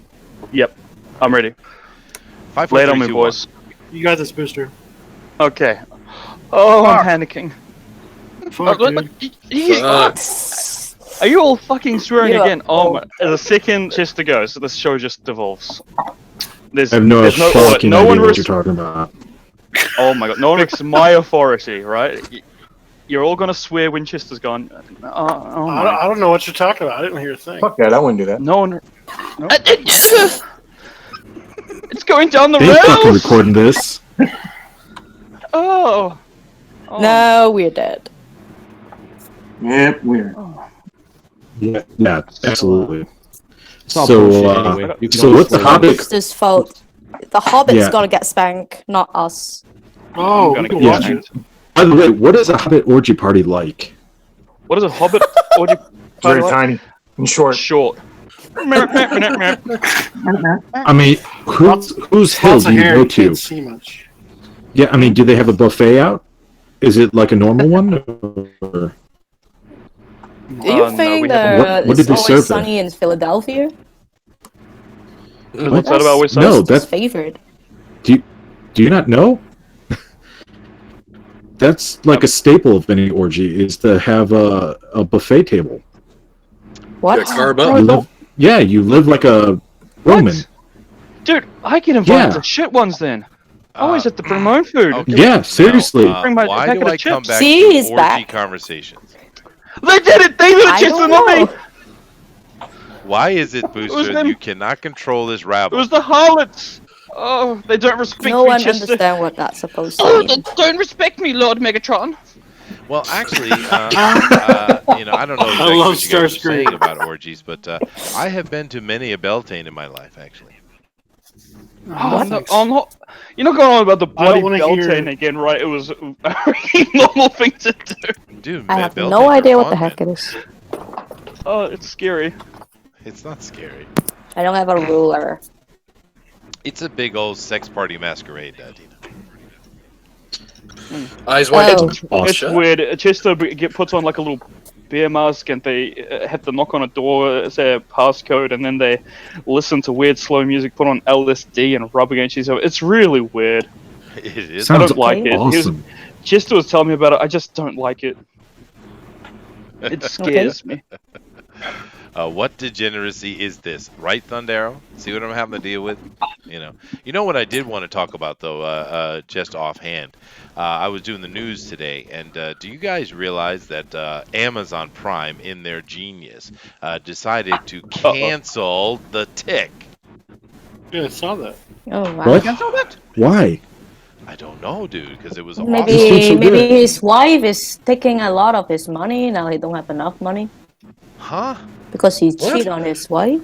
Yep, I'm ready. 5, Lay 4, it on 3, me, 2, 1. boys. You got this, Booster. Okay. Oh, I'm panicking. Fuck, dude. Are you all fucking swearing Yeah. again? Oh my! The second Chester goes, the show just devolves. There's, I have no there's fucking no idea one what you're talking about. Oh my god! No one respects my authority, right? You're all gonna swear Winchester's gone. Oh my! I don't know what you're talking about. I didn't hear a thing. Fuck that. I wouldn't do that. No one. No. It's going down the They fucking rails. recording this. Oh. No, we're dead. Yep, weird. Yeah, absolutely. It's not So, bullshit anyway. You can so always what's the play Hobbit? It's his fault. The Hobbit's Yeah. gotta get spanked, not us. Oh, I'm we gonna can get watch spanked. it. By the way, what is a Hobbit orgy party like? What is a Hobbit? Orgy Very party like? tiny and short. Short. I mean, whose hill Lots do of you hair. go You can't to? see much. Yeah, I mean, do they have a buffet out? Is it like a normal one? Or... Do you No, think we haven't. What It's did they Always serve there? Sunny in Philadelphia? What's that That's about Always Sunny? No, Chester's that favorite. do you not know? That's like a staple of any orgy is to have a buffet table. What? Yeah, carb Bro, up. You live, yeah, you live like a Roman. What? Dude, I get invited Yeah. to shit ones then. I always Uh, have to bring my own food. Okay. Yeah, seriously. Bring my Why packet do of I come chips. back See, to he's orgy back. conversations? They did it! They did it, I Chester, don't not me! know. Why is it, was Booster, them. you cannot control this It rabble? was the harlots! Oh, they don't respect No me, one Chester. understand what that's supposed Oh, to they mean. don't respect me, Lord Megatron. Well, actually, I don't know exactly love what you guys are Starscream. saying about orgies, but I have been to many a Beltane in my life, actually. Oh, Thanks. you're not going on about the I don't bloody wanna Beltane hear- again, right? It was a very normal thing to do. Dude, I have Beltanes no are idea what fun, the heck man. it is. Oh, it's scary. It's not scary. I don't have a ruler. It's a big old sex party masquerade, Dina. Eyes wide Oh. open. Mouth It's shut. weird. Chester puts on like a little bear mask and they have to knock on a door, say a passcode, and then they listen to weird slow music, put on LSD and rub against each other. It's really weird. It is. I Sounds don't like it. awesome. Chester was telling me about it. I just don't like it. It scares me. What degeneracy is this, right, Thundero? See what I'm having to deal with? You know what I did want to talk about though, just offhand. I was doing the news today, and do you guys realize that Amazon Prime, in their genius, decided to cancel The Tick? Yeah, I saw that. Oh wow. What? Why? I don't know, dude, because it was This Maybe awesome. seems so maybe good. his wife is taking a lot of his money now. He don't have enough money Huh? because he What? cheated on his wife.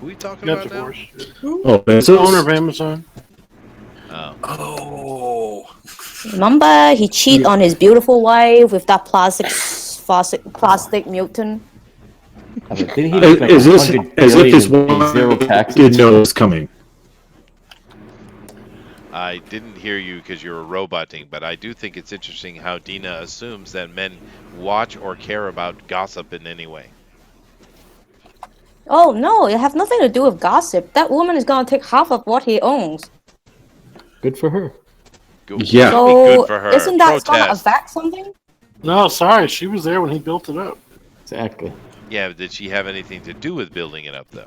Who are we talking Got about now? divorced. Oh, The owner of Bezos? Amazon. Oh. Oh. Remember, he cheated on his beautiful wife with that plastic mutant. I mean, didn't he make like Is this 100 as if his billion in wife zero taxes? didn't know it was coming? I didn't hear you because you were roboting, but I do think it's interesting how Dina assumes that men watch or care about gossip in any way. Oh no, it have nothing to do with gossip. That woman is gonna take half of what he owns. Good for her. Yeah. Be So good for her. isn't that gonna Protest. affect something? No, sorry, she was there when he built it up. Exactly. Yeah, but did she have anything to do with building it up, though?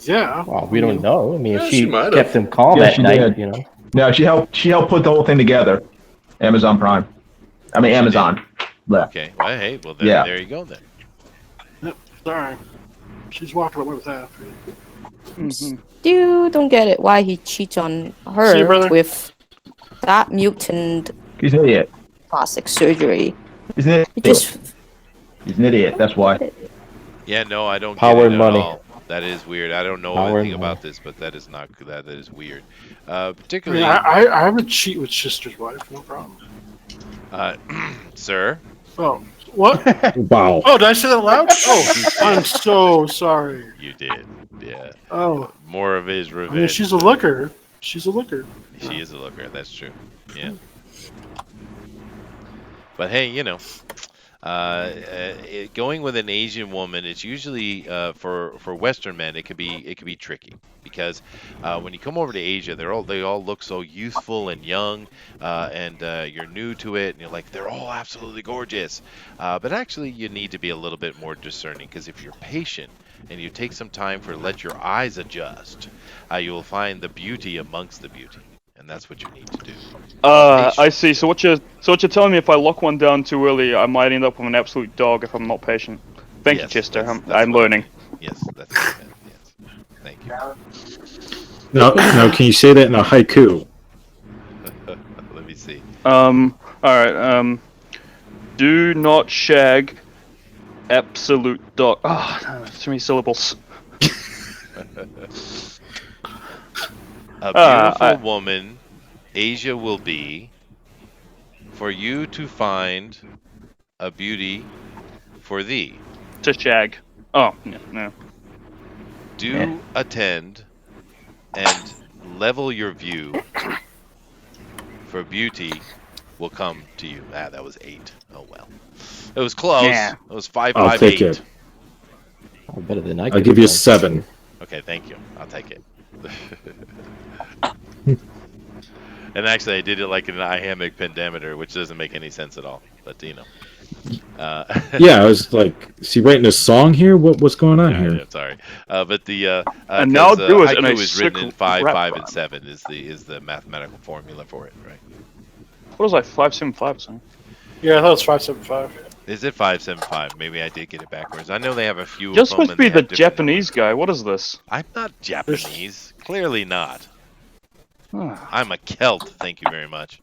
Yeah. Well, we don't know. I mean, Yeah, if she she might have. kept him calm Yeah, at she night, did. you know. No, she helped put the whole thing together. Amazon Prime. I mean Amazon. Left. Okay, well, hey, well, then, Yeah. there you go, then. Sorry. She's walking away with half. You don't get it why he cheats on See you, her brother. with that mutant He's an idiot. plastic surgery. He's an idiot. He just He's an idiot. That's why. Yeah, no, I don't Power get it and at money. all. That is weird. I don't know Power anything and about money. this, but that is not that is weird. I mean, Particularly, I would cheat with sister's wife, no problem. sir. Oh, what? Wow. Oh, did I say that loud? Oh, I'm so sorry. You did, yeah. Oh, More of his I revenge. mean, she's a looker. She's a looker. She is a looker. That's true. Yeah. But hey, going with an Asian woman, it's usually for Western men. It could be tricky because when you come over to Asia, they all look so youthful and young, and you're new to it, and you're like they're all absolutely gorgeous. But actually, you need to be a little bit more discerning because if you're patient and you take some time to let your eyes adjust, you will find the beauty amongst the beauty. And that's what you need to do. I see. So what you're telling me, if I lock one down too early, I might end up with an absolute dog if I'm not patient. Thank you, Yes, Chester. that's I'm what I learning. meant. Yes, that's what I meant. Yes. Thank you. Now, can you say that in a haiku? Let me see. All right. Do not shag. Absolute dog. Oh, too many syllables. A beautiful woman, Asia will be, for you to find a beauty for thee. To shag. Oh, no. Do attend and level your view, for beauty will come to you. Ah, that was 8. Oh well. It was close. Yeah. It was 5, I'll 5, take 8. it. Oh, better than I I'll could give you a have done. 7. Okay, thank you. I'll take it. And actually, I did it like an iambic pentameter, which doesn't make any sense at all. But Yeah, I was like, is he writing a song here? What's going on here? Yeah, sorry. But the And now do it in a haiku is written in sick 5, rap 5, and rhyme. 7 is the mathematical formula for it, right? What was I, 575 or something? Yeah, I thought it was 575. Is it 575? Maybe I did get it backwards. I know they have a few. You're of them supposed to and be they the have different Japanese numbers. guy. What is this? I'm not Japanese. Clearly not. I I'm a Celt. Thank you very much.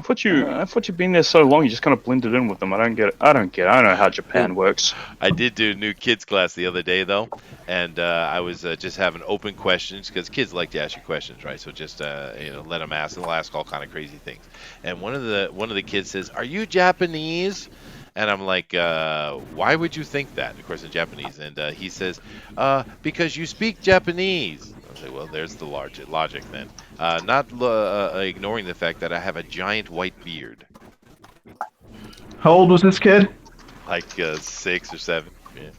thought you'd been there so long. You just kind of blended in with them. I don't get it. I don't know how Japan works. I did do a new kids class the other day though, and I was just having open questions because kids like to ask you questions, right? So just let them ask, and they'll ask all kind of crazy things. And one of the kids says, "Are you Japanese?" And I'm like, "Why would you think that?" Of course, in Japanese. And he says, "Because you speak Japanese." I say, "Well, there's the logic then." Not ignoring the fact that I have a giant white beard, How old was this kid? like 6 or 7. Yeah.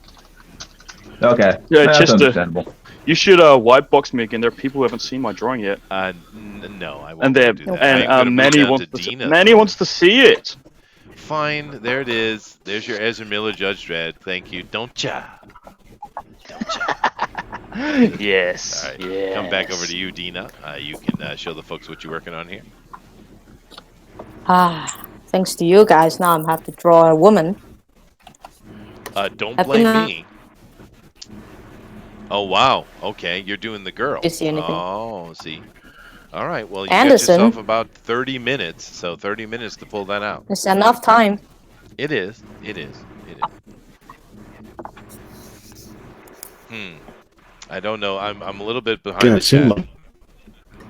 Okay. Yeah, That's just understandable. you should white box me again. There are people who haven't seen my drawing yet, No, I won't and they're do that. I'm gonna and move Manny down wants to Dina, Manny though. wants to see it. Fine, there it is. There's your Ezra Miller Judge Dredd. Thank you. Don't ya? Yes. All right. Yes. Come back over to you, Dina. You can show the folks what you're working on here. Thanks to you guys, now I'm have to draw a woman. Don't I've blame been, me. Oh wow. Okay, you're doing the girl. You see anything? Oh, see. All right. Well, you Anderson. got yourself about 30 minutes. So 30 minutes to pull that out. It's enough time. It is. It is. It is. I don't know. I'm a little bit behind Yeah, the it seemed chat. like,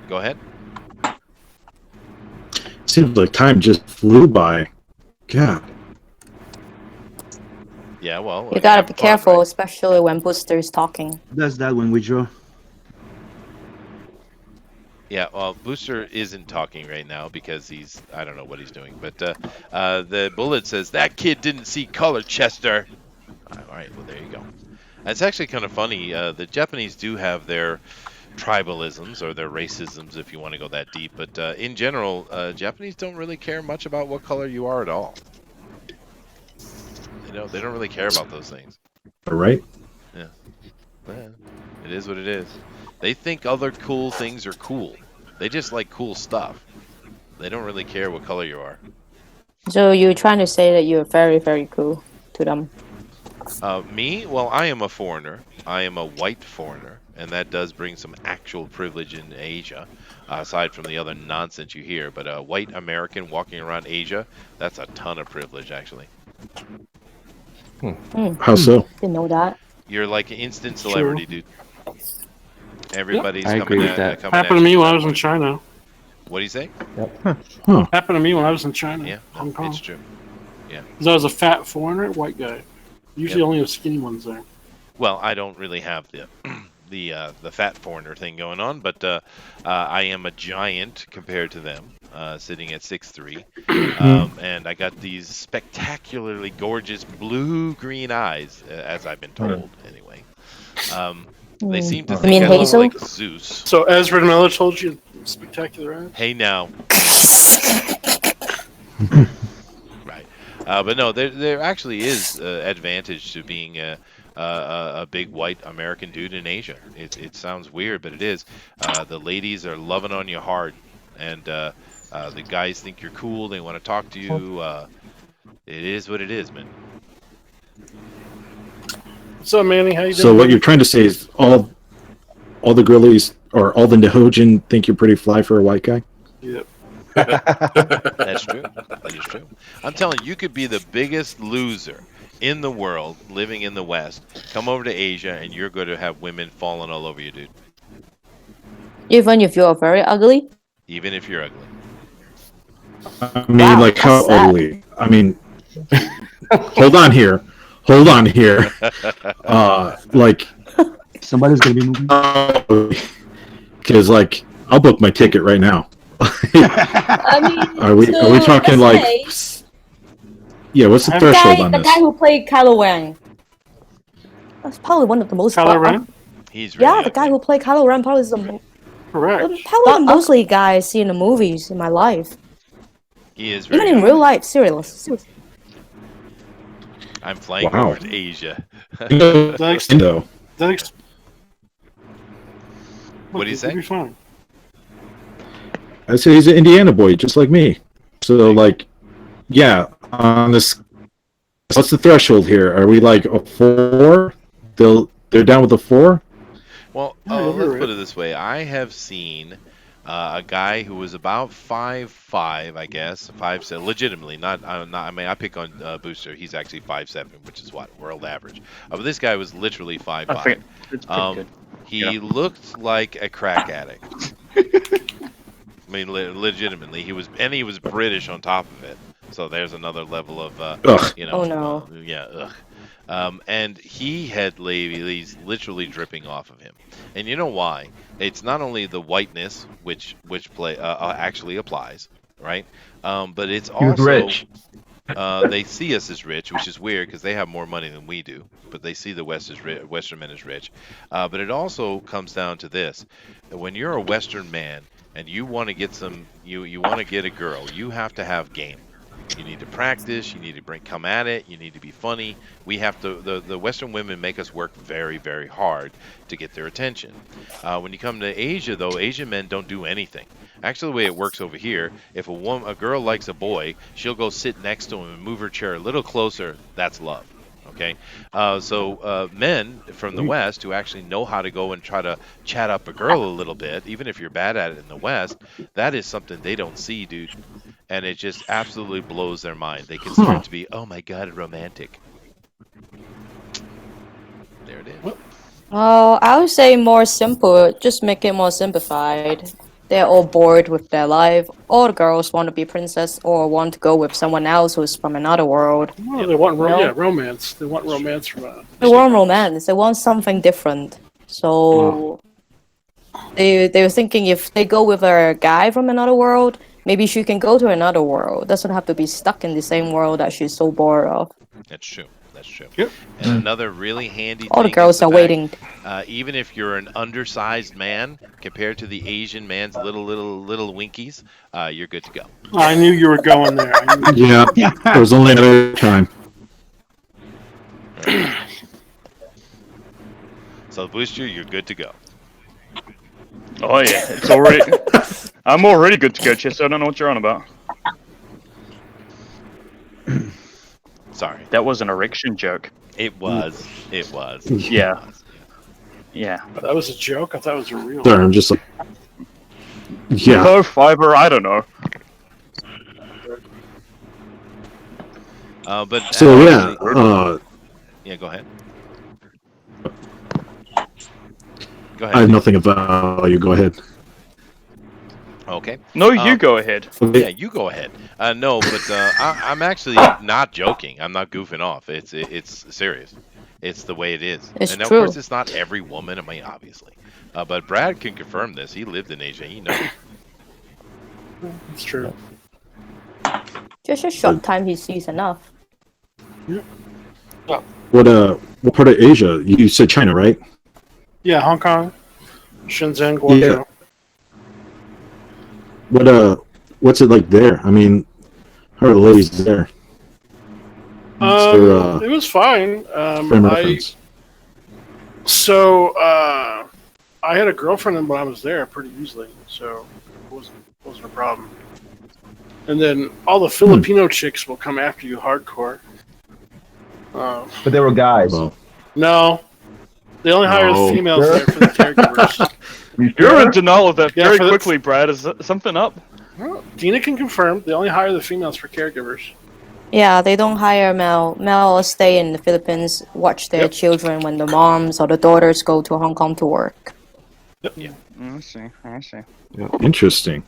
Go ahead. seems like time just flew by. God. Yeah. Well, You gotta be careful, right? especially when Booster is talking. Does that when we draw? Yeah, well, Booster isn't talking right now because I don't know what he's doing. But the bullet says, that kid didn't see color, Chester. All right, well, there you go. It's actually kind of funny. The Japanese do have their tribalisms or their racisms, if you want to go that deep. But in general, Japanese don't really care much about what color you are at all. They don't really care about those things. All right. Yeah. It is what it is. They think other cool things are cool. They just like cool stuff. They don't really care what color you are. So you're trying to say that you're very, very cool to them. Me? Well, I am a foreigner. I am a white foreigner. And that does bring some actual privilege in Asia, aside from the other nonsense you hear. But a white American walking around Asia, that's a ton of privilege, actually. How so? Didn't know that. You're like an instant celebrity, dude. Everybody's I agree coming with that. coming Happened at to me you when I that was in way. China. What do you say? Happened to me when I was in China. Yeah, Hong no, Kong. it's true. Because I was a fat foreigner, white guy. Usually Yep. only have skinny ones there. Well, I don't really have the fat foreigner thing going on, but I am a giant compared to them, sitting at 6'3", and I got these spectacularly gorgeous blue-green eyes, as I've been told, anyway. They seem to You think mean I look Hazel? like Zeus. So Ezra Miller told you spectacular eyes? Hey now. Right. But no, there actually is advantage to being a big white American dude in Asia. It sounds weird, but it is. The ladies are loving on you hard, and the guys think you're cool. They want to talk to you. It is what it is, man. What's up, Manny? How you doing? So what you're trying to say is all the girlies or all the Nihojin think you're pretty fly for a white guy? Yep. That's true. That is true. I'm telling you, you could be the biggest loser in the world living in the West. Come over to Asia, and you're going to have women falling all over you, dude. Even if you're very ugly? Even if you're ugly. I mean, Wow, like how that's sad. ugly? I mean, hold on here. Like, Somebody's gonna be moving. because like I'll book my ticket right now. I mean, Are we talking like? Yeah, what's the threshold on the this? guy who played Kylo Ren? That's probably one of the most. Kylo Ren? He's really Yeah, the guy who played Kylo Ren probably is Correct. probably the mostly guy I see in the movies in my life. He is very Even in young. real life, seriously. I'm flying Wow. over to Asia. Indo. What do you say? You'll be fine. I say he's an Indiana boy, just like me. So, like, yeah, on this, what's the threshold here? Are we like a 4? They're down with a 4? Well, let's put it this way. I have seen a guy who was about 5'5", I guess, 5'7", legitimately. Not. I mean, I pick on Booster. He's actually 5'7", which is what world average. But this guy was literally 5'5". I think it's pretty good. He looked like a crack addict. I mean, legitimately, he was British on top of it. So there's another level of, you know. Oh no. Yeah. Ugh. And he had ladies literally dripping off of him, and you know why? It's not only the whiteness, which actually applies, right? But it's He was also rich. they see us as rich, which is weird because they have more money than we do, but they see the Western men as rich. But it also comes down to this: when you're a Western man and you want to get you want to get a girl, you have to have game. You need to practice. You need to come at it. You need to be funny. We have to. The Western women make us work very, very hard to get their attention. When you come to Asia, though, Asian men don't do anything. Actually, the way it works over here, if a girl likes a boy, she'll go sit next to him and move her chair a little closer. That's love. Okay, so men from the West who actually know how to go and try to chat up a girl a little bit, even if you're bad at it in the West, that is something they don't see, dude. And it just absolutely blows their mind. They consider it to be, oh my god, romantic. There it is. Oh, I would say more simple. Just make it more simplified. They're all bored with their life. All the girls want to be princess or want to go with someone else who's from another world. No, they want No. romance. They want romance from They want romance. They want something different. So they're thinking if they go with a guy from another world, maybe she can go to another world. Doesn't have to be stuck in the same world that she's so bored of. That's true. That's true. Yep. And another really handy All the thing girls is are fact, waiting. even if you're an undersized man compared to the Asian man's little winkies, you're good to go. I knew you were going there. Yeah, there was only another time. So Booster, you're good to go. Oh yeah, it's already. I'm already good to go, Chester. I don't know what you're on about. Sorry. That was an erection joke. It was. It was. Yeah. Yeah. That was a joke? I thought it was a real Sorry, I'm just like, yeah. No fiber, I don't know. But So actually, yeah, go ahead. Go ahead. I have nothing of value. Go ahead. Okay. No, you go ahead. Yeah, you go ahead. No, but I'm actually not joking. I'm not goofing off. It's serious. It's the way it is. It's and true. Of course, it's not every woman. I mean, obviously. But Brad can confirm this. He lived in Asia. He knows. It's true. Just a short time he sees enough. What part of Asia? You said China, right? Yeah, Hong Kong, Shenzhen, Guangzhou. Yeah. What's it like there? I mean, how are the ladies there? It was fine. I had a girlfriend when I was there pretty easily, so it wasn't a problem. And then all the Filipino chicks will come after you hardcore. But they were guys. Well, No, they only hire the females there for the caregivers. You're in denial of that Yeah, very for the- quickly, Brad. Is something up? Well, Dina can confirm they only hire the females for caregivers. Yeah, they don't hire male. Male stay in the Philippines, watch their children when the moms or the daughters go to Hong Kong to work. Yep. Yeah. I see. interesting.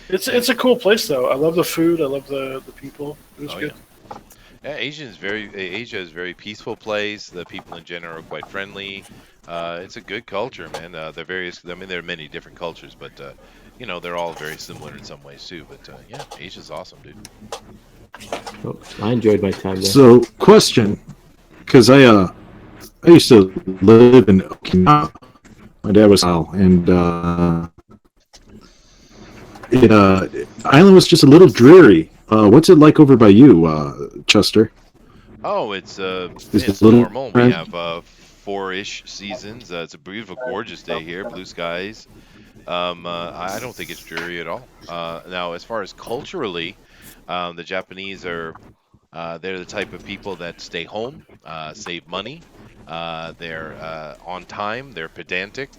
It's a cool place though. I love the food. I love the people. It was good. Yeah, Asia is a very peaceful place. The people in general are quite friendly. It's a good culture, man. I mean, there are many different cultures, but they're all very similar in some ways too. But yeah, Asia's awesome, dude. So I enjoyed my time there. So, question, because I used to live in Okinawa. My dad was and island was just a little dreary. What's it like over by you, Chester? Oh, it's Is it it's a little normal. We have four-ish seasons. It's a beautiful, gorgeous day here, blue skies. I don't think it's dreary at all. Now, as far as culturally, the Japanese they're the type of people that stay home, save money. They're on time. They're pedantic.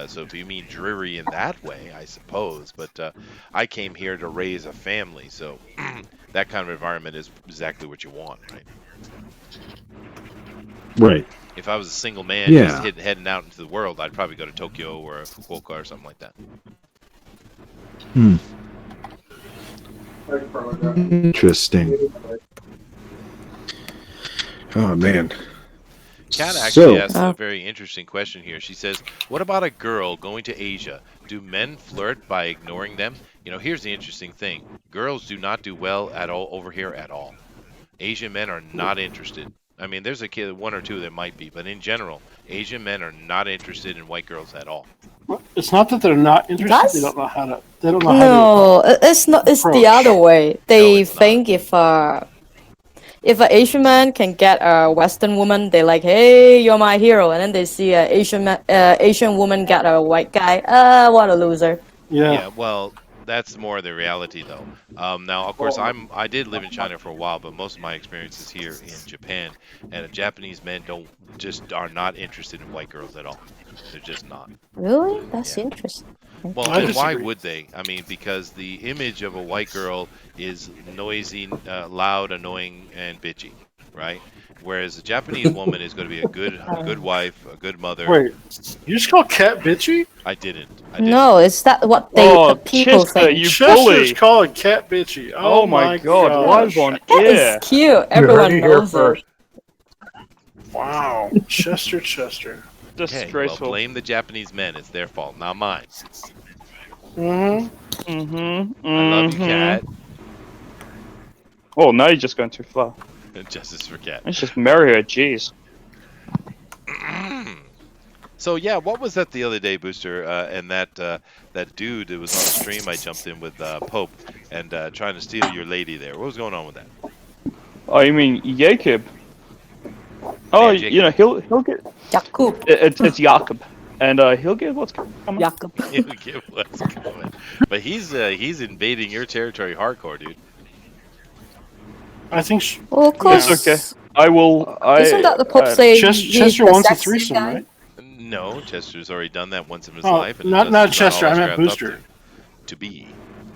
So if you mean dreary in that way, I suppose. But I came here to raise a family, so that kind of environment is exactly what you want, right? Right. If I was a single man just Yeah. heading out into the world, I'd probably go to Tokyo or Fukuoka or something like that. Hmm. Interesting. Oh man. Kat actually So, asked a very interesting question here. She says, "What about a girl going to Asia? Do men flirt by ignoring them?" Here's the interesting thing: girls do not do well at all over here at all. Asian men are not interested. I mean, there's a kid, one or two that might be, but in general, Asian men are not interested in white girls at all. It's not that they're not interested. That's- They don't know how to. They don't know how to. No, it's not. It's the approach. other way. They it's not. think if an Asian man can get a Western woman, they're like, "Hey, you're my hero," and then they see an Asian woman get a white guy. What a loser. Yeah, well, that's more the reality, though. Now, of course, I did live in China for a while, but most of my experience is here in Japan, and Japanese men are not interested in white girls at all. They're just not. Really? That's Yeah. interesting. Well, I and why disagree. would they? I mean, because the image of a white girl is noisy, loud, annoying, and bitchy, right? Whereas a Japanese woman is going to be a good wife, a good mother. Wait, you just call Cat bitchy? I didn't. No, is that what the people Chester, think? you Chester's bully. calling Cat bitchy. Oh my god, gosh. live on That air. is cute. Everyone knows it. Wow, Chester. Okay, well, Disgraceful. blame the Japanese men. It's their fault, not mine. Mm-hmm. I love you, Cat. Oh, now you're just going too far. Justice for Cat. Let's just marry her, jeez. So yeah, what was that the other day, Booster? And that dude that was on the stream, I jumped in with Pope and trying to steal your lady there. What was going on with that? Oh, you mean Jacob? Oh, Yeah, Jacob. you know, he'll get... Jakub. It's Jakob. And he'll get what's coming. Jakub. You get what's coming. But he's invading your territory hardcore, dude. I think. Well, of course. It's okay. I will... Isn't that the Pope saying he's Chester the wants a sexy threesome, guy? right? No, Chester's already done that once in his Oh, life. And not Chester. I meant Booster. To be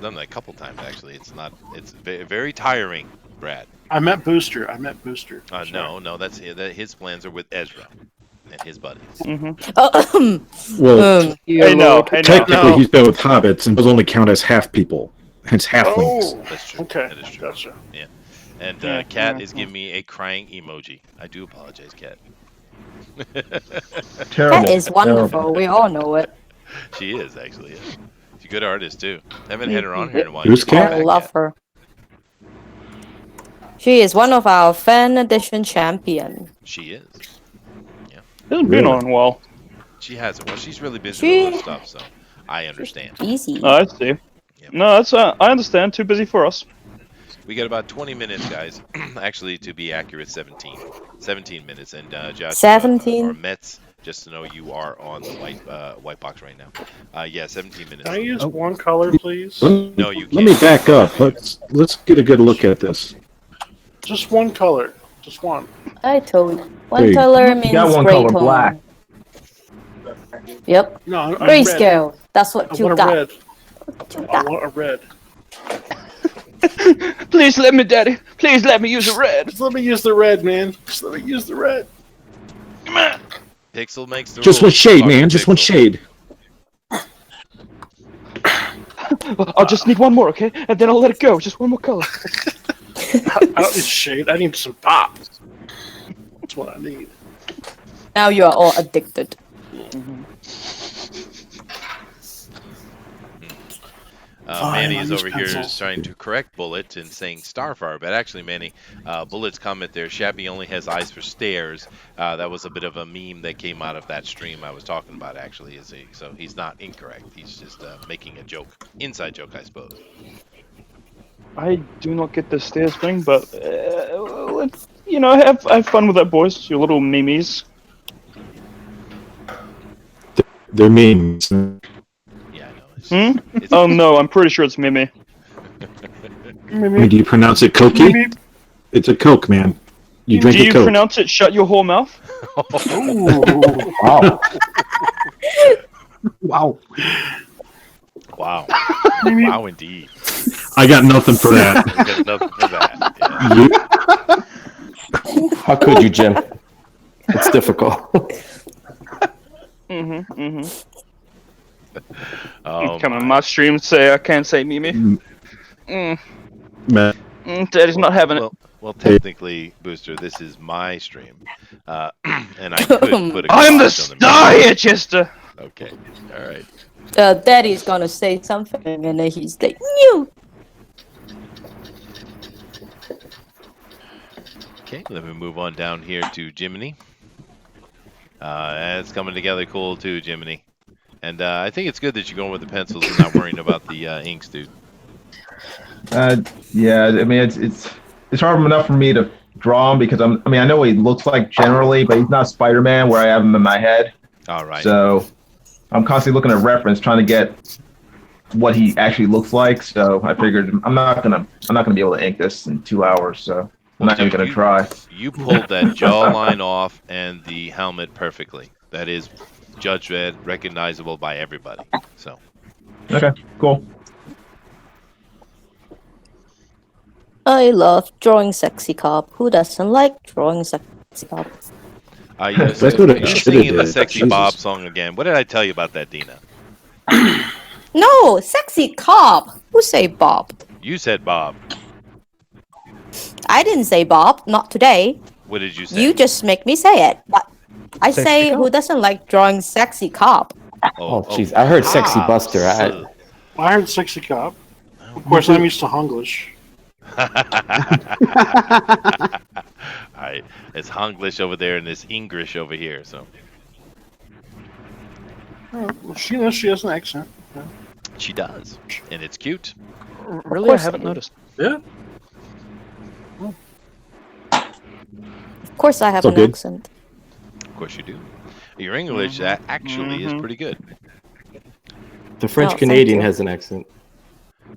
done that a couple times actually. It's very tiring, Brad. I meant Booster. No, that's his plans are with Ezra and his buddies. well, Hey, no. technically he's been with hobbits, and those only count as half people. Hence halflings. Oh, That's true. okay. That is true. Gotcha. Yeah. And Kat is giving me a crying emoji. I do apologize, Kat. Terrible. That is wonderful. We all know it. She is actually. Yeah. She's a good artist too. Haven't had her on here in a while. Who's You can Kat? come I back, love her. She is one of our fan edition champion. She is. Hasn't been on well. She hasn't. Well, she's really busy with other stuff, so I understand. Easy. I see. Yep. No, that's I understand. Too busy for us. We got about 20 minutes, guys. Actually, to be accurate, 17. 17 minutes. And Josh, 17? or Mets, just to know you are on the white box right now. Yeah, 17 minutes. Can I use one color, please? No, you can't. Let me back up. Let's get a good look at this. Just one color. Just one. I told you. One Hey. color means got one gray color, tone. black. Yep. No, I'm red. Grayscale. That's what I you want got. a red. What you I got. want a red. Please let me, Daddy. Please let me use a red. Just let me use the red, man. Just let me use the red. Come on. Pixel makes the Just one rules. shade, Fuck man. the Just one Pixel. shade. I'll just need one more, okay? And then I'll let it go. Just one more color. I don't need shade. I need some pop. That's what I need. Now you are all addicted. Fine, Manny I'll is use over here pencils. trying to correct Bullet and saying Starfire, but actually, Manny, Bullet's comment there, Shabby only has eyes for stairs. That was a bit of a meme that came out of that stream I was talking about, actually. So he's not incorrect. He's just making a joke, inside joke, I suppose. I do not get the stairs thing, but let's, have fun with that, boys. Your little memes. They're memes. Yeah, I know. Oh no, I'm pretty sure it's Mimi. I mean, do you pronounce it Cokey? It's a Coke, man. You drink Do a you Coke. pronounce it shut your whore mouth? Wow. Wow. Wow. Wow, indeed. I got nothing for that. There's nothing for that. Yeah. How could you, Jim? It's difficult. Come on, my stream say I can't say Mimi. Man. Daddy's not having it. Well, technically, Booster, this is my stream, and I could put a I'm the kibosh on star here, Chester. Okay, all right. Daddy's gonna say something, and then he's like, "No." Okay, let me move on down here to Jiminy. It's coming together cool too, Jiminy. And I think it's good that you're going with the pencils and not worrying about the inks, dude. Yeah, I mean it's hard enough for me to draw him because I know what he looks like generally, but he's not Spider-Man where I have him in my head. All right. So I'm constantly looking at reference, trying to get what he actually looks like. So I figured I'm not gonna be able to ink this in 2 hours. So I'm not even gonna try. You pulled that jawline off and the helmet perfectly. That is Judge Dredd, recognizable by everybody. So. Okay, cool. I love drawing sexy cop. Who doesn't like drawing sexy cop? That's what I you're should've singing the did. Sexy Jesus. Bob song again. What did I tell you about that, Dina? No, sexy cop. Who say Bob? You said Bob. I didn't say Bob. Not today. What did you say? You just make me say it. But I Sexy say, cop. who doesn't like drawing sexy cop? Oh, jeez. I heard sexy Buster. so- I heard sexy cop. Of course, I'm used to Hunglish. All right, it's Hunglish over there and it's English over here. So Oh, well, she knows she has an accent. she does, and it's cute. Really, I haven't noticed. Yeah. Of course, I have So an good. accent. Of course you do. Your English actually is pretty good. The French thank Canadian you. has an accent.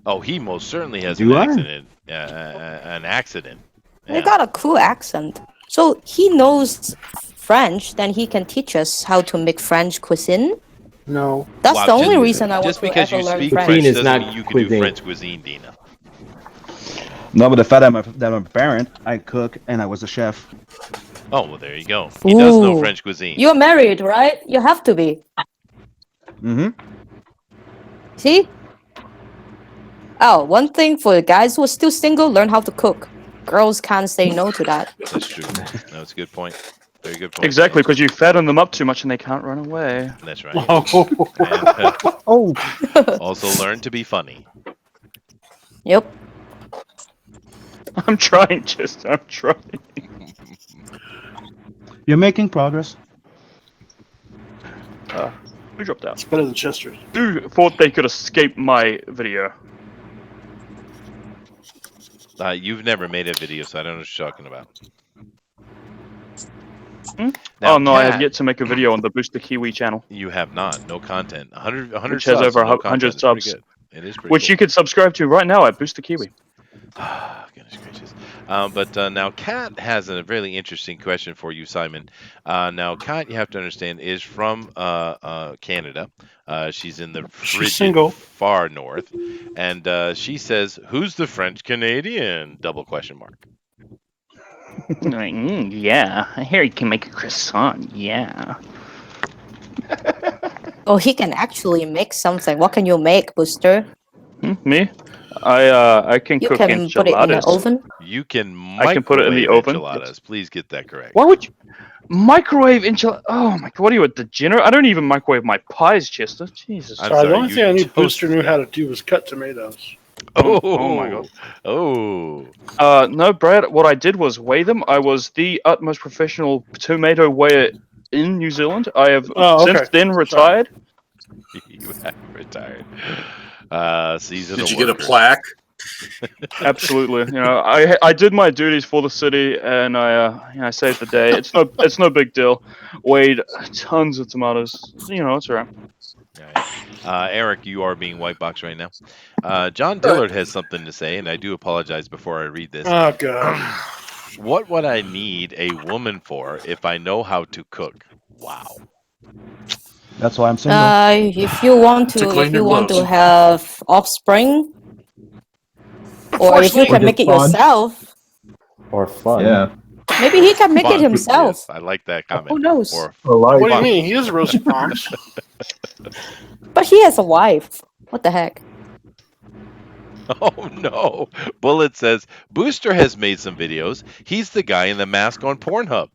Oh, he most certainly has Do an I? accident. An accident. They Yeah. got a cool accent. So he knows French, then he can teach us how to make French cuisine. No. That's Wow, the only just- reason I want Just to because ever you learn speak French. French Cuisine is doesn't not mean you can do cuisine. French cuisine, Dina. No, but the fact that I'm a parent, I cook and I was a chef. Oh, well, there you go. He does know Ooh. French cuisine. You're married, right? You have to be. Mm-hmm. See? Oh, one thing for the guys who are still single, learn how to cook. Girls can't say no to that. That's true. That's a good point. Very good point. Exactly, because you fatten them up too much and they can't run away. That's right. Oh. And, Oh, also learn to be funny. Yep. I'm trying, Chester. I'm trying. you're making progress. We dropped out. It's better than Chester's. Who thought they could escape my video? You've never made a video, so I don't know what you're talking about. Hmm? Now, Oh no, I have Kat, yet to make a video on the Boost the Kiwi channel, You have not. No content. 100 which has subs, over no 100 content. It's subs, pretty good. It is pretty which cool. you can subscribe to right now at Boost the Kiwi. Goodness gracious. But now, Kat has a really interesting question for you, Simon. Now, Kat, you have to understand, is from Canada. She's in the frigid single. far north. And she says, who's the French Canadian? Double question mark. Yeah, I hear he can make a croissant. Yeah. Oh, he can actually make something. What can you make, Booster? Me? I can You cook can put it in the enchiladas. oven. You can I can put it in the microwave oven. enchiladas. Please get that correct. Why would you microwave enchiladas? Oh my god, what are you, a degenerate? I don't even microwave my pies, Chester. Jesus. I'm The sorry, only you thing I knew toast Booster knew how them. to do was cut tomatoes. Oh my god. Oh. No, Brad. What I did was weigh them. I was the utmost professional tomato weigher in New Zealand. I have since then retired. You have retired. Seasonal Did you get a worker. plaque? Absolutely. You know, I did my duties for the city, and I saved the day. It's no big deal. Weighed tons of tomatoes. You know, it's alright. All right. Eric, you are being white box right now. John Dillard has something to say, and I do apologize before I read this. Oh god. What would I need a woman for if I know how to cook? Wow. That's why I'm single. If you want To to, clean if your you want to gloves. have offspring, or Force if you feed. can make it fun. yourself, Or fun. Yeah. maybe he can make it Fun. himself. Yes, I like that comment. Who knows? Or What do you mean? He has roast palms. But he has a wife. What the heck? oh no, Bullet says Booster has made some videos. He's the guy in the mask on Pornhub.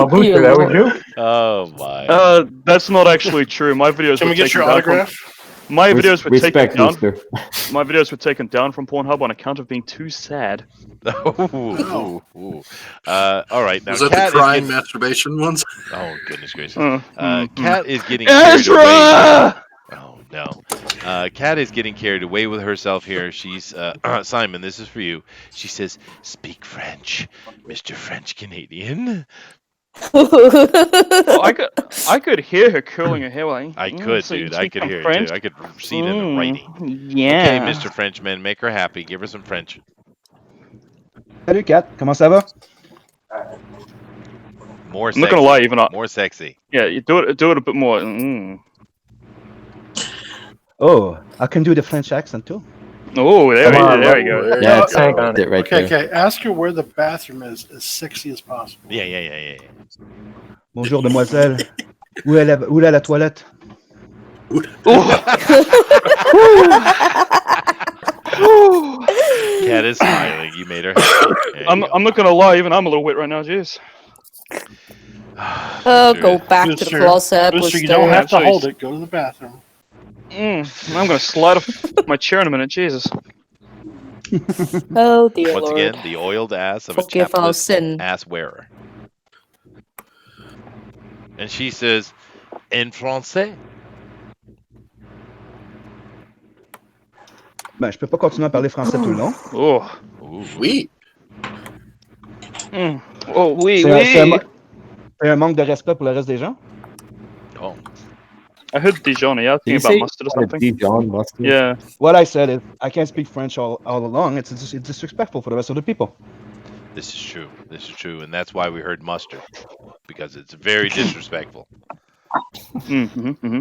Booster, that was you? Oh my. That's not actually true. My videos Can were we get taken your down from- autograph? My videos were taken Respect, down. Booster. My videos were taken down from Pornhub on account of being too sad. Ooh. All right, now Was that the Cat is crying getting- masturbation ones? Oh goodness gracious. Mm. Cat is getting carried away. Ezra! Oh no. Kat is getting carried away with herself here. She's Simon, this is for you. She says, "Speak French, Mr. French Canadian." Oh, I could hear her curling her hair. Like, I could, so you dude. I speak could hear French? it too. I could see it in the writing. Yeah. Okay, Mr. Frenchman, make her happy. Give her some French. Salut Kat, comment ça va? More I'm sexy. not gonna lie, even More sexy. Yeah, you do it a bit more. Oh, I can do the French accent too. Oh, there you go. Yeah, There you go. it's it right Okay, there. okay. Ask her where the bathroom is as sexy as possible. Yeah. Bonjour, demoiselle. Où est la toilette? Cat is smiling. You made her happy. There you I'm go. not gonna lie, even I'm a little wet right now. Jeez. Go back to the Booster, closet. Booster, you Booster. don't have to Please. hold it. Go to the bathroom. I'm gonna slide off my chair in a minute. Jesus. Oh dear Once Lord. again, the oiled ass of Forgive a our chapless sin. ass wearer. And she says, "En français." Ben, je peux pas continuer à parler français tout le long. Oh. Ooh. Oui. Oh, oui, C'est oui. un manque de respect pour le reste des gens. Oh. I heard Dijon. Yeah, Did you think say about mustard or something. Dijon mustard? Yeah. What I said is, I can't speak French all along. It's disrespectful for the rest of the people. This is true. This is true, and that's why we heard mustard, because it's very disrespectful. Mm-hmm.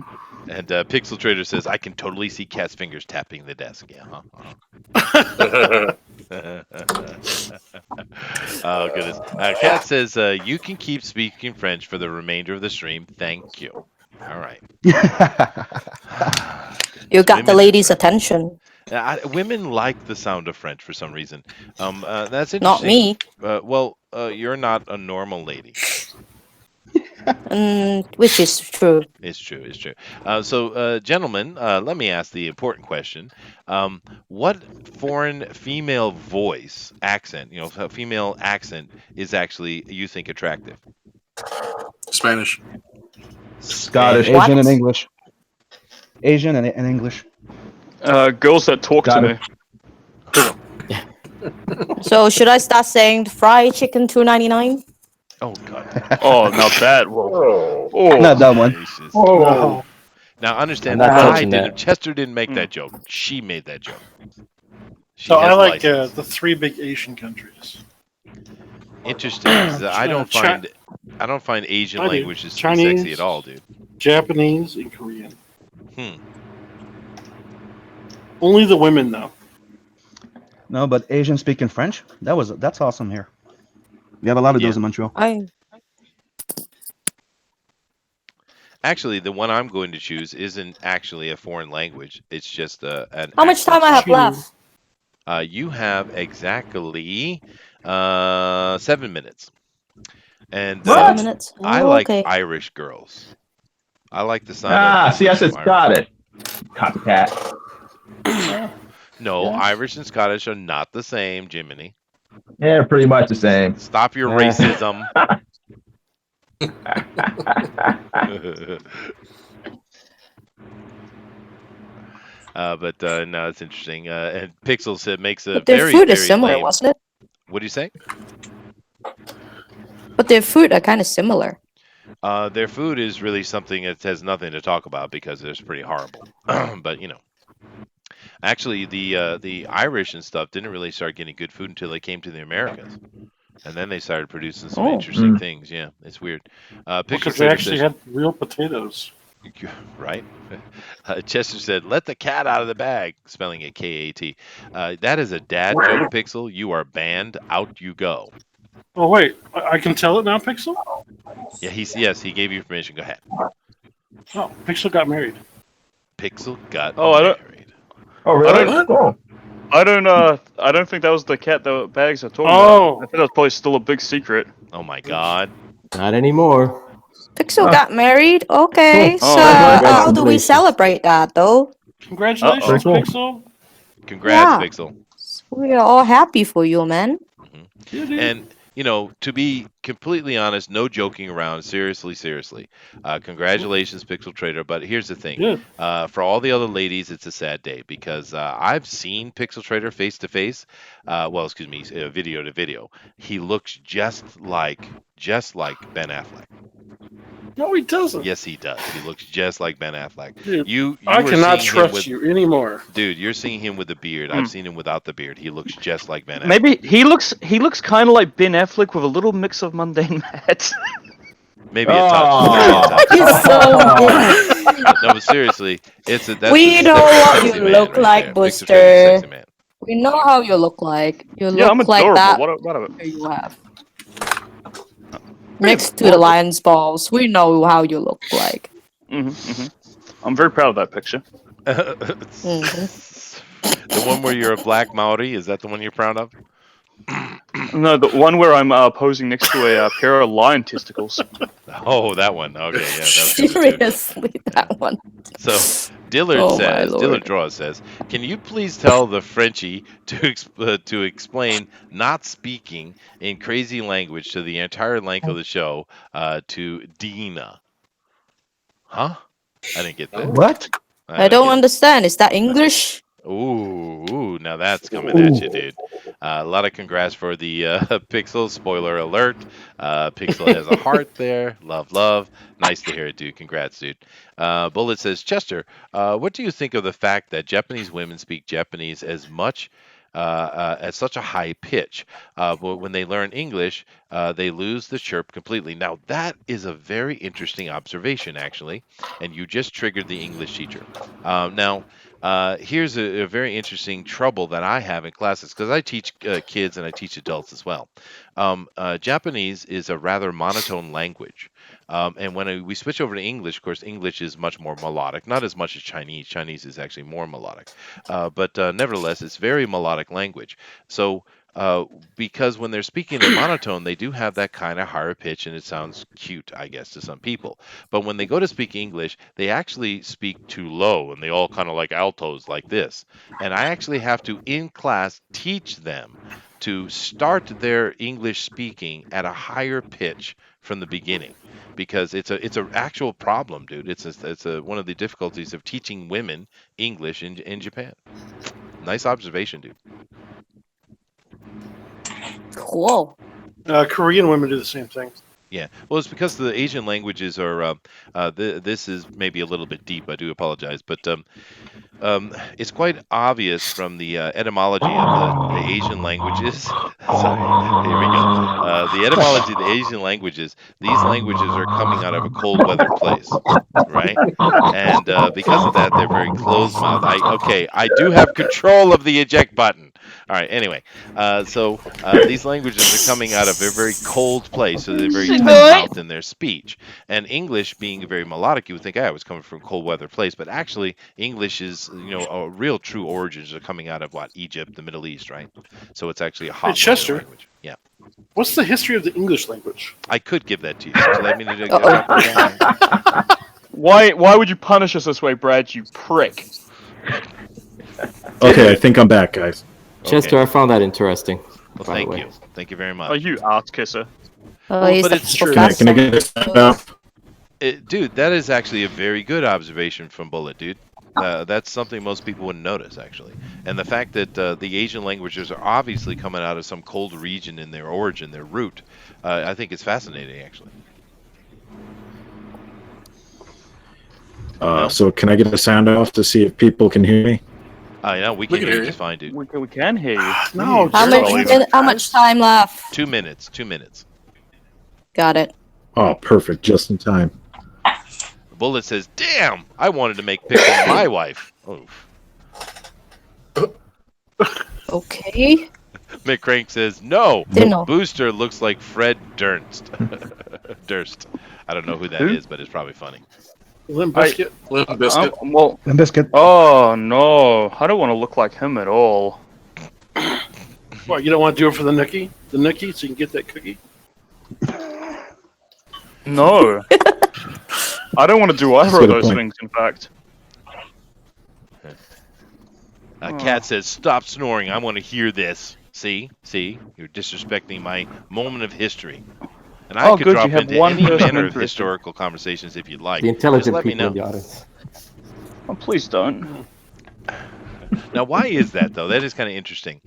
And Pixel Trader says, "I can totally see Cat's fingers tapping the desk." Yeah. Oh goodness. Cat says, "You can keep speaking French for the remainder of the stream. Thank you." All right. You got the Women- ladies' attention. Women like the sound of French for some reason. That's interesting. Not me. Well, you're not a normal lady. Which is true. It's true. It's true. So, gentlemen, let me ask the important question: what foreign female voice accent, female accent, is actually you think attractive? Spanish. Scottish. Asian What? and English. Asian and English. Girls that talk to Got me. it. So should I start saying fried chicken $2.99? Oh God. Oh, now that. Whoa. Oh. Not that one. Gracious. Oh, Now understand I'm that not I touching didn't. that. Chester didn't make that joke. She made that joke. She so I has like license. the three big Asian countries. Interesting. 'Cause I don't Chi- find Asian I do. languages to be Chinese. sexy at all, dude. Japanese and Korean. Hmm. Only the women though. No, but Asian speaking French. That's awesome here. We have a lot of Yeah. those in Montreal. Actually, the one I'm going to choose isn't actually a foreign language. It's just an How much accent time I have song. left? You have exactly 7 minutes. And 7 minutes. I Oh, like okay. Irish girls. I like the sound of See, I English said from Irish. Scottish. Copycat. No, Yes. Irish and Scottish are not the same, Jiminy. Yeah, pretty much the same. Stop your racism. But no, it's interesting. And Pixel said makes a But their very, food is very similar, lame. wasn't it? What do you say? But their food are kind of similar. Their food is really something that has nothing to talk about because it's pretty horrible. But actually, the Irish and stuff didn't really start getting good food until they came to the Americas, and then they started producing some Oh. interesting things. Yeah, it's weird. Picture Because they Trader actually says, had real potatoes. right? Chester said, "Let the cat out of the bag," spelling it K-A-T. That is a dad joke, Pixel. You are banned. Out you go. Oh wait, I can tell it now, Pixel. Yeah, he gave you permission. Go ahead. Oh, Pixel got married. Pixel got Oh, I don't- married. Oh, really? What? Oh. I don't think that was the cat the bags are talking about. Oh, I think that's probably still a big secret. Oh my God. Not anymore. Pixel got married. Okay, Cool. so Oh, how do we congratulations. celebrate that though? congratulations, Uh-oh. Pixel. Congrats, Yeah. Pixel. We are all happy for you, man. Yeah, dude. And to be completely honest, no joking around. Seriously. Congratulations, Pixel Trader. But here's the thing: Yeah. for all the other ladies, it's a sad day because I've seen Pixel Trader face to face. Well, excuse me, video to video. He looks just like Ben Affleck. No, he doesn't. Yes, he does. He looks just like Ben Affleck. Dude, You I were cannot seeing him trust with, you anymore. dude. You're seeing him with the beard. I've seen him without the beard. He looks just like Ben Affleck. Maybe he looks kind of like Ben Affleck with a little mix of mundane mad. Maybe a touch. He's so good. No, but seriously, that's We a know sexy, what sexy you man look right like, there. Pixel Trader's a Booster. sexy man. We know how you look like. You Yeah, I'm look like adorable. that. What of it? You have next to the lion's balls. We know how you look like. I'm very proud of that picture. The one where you're a black Maori, is that the one you're proud of? No, the one where I'm posing next to a pair of lion testicles. Oh, that one. Okay, yeah, that's good too. Seriously, that one. So Dillard Oh, my says, lord. Dillard Draw says, can you please tell the Frenchie to explain not speaking in crazy language to the entire length of the show to Dina? Huh? I didn't get that. What? I don't get it. understand. Is that English? Ooh, now that's coming at you, dude. A lot of congrats for the Pixel. Spoiler alert. Pixel has a heart there. Love. Nice to hear it, dude. Congrats, dude. Bullet says, Chester, what do you think of the fact that Japanese women speak Japanese as much at such a high pitch? But when they learn English, they lose the chirp completely. Now, that is a very interesting observation, actually, and you just triggered the English teacher. Now, here's a very interesting trouble that I have in classes because I teach kids and I teach adults as well. Japanese is a rather monotone language. And when we switch over to English, of course, English is much more melodic, not as much as Chinese. Chinese is actually more melodic. But nevertheless, it's very melodic language. So because when they're speaking in monotone, they do have that kind of higher pitch, and it sounds cute, I guess, to some people. But when they go to speak English, they actually speak too low, and they all kind of like altos like this. And I actually have to, in class, teach them to start their English speaking at a higher pitch from the beginning, because it's a actual problem, dude. It's one of the difficulties of teaching women English in Japan. Nice observation, dude. Cool. Korean women do the same thing. Yeah, well, it's because the Asian languages are. This is maybe a little bit deep. I do apologize, but it's quite obvious from the etymology of the Asian languages. Sorry, here we go. The etymology of the Asian languages. These languages are coming out of a cold weather place, right? And because of that, they're very closed mouthed. I do have control of the eject button. All right. Anyway, these languages are coming out of a very cold place, so they're very tight-mouthed in their speech. And English, being very melodic, you would think, I was coming from a cold weather place, but actually, English is, a real true origins are coming out of what, Egypt, the Middle East, right? So it's actually a hot weather Chester. language. Yeah. What's the history of the English language? I could give that to you. Would you like me to get that? Why would you punish us this way, Brad? You prick. Okay, I think I'm back, guys. Chester, I found that interesting. Well, by the thank way. you. Thank you very much. Are you ass kisser? Oh, Well, he's but the it's true. professor. Can I get a sound off? Dude, that is actually a very good observation from Bullet, dude. That's something most people wouldn't notice, actually. And the fact that the Asian languages are obviously coming out of some cold region in their origin, their root, I think it's fascinating, actually. So can I get a sound off to see if people can hear me? Yeah, we can hear you just fine, dude. We can hear you. No, How much time left? 2 minutes. 2 minutes. Got it. Oh, perfect, just in time. Bullet says, "Damn, I wanted to make pickles my wife." Oof. Okay. McCrank says, "No, Dinale. Booster looks like Fred Durst." Durst. I don't know who that is, but it's probably funny. Limp Biscuit. Limp Biscuit. Well, And biscuit. oh no, I don't want to look like him at all. What, you don't want to do it for the nookie? The nookie, so you can get that cookie? No. I don't want to do either That's a of good those point. things, in fact. Cat says, "Stop snoring. I want to hear this." See, you're disrespecting my moment of history. And I Oh, could good, drop you have into one any person manner of interested. historical conversations if you'd like. The Just intelligent let me people know. in the audience. Oh, please don't. Now, why is that, though? That is kind of interesting.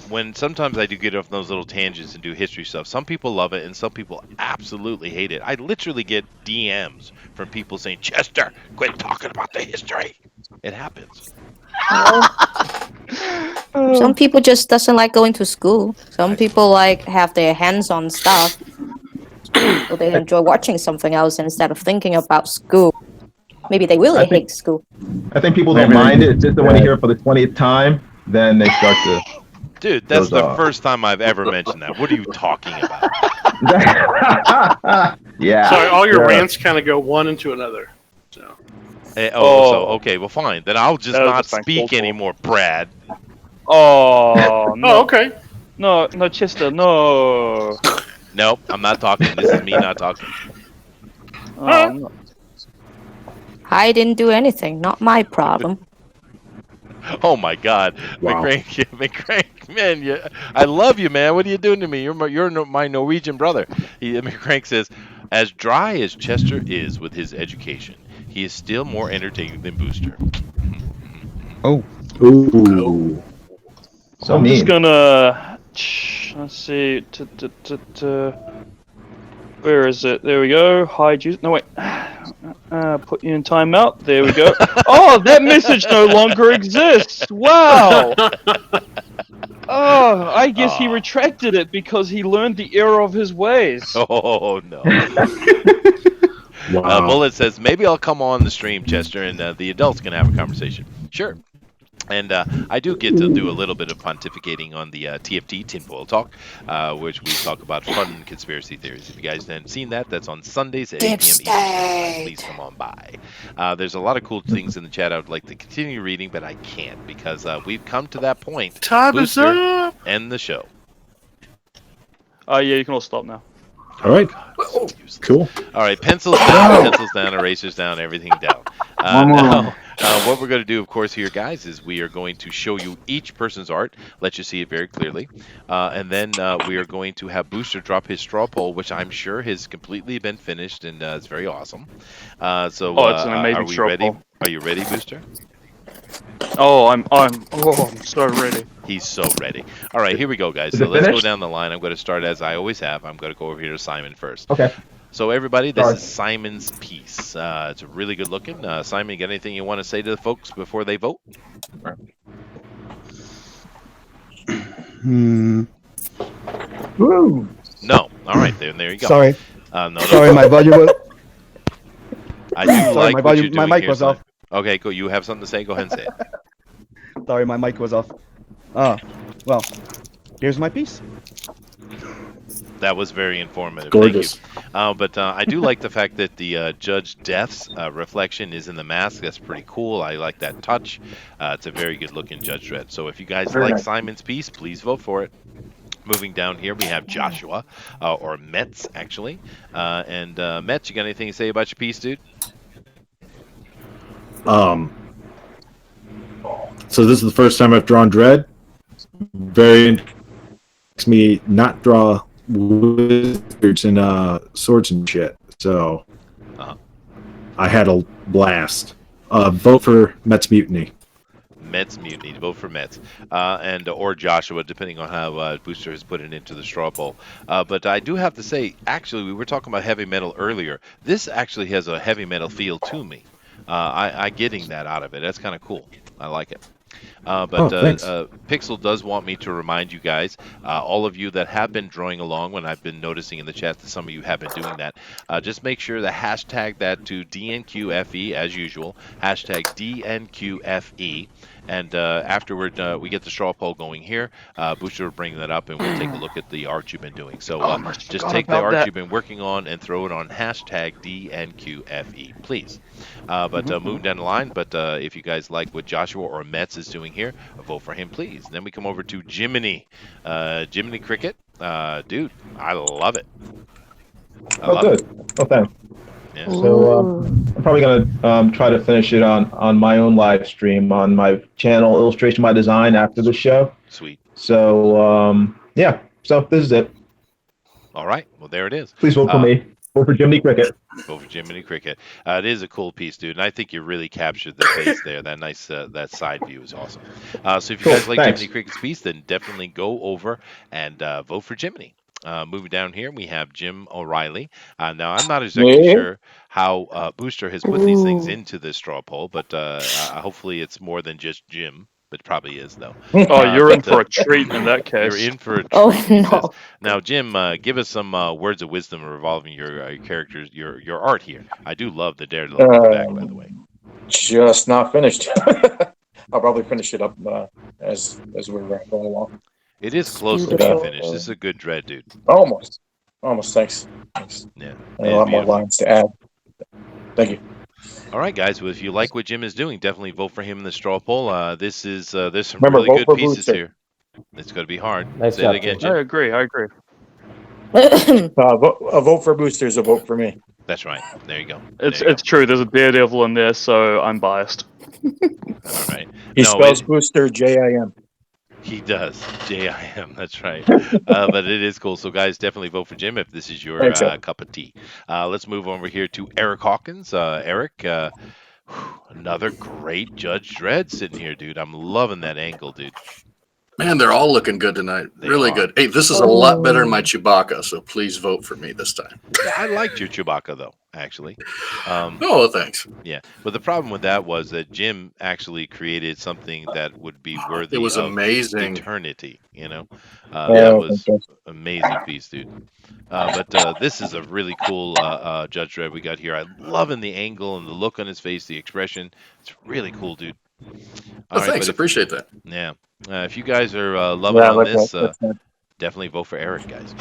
When sometimes I do get off those little tangents and do history stuff, some people love it and some people absolutely hate it. I literally get DMs from people saying, "Chester, quit talking about the history." It happens. Some people just doesn't like going to school. Some people like have their hands on stuff. So they enjoy watching something else instead of thinking about school. Maybe they really hate school. I think people don't Maybe they mind do. it. It's just that when you hear it for the 20th time, then they start to. Dude, that's Those the are- first time I've ever mentioned that. What are you talking about? Yeah. Sorry, all your yeah. rants kind of go one into another. So. So okay, well, fine. Then I'll just That was not just my speak fault. anymore, Brad. Oh, no. Oh, okay. No, Chester, no. Nope, I'm not talking. This is me not talking. Oh, no. I didn't do anything. Not my problem. Oh my God, Wow. McCrank, man, I love you, man. What are you doing to me? You're my Norwegian brother. McCrank says, "As dry as Chester is with his education, he is still more entertaining than Booster." Oh. Ooh. So I'm mean. just gonna. Let's see. Where is it? There we go. Hide you. No, wait. Put you in timeout. There we go. Oh, that message no longer exists. Wow. Oh, I guess he retracted it because he learned the error of his ways. Oh no. Wow. Bullet says, "Maybe I'll come on the stream, Chester, and the adults can have a conversation." Sure. And I do get to do a little bit of pontificating on the TFT Tinfoil Talk, which we talk about fun conspiracy theories. If you guys haven't seen that, that's on Sundays at 8 p.m. Eastern Time. Please come on by. There's a lot of cool things in the chat I would like to continue reading, but I can't because we've come to that point. Time is Booster, up. end the show. Oh, yeah, you can all stop now. All right. Cool. All right, pencils down, erasers down, everything down. Now, what we're going to do, of course, here, guys, is we are going to show you each person's art, let you see it very clearly, and then we are going to have Booster drop his straw poll, which I'm sure has completely been finished, and it's very awesome. It's an amazing are we straw ready? poll. Are you ready, Booster? Oh, I'm so ready. He's so ready. All right, here we go, guys. Is So it let's go finished? down the line. I'm going to start as I always have. I'm going to go over here to Simon first. Okay. So everybody, this Sorry. is Simon's piece. It's really good looking. Simon, you got anything you want to say to the folks before they vote? Woo. No. All right, there you go. Sorry. No. Sorry, my volume was. I do Sorry, like my what you're volume, my doing mic here, was Simon. off. Okay, cool. You have something to say? Go ahead and say it. Sorry, my mic was off. Well, here's my piece. That was very informative. Gorgeous. Thank you. But I do like the fact that the Judge Death's reflection is in the mask. That's pretty cool. I like that touch. It's a very good looking Judge Dredd. So if you guys Very like nice. Simon's piece, please vote for it. Moving down here, we have Joshua, or Metz, actually. And Metz, you got anything to say about your piece, dude? So this is the first time I've drawn Dredd. Very makes me not draw wizards and swords and shit. So I had a blast. Vote for Metz Mutiny. Metz Mutiny. Vote for Metz. Or Joshua, depending on how Booster has put it into the straw poll. But I do have to say, actually, we were talking about heavy metal earlier. This actually has a heavy metal feel to me. I'm getting that out of it. That's kind of cool. I like it. Pixel does want me to remind you guys, all of you that have been drawing along, when I've been noticing in the chat that some of you have been doing that, just make sure to hashtag that to DNQFE as usual, hashtag DNQFE. And afterward, we get the straw poll going here. Booster will bring that up, and we'll take a look at the art you've been doing. So just take the art you've been working on and throw it on hashtag DNQFE, please. Moving down the line, but if you guys like what Joshua or Metz is doing here, vote for him, please. And then we come over to Jiminy. Jiminy Cricket. Dude, I love it. Good. Oh, thanks. Yeah. So I'm probably gonna try to finish it on my own live stream on my channel, Illustration by Design, after the show. Sweet. So yeah. So this is it. All right. Well, there it is. Please vote for me. Vote for Jiminy Cricket. Vote for Jiminy Cricket. It is a cool piece, dude, and I think you really captured the face there. That nice, that side view is awesome. So if you guys like Jiminy Cricket's piece, then definitely go over and vote for Jiminy. Moving down here, we have Jim O'Reilly. Now, I'm not exactly sure how Booster has put these things into this straw poll, but hopefully it's more than just Jim. It probably is, though. Oh, you're in for a treat in that case. You're in for a treat. Oh, no. Now, Jim, give us some words of wisdom revolving your characters, your art here. I do love the Daredevil in the back, by the way. Just not finished. I'll probably finish it up as we're going along. It is close to being finished. This is a good Dredd, dude. Almost. Thanks. Yeah. And a lot more lines to add. Thank you. All right, guys. Well, if you like what Jim is doing, definitely vote for him in the straw poll. There's some Remember, really good vote for pieces Booster. here. It's going to be hard. Nice Say job, it again, Jim. Jim. I agree. A vote for Booster is a vote for me. That's right. There you go. It's true. There's a Daredevil in there, so I'm biased. All right. He spells Booster J-I-M. He does. J-I-M. That's right. But it is cool. So, guys, definitely vote for Jim if this is your cup of tea. Let's move over here to Eric Hawkins. Eric, another great Judge Dredd sitting here, dude. I'm loving that angle, dude. Man, they're all looking good tonight. Really good. Hey, this is a lot better than my Chewbacca, so please vote for me this time. Yeah, I liked your Chewbacca, though, actually. Oh, thanks. Yeah, but the problem with that was that Jim actually created something that would be worthy It was of amazing. eternity, you know? That was amazing piece, dude. But this is a really cool Judge Dredd we got here. I'm loving the angle and the look on his face, the expression. It's really cool, dude. Thanks, appreciate that. Yeah. If you guys are loving on this, definitely vote for Eric, guys.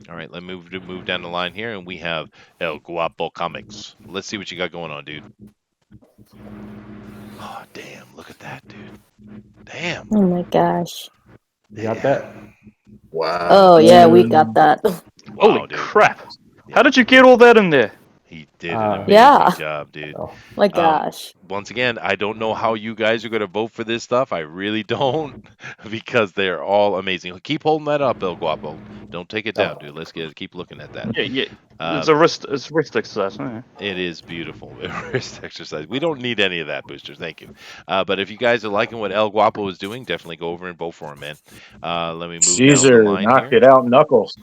All right, let's move down the line here, and we have El Guapo Comics. Let's see what you got going on, dude. Oh, damn. Look at that, dude. Damn. Oh my gosh. You got that? Wow. Oh yeah, we got that. Holy crap! How did you get all that in there? He did an amazing job, dude. Oh. My gosh. Once again, I don't know how you guys are going to vote for this stuff. I really don't, because they're all amazing. Keep holding that up, El Guapo. Don't take it down, dude. Let's keep looking at that. Yeah. It's a wrist exercise. It is beautiful. Wrist exercise. We don't need any of that, Booster. Thank you. But if you guys are liking what El Guapo is doing, definitely go over and vote for him, man. Let me move Caesar, down the line knock here. it out, Knuckles.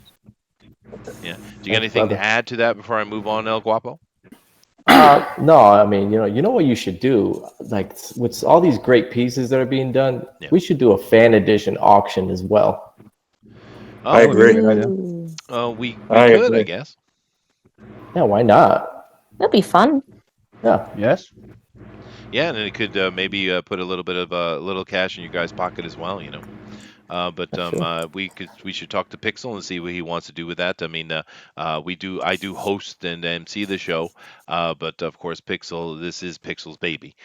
Yeah. Do you got anything to add to that before I move on, El Guapo? No, I mean, you know what you should do? Like, with all these great pieces that are being done, we should do a fan edition auction as well. Oh, I agree. We could, I guess. Yeah, why not? That'd be fun. Yeah. Yes. Yeah, and it could maybe put a little bit of little cash in your guys' pocket as well. We should talk to Pixel and see what he wants to do with that. I mean, I do host and MC the show, but of course, this is Pixel's baby.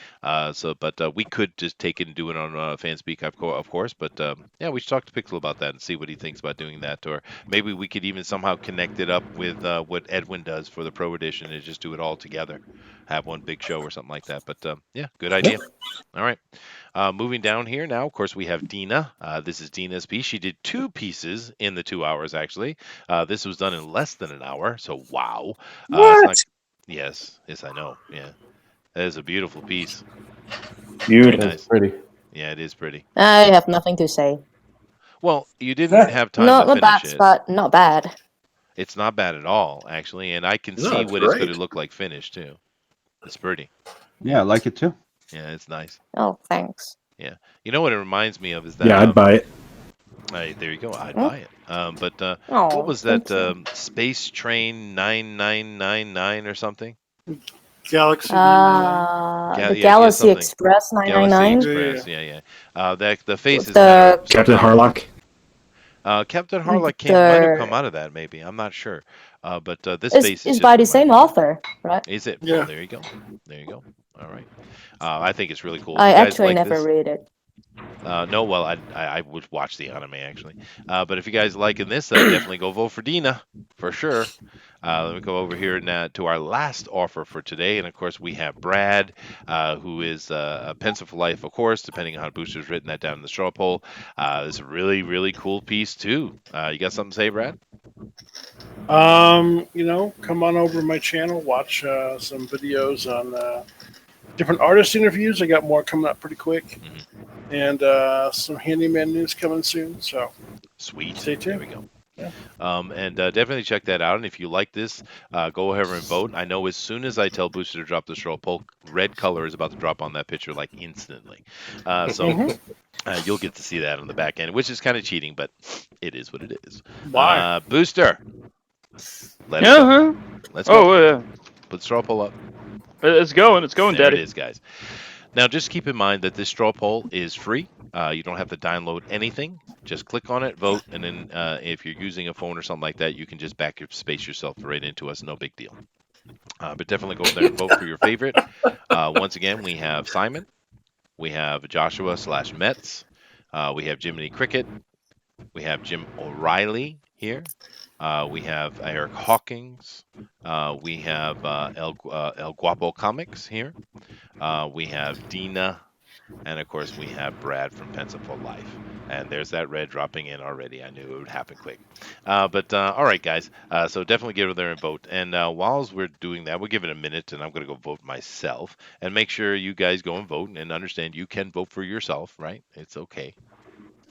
We could just take it and do it on Fanspeak, of course. But yeah, we should talk to Pixel about that and see what he thinks about doing that, or maybe we could even somehow connect it up with what Edwin does for the Pro Edition and just do it all together, have one big show or something like that. But yeah, good idea. All right. Moving down here now, of course, we have Dina. This is Dina's piece. She did 2 pieces in the 2 hours, actually. This was done in less than an hour, so wow. What? Yes, I know. Yeah, that is a beautiful piece. Beautiful. Very nice. Pretty. Yeah, it is pretty. I have nothing to say. Well, you didn't have time Not to the finish bad it. spot, not bad. It's not bad at all, actually, and I can No, see it's what it's great. going to look like finished, too. It's pretty. Yeah, I like it too. Yeah, it's nice. Oh, thanks. Yeah. You know what it reminds me of is that... Yeah, I'd buy it. There you go. I'd Hmm? buy it. What Oh, was that? thank you. Space Train 9999 or something? Galaxy. The Yeah, Galaxy something. Express Galaxy 999. Express. Yeah. The face is The- Captain Harlock. Captain Harlock might have come out of that, maybe. I'm not sure. But this face It's is by just the same reminding me. author, right? Is it? Yeah. Oh, there you go. There you go. All right. I think it's really cool. If I you guys actually like never this, read it. no, well, I would watch the anime actually. But if you guys liking this, definitely go vote for Dina for sure. Let me go over here now to our last offer for today, and of course we have Brad, who is a Pencil for Life, of course, depending on how Booster's written that down in the straw poll. It's a really, really cool piece too. You got something to say, Brad? Come on over to my channel, watch some videos on different artist interviews. I got more coming up pretty quick, and some handyman news coming soon. So Sweet. Stay There tuned. we go. Yeah. And definitely check that out. And if you like this, go ahead and vote. I know as soon as I tell Booster to drop the straw poll, red color is about to drop on that picture like instantly. You'll get to see that on the back end, which is kind of cheating, but it is what it is. Why? Booster. Let's go. Let's go. Oh, yeah. Put the straw poll up. It's going, There Daddy. it is, guys. Now, just keep in mind that this straw poll is free. You don't have to download anything. Just click on it, vote, and then if you're using a phone or something like that, you can just back your space yourself right into us. No big deal. But definitely go there and vote for your favorite. Once again, we have Simon. We have Joshua/Metz. We have Jiminy Cricket. We have Jim O'Reilly here. We have Eric Hawkins. We have El Guapo Comics here. We have Dina. And of course, we have Brad from Pencil for Life. And there's that red dropping in already. I knew it would happen quick. All right, guys. So definitely get over there and vote. And while we're doing that, we'll give it a minute, and I'm going to go vote myself. And make sure you guys go and vote and understand you can vote for yourself, right? It's okay.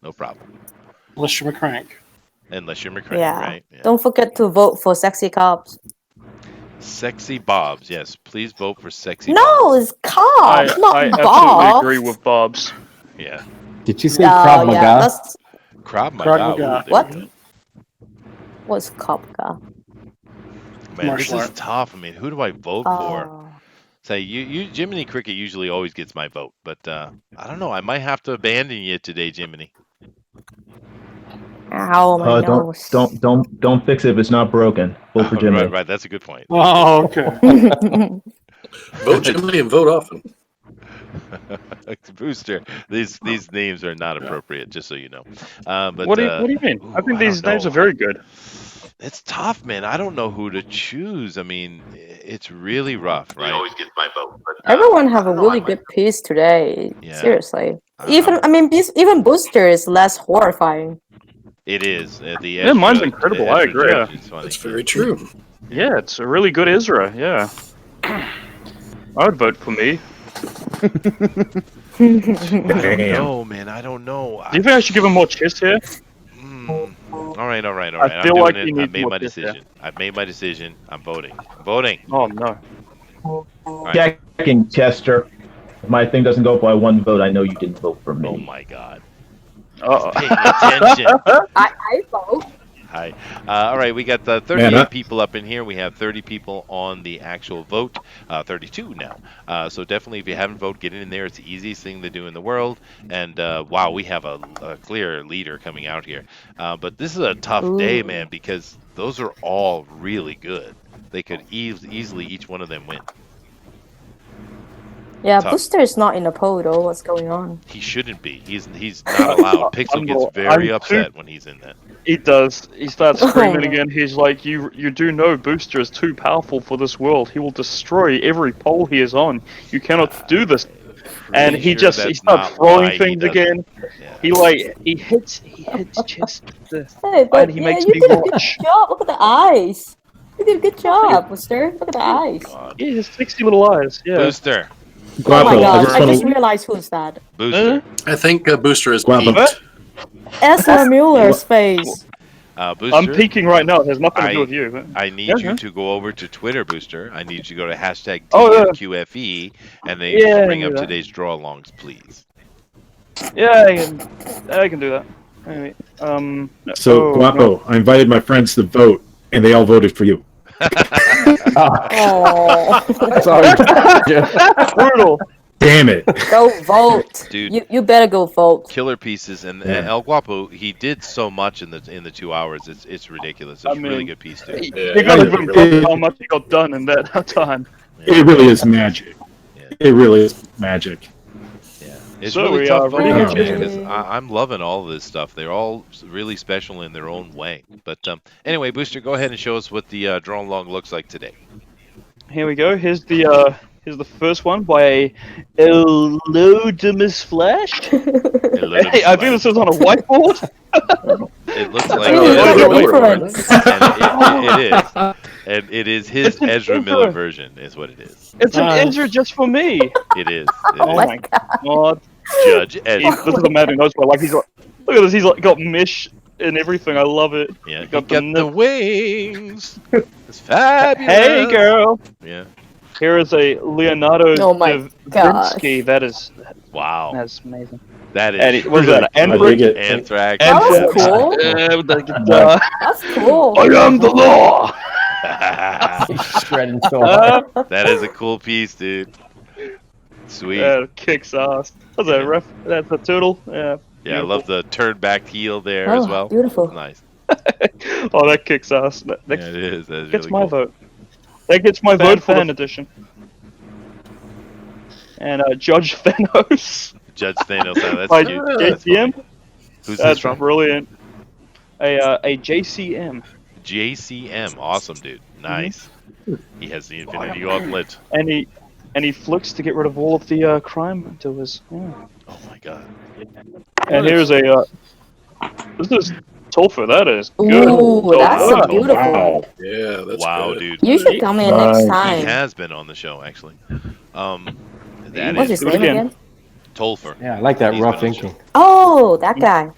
No problem. Unless you're McCrank. Unless you're McCrank, Yeah. right? Yeah. Don't forget to vote for Sexy Cops. Sexy Bobs. Yes, please vote for Sexy No, Bobs. it's Cops, not I absolutely Bob. agree with Bob's. Yeah. Did you say No, Krav Maga? yeah, that's Krav Maga. Krav Maga. Ooh, there What? we go. what's Kopka. Man, this Martial is art. tough. I mean, who do I vote for? Oh. Say, you Jiminy Cricket usually always gets my vote, but I don't know. I might have to abandon you today, Jiminy. Ow, my nose. Don't fix it if it's not broken. Vote for Jimmy. Right. That's a good point. Oh, okay. Vote Jimmy and vote often. Booster. These names are not appropriate, just so you know. But What do you mean? I think these names are very good. It's tough, man. I don't know who to choose. I mean, it's really rough, right? Always gets my vote. But, Everyone have a really good piece today. Yeah. Seriously. Even Booster is less horrifying. It is. Yeah, mine's incredible. I agree. Yeah. That's very true. Yeah, it's a really good Ezra. Yeah. I would vote for me. No, man. I don't know. Do you think I should give him more chest here? All right. I feel like he needs I've made more my chest hair. decision. I've made my decision. I'm voting. Voting. Oh no. Right. Checking, Chester. If my thing doesn't go up by one vote, I know you didn't vote for me. Oh my God. Uh-oh. Paying attention. I vote. Hi. All right, we got 38 people up in here. We have 30 people on the actual vote, 32 now. So definitely, if you haven't voted, get in there. It's the easiest thing to do in the world. And wow, we have a clear leader coming out here. But this is a tough day, Ooh. man, because those are all really good. They could easily each one of them win. Yeah, Tough. Booster is not in the poll though. What's going on? He shouldn't be. He's not allowed. Pixel gets very upset when he's in that. He does. He starts screaming no. again. He's like, you do know Booster is too powerful for this world. He will destroy every pole he is on. You cannot do this. And he sure he that's starts not why throwing he things does again. Yeah. He hits just the Hey, and he makes you me did a good watch. job. Look at the eyes. You did a good job, Booster. Look at the eyes. God. Yeah, his 60 little eyes. Yeah. Booster. Oh my Guapo, god, I wanna- just realized who's that. Booster. I think Booster is Guapo. peaked. Ezra Mueller's face. Booster. I'm peeking right now. It has nothing to do I- with you. I need Yeah, you yeah. to go over to Twitter, Booster. I need you to go to hashtag Oh, yeah. DMQFE and then Yeah, bring I up knew that. today's draw-alongs, please. Yeah, I can do that. Anyway, So, Guapo, I invited my friends to vote, and they all voted for you. Oh, Sorry. brutal. Damn it. go vote, Dude. You better go vote. Killer pieces and Yeah. El Guapo. He did so much in the 2 hours. It's ridiculous. It's a really good piece, dude. You gotta give him credit how much he got done in that time. It really is magic. Yeah. It really is magic. Yeah, it's So really we tough are voting, ready man, to- because I'm loving all of this stuff. They're all really special in their own way. But anyway, Booster, go ahead and show us what the draw along looks like today. Here we go. Here's the first one by Elodimus Flash. Hey, I think this is on a whiteboard. It looks Hey, like look at the Ezra difference. and it is, and it is his It's an Ezra Ezra. Miller version, is what it is. It's an Ezra just for me. It is. Oh It my god. is. Judge Ezra. This is a man who knows what. Like he's like, look at this. He's like got mesh and everything. I love it. Yeah, he got got the the wings. It's fabulous. Hey girl. Yeah. Here is a Leonardo Oh my da gosh. Vinci. That's Wow. amazing. That is. And it was really that cool. I dig it. Anthrax. That was cool. with the guitar. That's cool. I am the law. Shredding so hard. That is a cool piece, dude. Sweet. That kicks ass. That's a ref. That's a turtle. Yeah. Yeah, I love the turn back heel there as Oh, well. beautiful. Nice. Oh, that kicks ass. That Yeah, it is. That is gets really my cool. vote. That gets my vote fan edition. And Judge Thanos. Judge Thanos. That's by cute. That's funny. JCM. Who's That's this from? brilliant. A JCM. JCM. Awesome, dude. Nice. He has the Infinity Gauntlet. And he flicks to get rid of all of the crime doers. Yeah. Oh my god. And here's a this is Topher. That is good. Ooh, that's Topher. beautiful. Wow. Yeah, that's Wow, good. dude. You should come in next He time. has been on the show, actually. That What's is his Do it name again. again? Tolfer. Yeah, I like that He's rough been on the inking. Oh, that guy.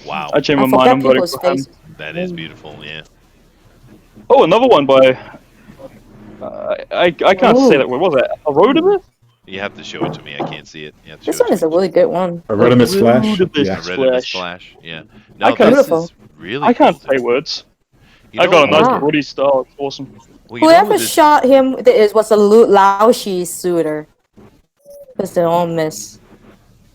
Wow. I changed I my mind. forget I'm voting people's for him. faces. That is beautiful, yeah. Oh, another one by. I can't say that word. What was that? A Rhodibus? You have to show it to me. I can't see it. You have to This show one it is to a really good one. A Rodimus Flash. Rodimus. Yeah. I read it as Flash. Flash. Yeah. I No, can't- this Beautiful. is really I can't cool, say dude. words. You I know got a what- nice Wow. Brody style. It's awesome. well, you know Whoever what this- shot him was a Lao Shi suitor. Because they all miss.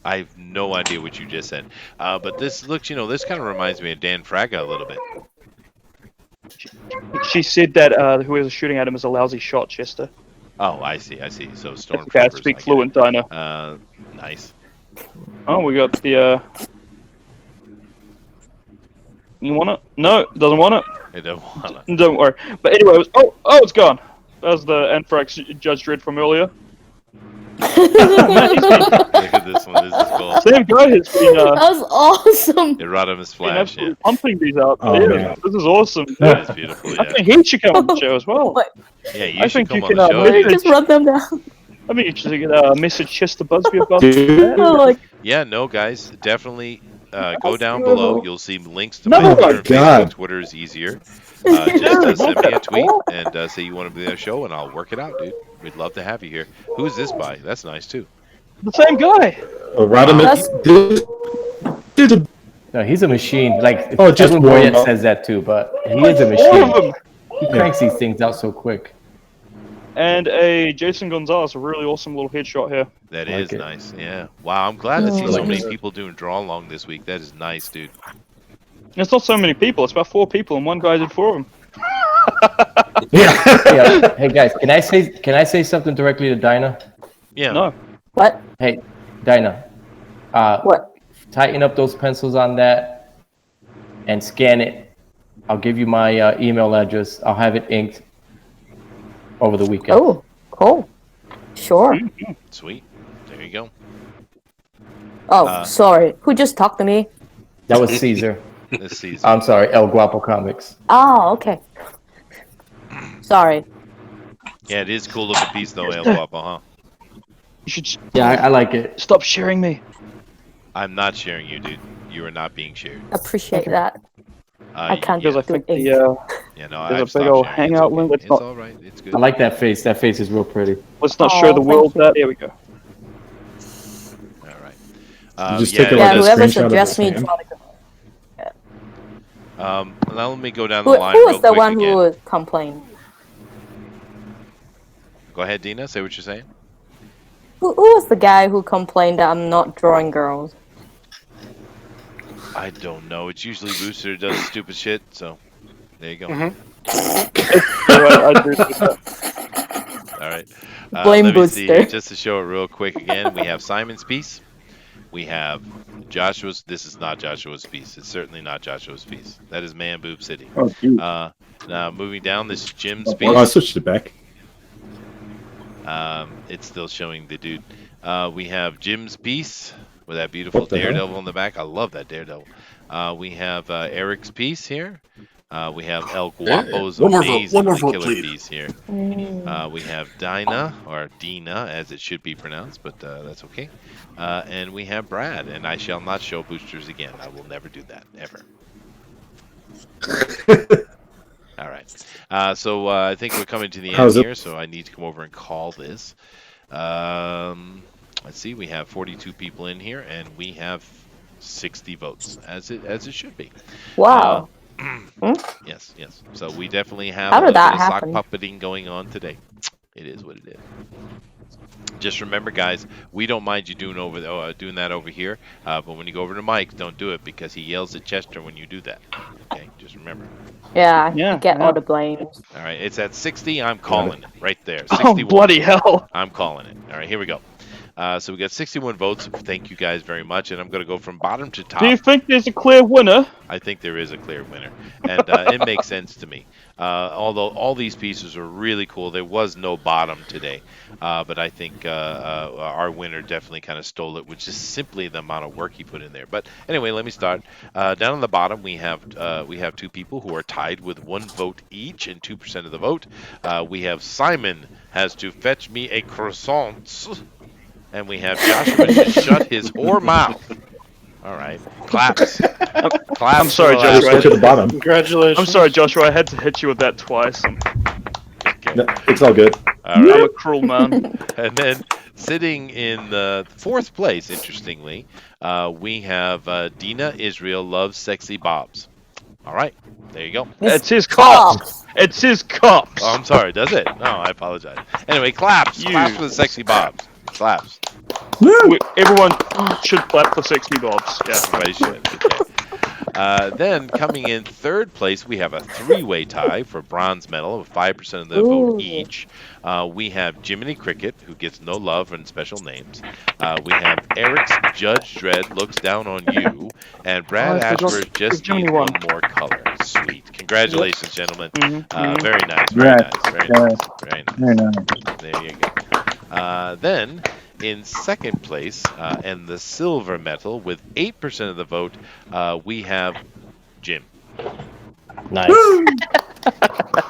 I have no idea what you just said. But this looks, this kind of reminds me of Dan Fraga a little bit. She said that whoever's shooting at him is a lousy shot, Chester. Oh, I see. So Stormtroopers. Okay, I speak fluent, Dino. Nice. Oh, we got the. You want it? No, doesn't want it. I don't wanna. Don't worry. But anyway, it's gone. That was the Anthrax Judge Dredd from earlier. Look at this one. This is cool. Same guy has been That was awesome. Erodimus been Flash. Yeah. absolutely pumping these out. Oh, Yeah, man. this is awesome. That is beautiful. I Yeah. think he should come on the show as well. What? Yeah. You I should think come you on can, the show. maybe- dude. Just run them down. I mean, you should get a message Chester Busby about Dude. that. Oh, like, Yeah. No, guys. Definitely. Go That's down beautiful. below. You'll see links to my No, Twitter my and Facebook. God. Twitter is easier. Just send me a tweet and say you want to be on the show, and I'll work it out, dude. We'd love to have you here. Who's this by? That's nice too. The same guy. Rodimus. This is a No, he's a machine. Like Oh, just Edwin warm Boyette up. says that too, but he is a All of machine. them. He cranks these things out so quick. And a Jason Gonzalez, a really awesome little headshot here. That Like is it. nice. Yeah. Wow. I'm glad to see so Like many it. people doing draw along this week. That is nice, dude. It's not so many people. It's about 4 people, and one guy did 4 of them. Yeah. Hey guys, can I say something directly to Dinah? Yeah. No. What? Hey, Dinah. What? Tighten up those pencils on that and scan it. I'll give you my email address. I'll have it inked over the weekend. Oh, cool. Sure. Sweet. There you go. Oh, sorry. Who just talked to me? That was Caesar. This season. I'm sorry, El Guapo Comics. Oh, okay. Sorry. Yeah, it is cool looking piece though, El Guapo, huh? You should Yeah, I like it. stop sharing me. I'm not sharing you, dude. You are not being shared. Appreciate that. I can't Because I do think it. Yeah, no, there's I've a stopped big old sharing. hangout It's link. okay. Let's It's not, all right. It's good. I like that face. That face is real pretty. let's not Oh, show the thank world you. that. There we go. All right. Just yeah, take a Yeah, look at whoever screenshot of suggests this me, thing. draw the. now let me go down the Who line was real the quick one again. who complained? Go ahead, Dina. Say what you're saying. Who was the guy who complained that I'm not drawing girls? I don't know. It's usually Booster who does stupid shit. So there you go. I do that. All right. Blame let me see Booster. here, just to show it real quick again. We have Simon's piece. We have Joshua's. This is not Joshua's piece. It's certainly not Joshua's piece. That is Man Boob City. Oh, dude. Now moving down, this is Jim's Oh, piece. Oh, I switched it back. It's still showing the dude. We have Jim's piece with that beautiful What the hell? daredevil in the back. I love that daredevil. We have Eric's piece here. We have El Guapo's One more vote, amazing one more vote, killer please. piece here. Mm. We have Dinah, or Dina, as it should be pronounced, but that's okay. And we have Brad, and I shall not show boosters again. I will never do that, ever. All right. So I think we're coming to the end How's it? here, so I need to come over and call this. Let's see. We have 42 people in here, and we have 60 votes, as it should be. Wow. Yes. So we definitely have How a did little that bit of sock happen? puppeting going on today. It is what it is. Just remember, guys, we don't mind you doing that over here, but when you go over to Mike, don't do it because he yells at Chester when you do that. Okay, just remember. Yeah, Yeah, I get yeah. all the blame. All right, it's at 60. I'm calling it right there. Oh, 61. bloody hell. I'm calling it. All right, here we go. So we got 61 votes. Thank you guys very much, and I'm going to go from bottom to top. Do you think there's a clear winner? I think there is a clear winner, and it makes sense to me. Although all these pieces are really cool, there was no bottom today, but I think our winner definitely kind of stole it, which is simply the amount of work he put in there. But anyway, let me start. Down on the bottom, we have two people who are tied with 1 vote each and 2% of the vote. We have Simon has to fetch me a croissant, and we have Joshua to shut his whore mouth. All right, claps. Claps. I'm sorry, for the last Joshua. Go to the bottom. Congratulations. I'm sorry, Joshua. I had to hit you with that twice. No, it's all good. All right. I'm a cruel man. And then sitting in the 4th place, interestingly, we have Dina Israel loves sexy bobs. All right, there you go. It's his cops. It's his cops. Oh, I'm sorry, does it? No, I apologize. Anyway, claps. Claps for the sexy bobs. Claps. Everyone should clap for 60 bobs. Yeah. Everybody should. Okay. Then coming in 3rd place, we have a 3-way tie for bronze medal of 5% of the vote each. We have Jiminy Cricket, who gets no love and special names. We have Eric's Judge Dredd looks down on you, and Brad I forgot Ashford just Jiminy needs won. one more color. Sweet. Congratulations, gentlemen. Mhm. Very nice. Very Congrats. nice. Very nice. Very nice. Very nice. There you go. Then, in 2nd place, and the silver medal with 8% of the vote, we have Jim. Nice.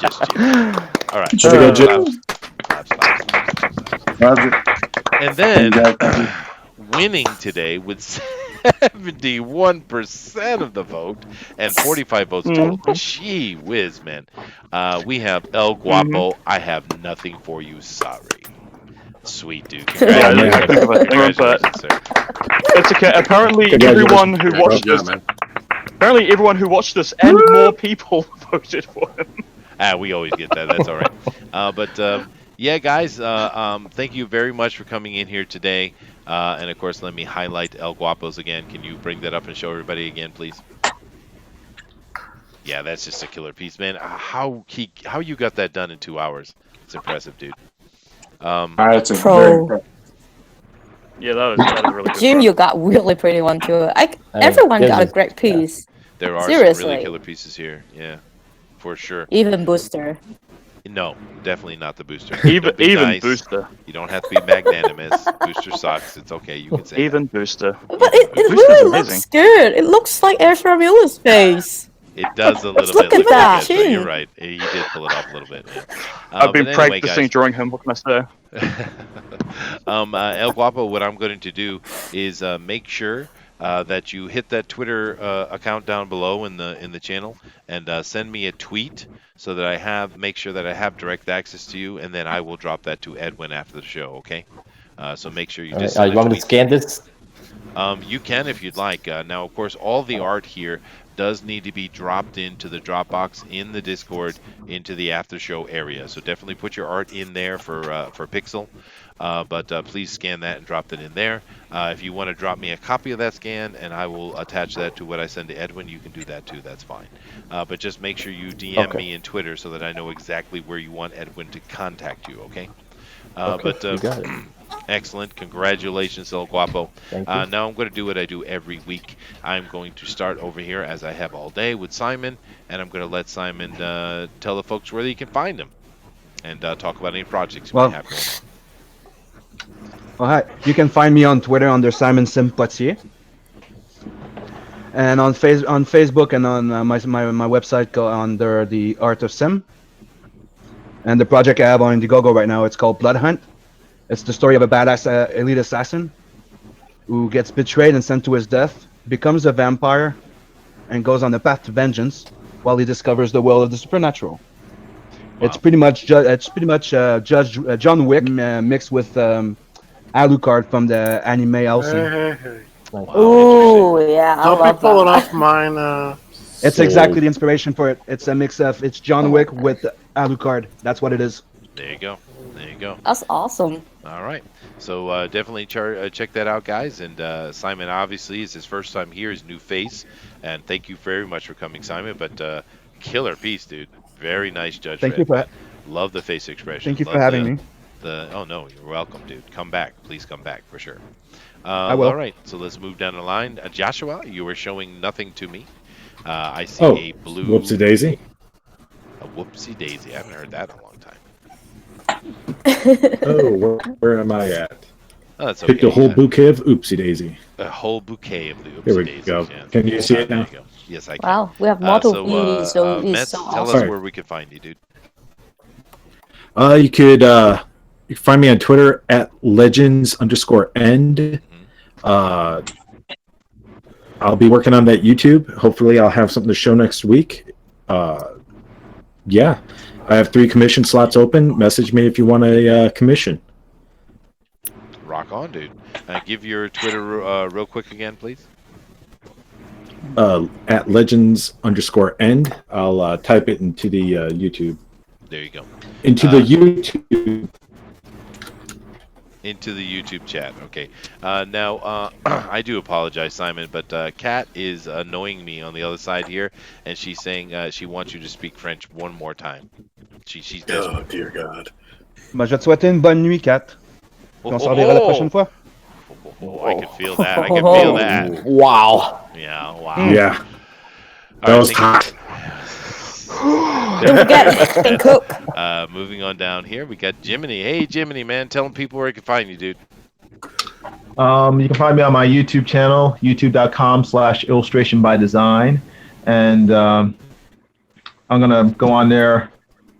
Just Jim. All right. Should we go, Jim? Claps, claps, claps. Roger. And then, Congrats. winning today with 71% of the vote and 45 votes total. Gee whiz, man. We have El Guapo. I have nothing for you. Sorry. Sweet, dude. Congratulations. Think of it. Congratulations, sir. It's okay. Apparently, Congratulations. everyone who watched Yeah, this, man. Apparently, everyone who watched this and more people voted for him. We always get that. That's all right. Yeah, guys, thank you very much for coming in here today. And of course, let me highlight El Guapos again. Can you bring that up and show everybody again, please? Yeah, that's just a killer piece, man. How you got that done in 2 hours? It's impressive, dude. That's a Pro. very impressive. Yeah, that is really good. Jim, you got really pretty one too. Everyone got a great piece. There are some Seriously. really killer pieces here. Yeah, for sure. Even Booster. No, definitely not the Booster. Even Don't be nice. Booster. You don't have to be magnanimous. Booster sucks. It's okay. You can say Even Booster. But it Booster's really amazing. looks good. It looks like Ezra Miller's face. It does a little Look bit. at that like Ezra. You're chin. right. He did pull it off a little bit. Yeah. I've been but anyway, practicing drawing him. What can I say? El Guapo, what I'm going to do is make sure that you hit that Twitter account down below in the channel and send me a tweet so that make sure that I have direct access to you, and then I will drop that to Edwin after the show. Okay. So make sure you just. You want me to scan this? You can if you'd like. Now, of course, all the art here does need to be dropped into the Dropbox in the Discord into the after show area. So definitely put your art in there for Pixel. But please scan that and drop that in there. If you want to drop me a copy of that scan and I will attach that to what I send to Edwin, you can do that too. That's fine. But just make sure you DM me in Twitter so that I know exactly where you want Edwin to contact you. Okay. You got it. Excellent. Congratulations, El Guapo. Thank you. Now I'm going to do what I do every week. I'm going to start over here, as I have all day, with Simon, and I'm going to let Simon tell the folks where you can find him and talk about any projects you may have going on. Well, hi. You can find me on Twitter under Simon Simpotier, and on Facebook and on my website go under the Art of Sim. And the project I have on Indiegogo right now, it's called Blood Hunt. It's the story of a badass elite assassin who gets betrayed and sent to his death, becomes a vampire, and goes on the path to vengeance while he discovers the world of the supernatural. Wow. It's pretty much Judge John Wick mixed with Alucard from the anime Elsie. Wow, Ooh, yeah. Don't be pulling off mine. It's exactly the inspiration for it. It's a mix of John Wick with Alucard. That's what it is. There you go. There you go. That's awesome. All right. So definitely check that out, guys. And Simon, obviously, is his first time here, his new face. And thank you very much for coming, Simon. But killer piece, dude. Very nice, Judge Dredd. Thank you for Love the face expression. Thank you for having me. Oh, no, you're welcome, dude. Come back. Please come back, for sure. I will. All right. So let's move down the line. Joshua, you were showing nothing to me. I see a blue... Whoopsie daisy. A whoopsie daisy. I haven't heard that in a long time. Oh, where am I at? Oh, that's okay. Picked a whole bouquet of oopsie daisy. A whole bouquet of the oopsie There we daisies. go. Yeah. Can you see it now? Yes, I can. Wow, we have model beauty, so it's Mets, so tell awesome. us where we can find you, dude. You could find me on Twitter at legends_end. I'll be working on that YouTube. Hopefully, I'll have something to show next week. Yeah, I have 3 commission slots open. Message me if you want a commission. Rock on, dude. Give your Twitter real quick again, please. At legends_end. I'll type it into the YouTube. There you go. Into the YouTube. Into the YouTube chat. Okay. Now, I do apologize, Simon, but Kat is annoying me on the other side here, and she's saying she wants you to speak French one more time. She's desperate. Oh, dear God. Bah, je vais te souhaiter une bonne nuit, Kat. On se reverra la prochaine fois. I can feel that. I can feel that. Wow. Yeah, wow. Yeah. That was hot. Don't forget, and cook. Moving on down here, we got Jiminy. Hey, Jiminy, man, tell people where you can find you, dude. You can find me on my YouTube channel, youtube.com/illustration by design. And I'm going to go on there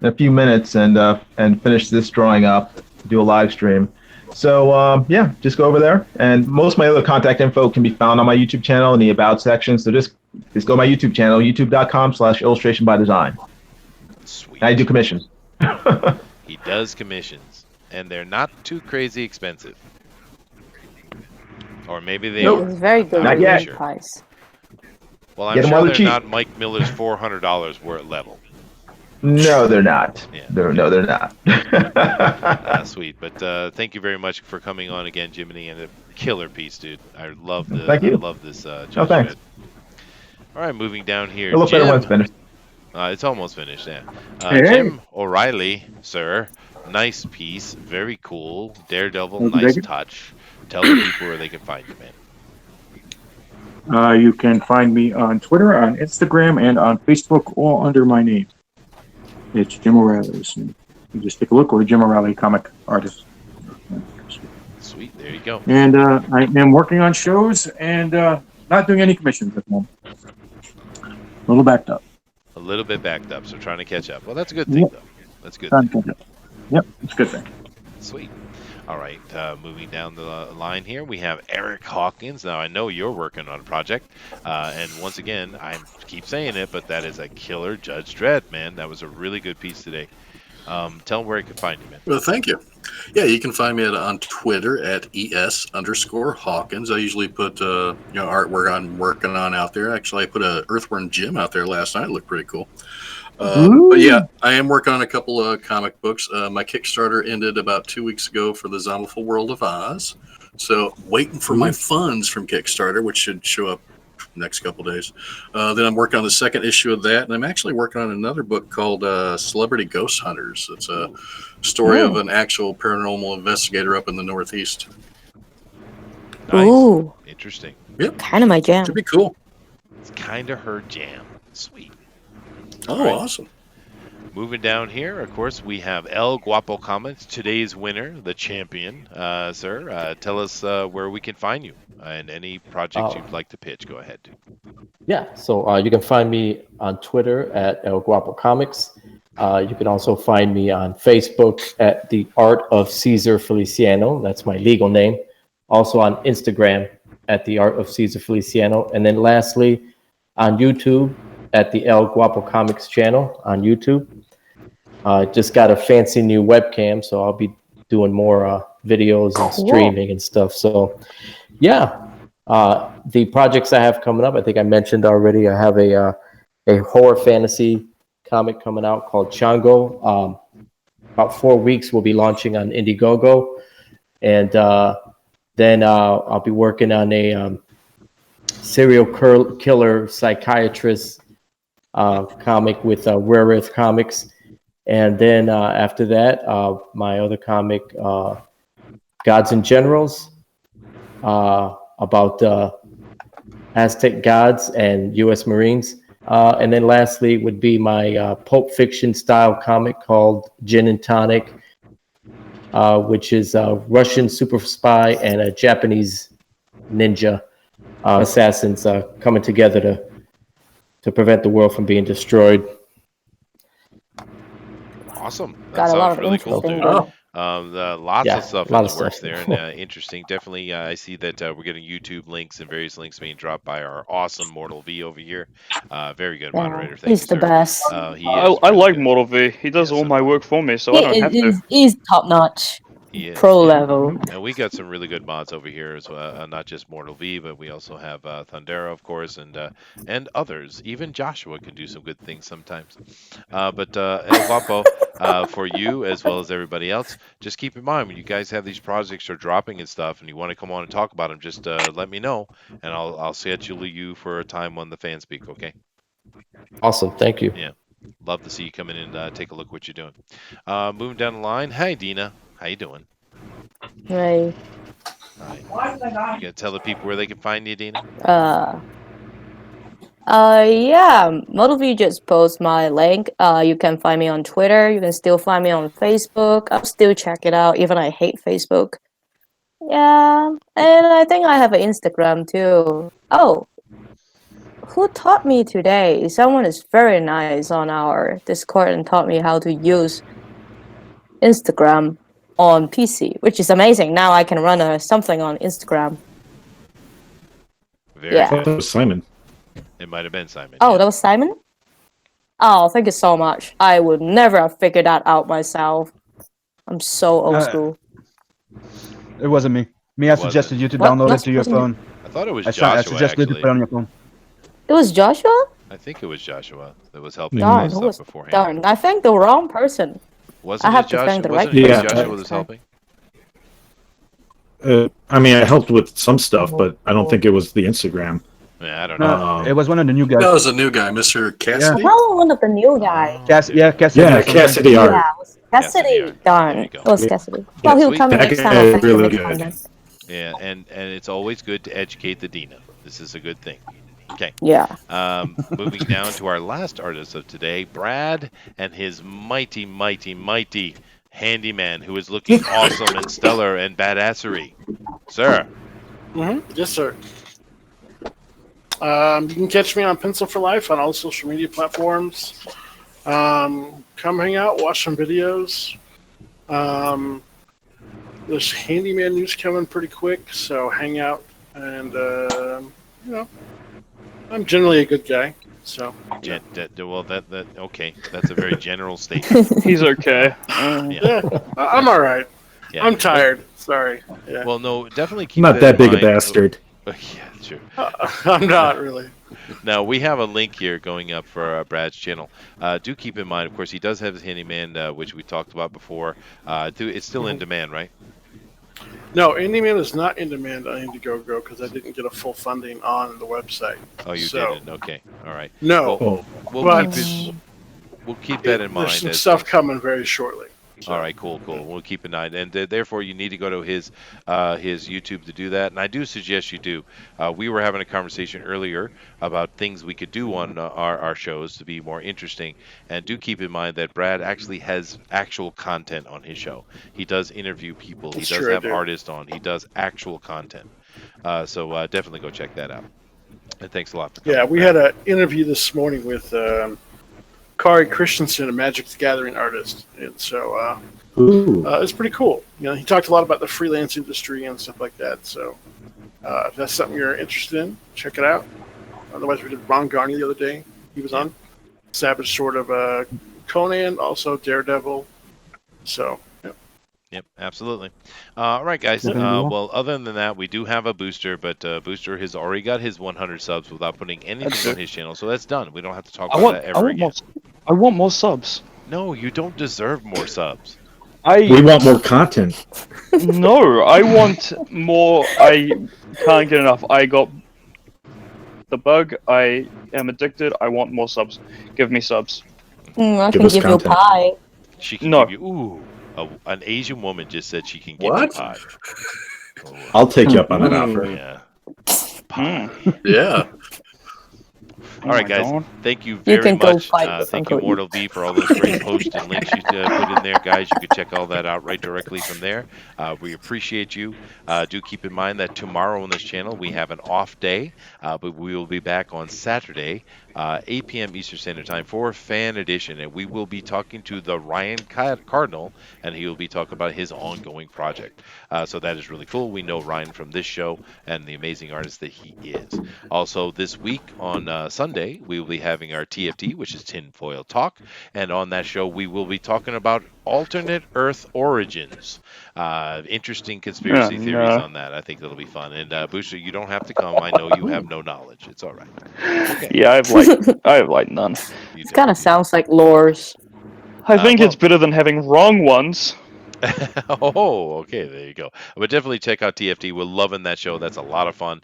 in a few minutes and finish this drawing up, do a live stream. So, yeah, just go over there. And most of my other contact info can be found on my YouTube channel in the About section. So just go to my YouTube channel, youtube.com/illustration by design. Sweet. And I do commissions. He does commissions, and they're not too crazy expensive. Or maybe they are. It's very good Not yet. price. Well, I'm Get 'em sure while they're they're cheap. not Mike Miller's $400 were level. No, they're not. Yeah. No, they're not. Sweet, but thank you very much for coming on again, Jiminy, and a killer piece, dude. I love Thank you. this No, Judge thanks. Dredd. All right, moving down here, It'll look better when it's Jim. finished. It's almost finished, yeah. Hey, Jim O'Reilly, sir, nice piece, very cool. Daredevil, Thank you, nice thank you. touch. Tell the people where they can find you, man. You can find me on Twitter, on Instagram, and on Facebook, all under my name. It's Jim O'Reilly. You just take a look, or Jim O'Reilly comic artist. Sweet, there you go. And I am working on shows and not doing any commissions at the moment. A little backed up. A little bit backed up, so trying to catch up. Well, that's a good thing, though. That's a good. Trying to catch up. Yep, it's a good thing. Sweet. All right, moving down the line here, we have Eric Hawkins. Now, I know you're working on a project, and once again, I keep saying it, but that is a killer Judge Dredd, man. That was a really good piece today. Tell them where you can find you, man. Well, thank you. Yeah, you can find me on Twitter at @ES_Hawkins. I usually put artwork I'm working on out there. Actually, I put a Earthworm Jim out there last night. It looked pretty cool. But yeah, I am working on a couple of comic books. My Kickstarter ended about 2 weeks ago for the Zonderful World of Oz. So waiting for my funds from Kickstarter, which should show up next couple days. Then I'm working on the second issue of that, and I'm actually working on another book called Celebrity Ghost Hunters. It's a story of an actual paranormal investigator up in the Northeast. Nice. Ooh, Interesting. Yep, kind of my jam. should be cool. It's kind of her jam. Sweet. Oh, Right. awesome. Moving down here, of course, we have El Guapo Comics, today's winner, the champion. Sir, tell us where we can find you and any projects you'd like to pitch. Go ahead. Yeah, so you can find me on Twitter at El Guapo Comics. You can also find me on Facebook at The Art of Caesar Feliciano. That's my legal name. Also on Instagram at The Art of Caesar Feliciano. And then lastly, on YouTube at the El Guapo Comics channel on YouTube. Just got a fancy new webcam, so I'll be doing more videos and streaming and stuff. So, yeah, the projects I have coming up, I think I mentioned already. I have a horror fantasy comic coming out called Chango. About 4 weeks, we'll be launching on Indiegogo, and then I'll be working on a serial killer psychiatrist comic with Rare Earth Comics. And then after that, my other comic, Gods and Generals, about Aztec gods and U.S. Marines. And then lastly would be my Pulp Fiction style comic called Gin and Tonic, which is a Russian super spy and a Japanese ninja assassins coming together to prevent the world from being destroyed. Awesome. That Got a lot sounds of really cool, interesting dude. stuff. Lots Yeah, of stuff lot in of the works stuff. there, and interesting. Definitely, I see that we're getting YouTube links and various links being dropped by our awesome Mortal V over here. Very good moderator. Thank He's you, the sir. best. He I is really like good. Model V. He does Yeah, all so my work for me, so I don't have to. He's top notch. He is, Pro yeah. level. And we got some really good mods over here as well. Not just Mortal V, but we also have Thundera, of course, and others. Even Joshua can do some good things sometimes. But El Guapo, for you as well as everybody else, just keep in mind when you guys have these projects are dropping and stuff, and you want to come on and talk about them, just let me know, and I'll schedule you for a time on the fan speak. Okay? Awesome, thank you. Yeah. Love to see you come in and take a look what you're doing. Moving down the line. Hi, Dina. How you doing? Right. All right. You gotta tell the people where they can find you, Dina. Yeah. Model V just post my link. You can find me on Twitter. You can still find me on Facebook. I'll still check it out, even I hate Facebook. Yeah, and I think I have an Instagram too. Oh, who taught me today? Someone is very nice on our Discord and taught me how to use Instagram on PC, which is amazing. Now I can run something on Instagram. Very I thought good. that was Simon. It might have been Simon. Oh, yeah. that was Simon? Oh, thank you so much. I would never have figured that out myself. I'm so old school. It wasn't me. Me, I It wasn't. suggested you to What? download it That's to your wasn't it? phone. I thought it was I Joshua, suggested you to actually. put it on your phone. It was Joshua? I think it was Joshua that was I helping think with it Darn, this who stuff was beforehand. darn. I thanked the wrong person. I Wasn't it have to Joshua? thank the right Wasn't it Yeah. person. Joshua that was next time. helping? I mean, I helped with some stuff, but I don't think it was the Instagram. Yeah, I don't know. No, it was one of the new guys. That was a new guy, Mr. Cassidy. Probably one of the new guys. Oh, Cass, okay. yeah, Cassidy. Yeah, or something. Cassidy Art. Yeah, it was Cassidy. Art. Darn, There you go. it was Yeah. Cassidy. Well, he'll sweet. come in That next guy time. I'll is thank him really next time good. then. Yeah, and it's always good to educate the Dina. This is a good thing. Okay. Yeah. Moving down to our last artist of today, Brad and his mighty, mighty, mighty handyman who is looking awesome and stellar and badassery. Sir. Yes, sir. You can catch me on Pencil for Life on all social media platforms. Come hang out, watch some videos. There's handyman news coming pretty quick, so hang out. And, you know, I'm generally a good guy, so. Well, okay. That's a very general statement. He's okay. Yeah, I'm all right. Yeah. I'm tired. Sorry. Yeah. Well, no, definitely keep Not that in big a mind. bastard. Yeah, sure. I'm not really. Now, we have a link here going up for Brad's channel. Do keep in mind, of course, he does have his handyman, which we talked about before. It's still in demand, right? No, Handyman is not in demand on Indiegogo because I didn't get a full funding on the website. Oh, you So, didn't? Okay. All right. No. Oh, We'll keep that in mind. There's some as- stuff coming very shortly. All right, cool. We'll keep an eye, and therefore you need to go to his YouTube to do that. And I do suggest you do. We were having a conversation earlier about things we could do on our shows to be more interesting. And do keep in mind that Brad actually has actual content on his show. He does interview people. He That's does true, I have do. artists on. He does actual content. So definitely go check that out. And thanks a lot for coming. Yeah, we had an interview this morning with Kari Christensen, a Magic the Gathering artist, and so it's pretty cool. You know, he talked a lot about the freelance industry and stuff like that. So if that's something you're interested in, check it out. Otherwise, we did Ron Garney the other day. He was on Savage Sword of Conan, also Daredevil. So. Yep, absolutely. All right, guys. Well, other than that, we do have a booster, but Booster has already got his 100 subs without putting anything on his channel, so that's done. We don't have to talk about that ever again. I want more subs. No, you don't deserve more subs. we want more content. No, I want more. I can't get enough. I got the bug. I am addicted. I want more subs. Give me subs. I Give can us give you content. pie. She can No. give you. Ooh, an Asian woman just said she can give you What? pie. Oh, I'll take you up on that offer. yeah. Pie. Yeah. All right, guys. God. Thank you You very can go much. fight with Thank you, Uncle Mortal B, for all those great posts and links you put in there, guys. You can check all that out right directly from there. We appreciate you. Do keep in mind that tomorrow on this channel we have an off day, but we will be back on Saturday, 8 p.m. Eastern Standard Time for Fan Edition, and we will be talking to the Ryan Cardinal, and he will be talking about his ongoing project. So that is really cool. We know Ryan from this show and the amazing artist that he is. Also, this week on Sunday, we will be having our TFT, which is Tinfoil Talk, and on that show we will be talking about alternate Earth origins. Interesting conspiracy theories on that. I think that'll be fun. And Booster, you don't have to come. I know you have no knowledge. It's all right. Okay. Yeah, I have like none. You It don't. kind of sounds like lores. I think well- it's better than having wrong ones. Oh, okay, there you go. But definitely check out TFT. We're loving that show. That's a lot of fun.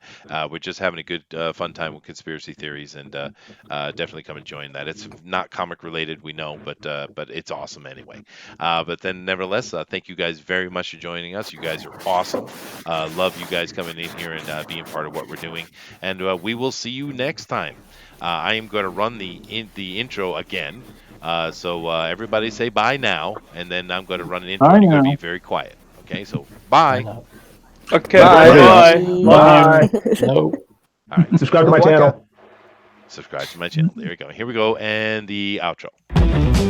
We're just having a good, fun time with conspiracy theories, and definitely come and join that. It's not comic related, we know, but it's awesome anyway. But then, nevertheless, thank you guys very much for joining us. You guys are awesome. Love you guys coming in here and being part of what we're doing. And we will see you next time. I am going to run the intro again. So everybody say bye now, and then I'm going to run an intro. And you're going to be very quiet. Okay, so bye. Okay, Bye. bye. Love you. No. All right, Subscribe to my channel. subscribe to my channel. There we go. Here we go, and the outro.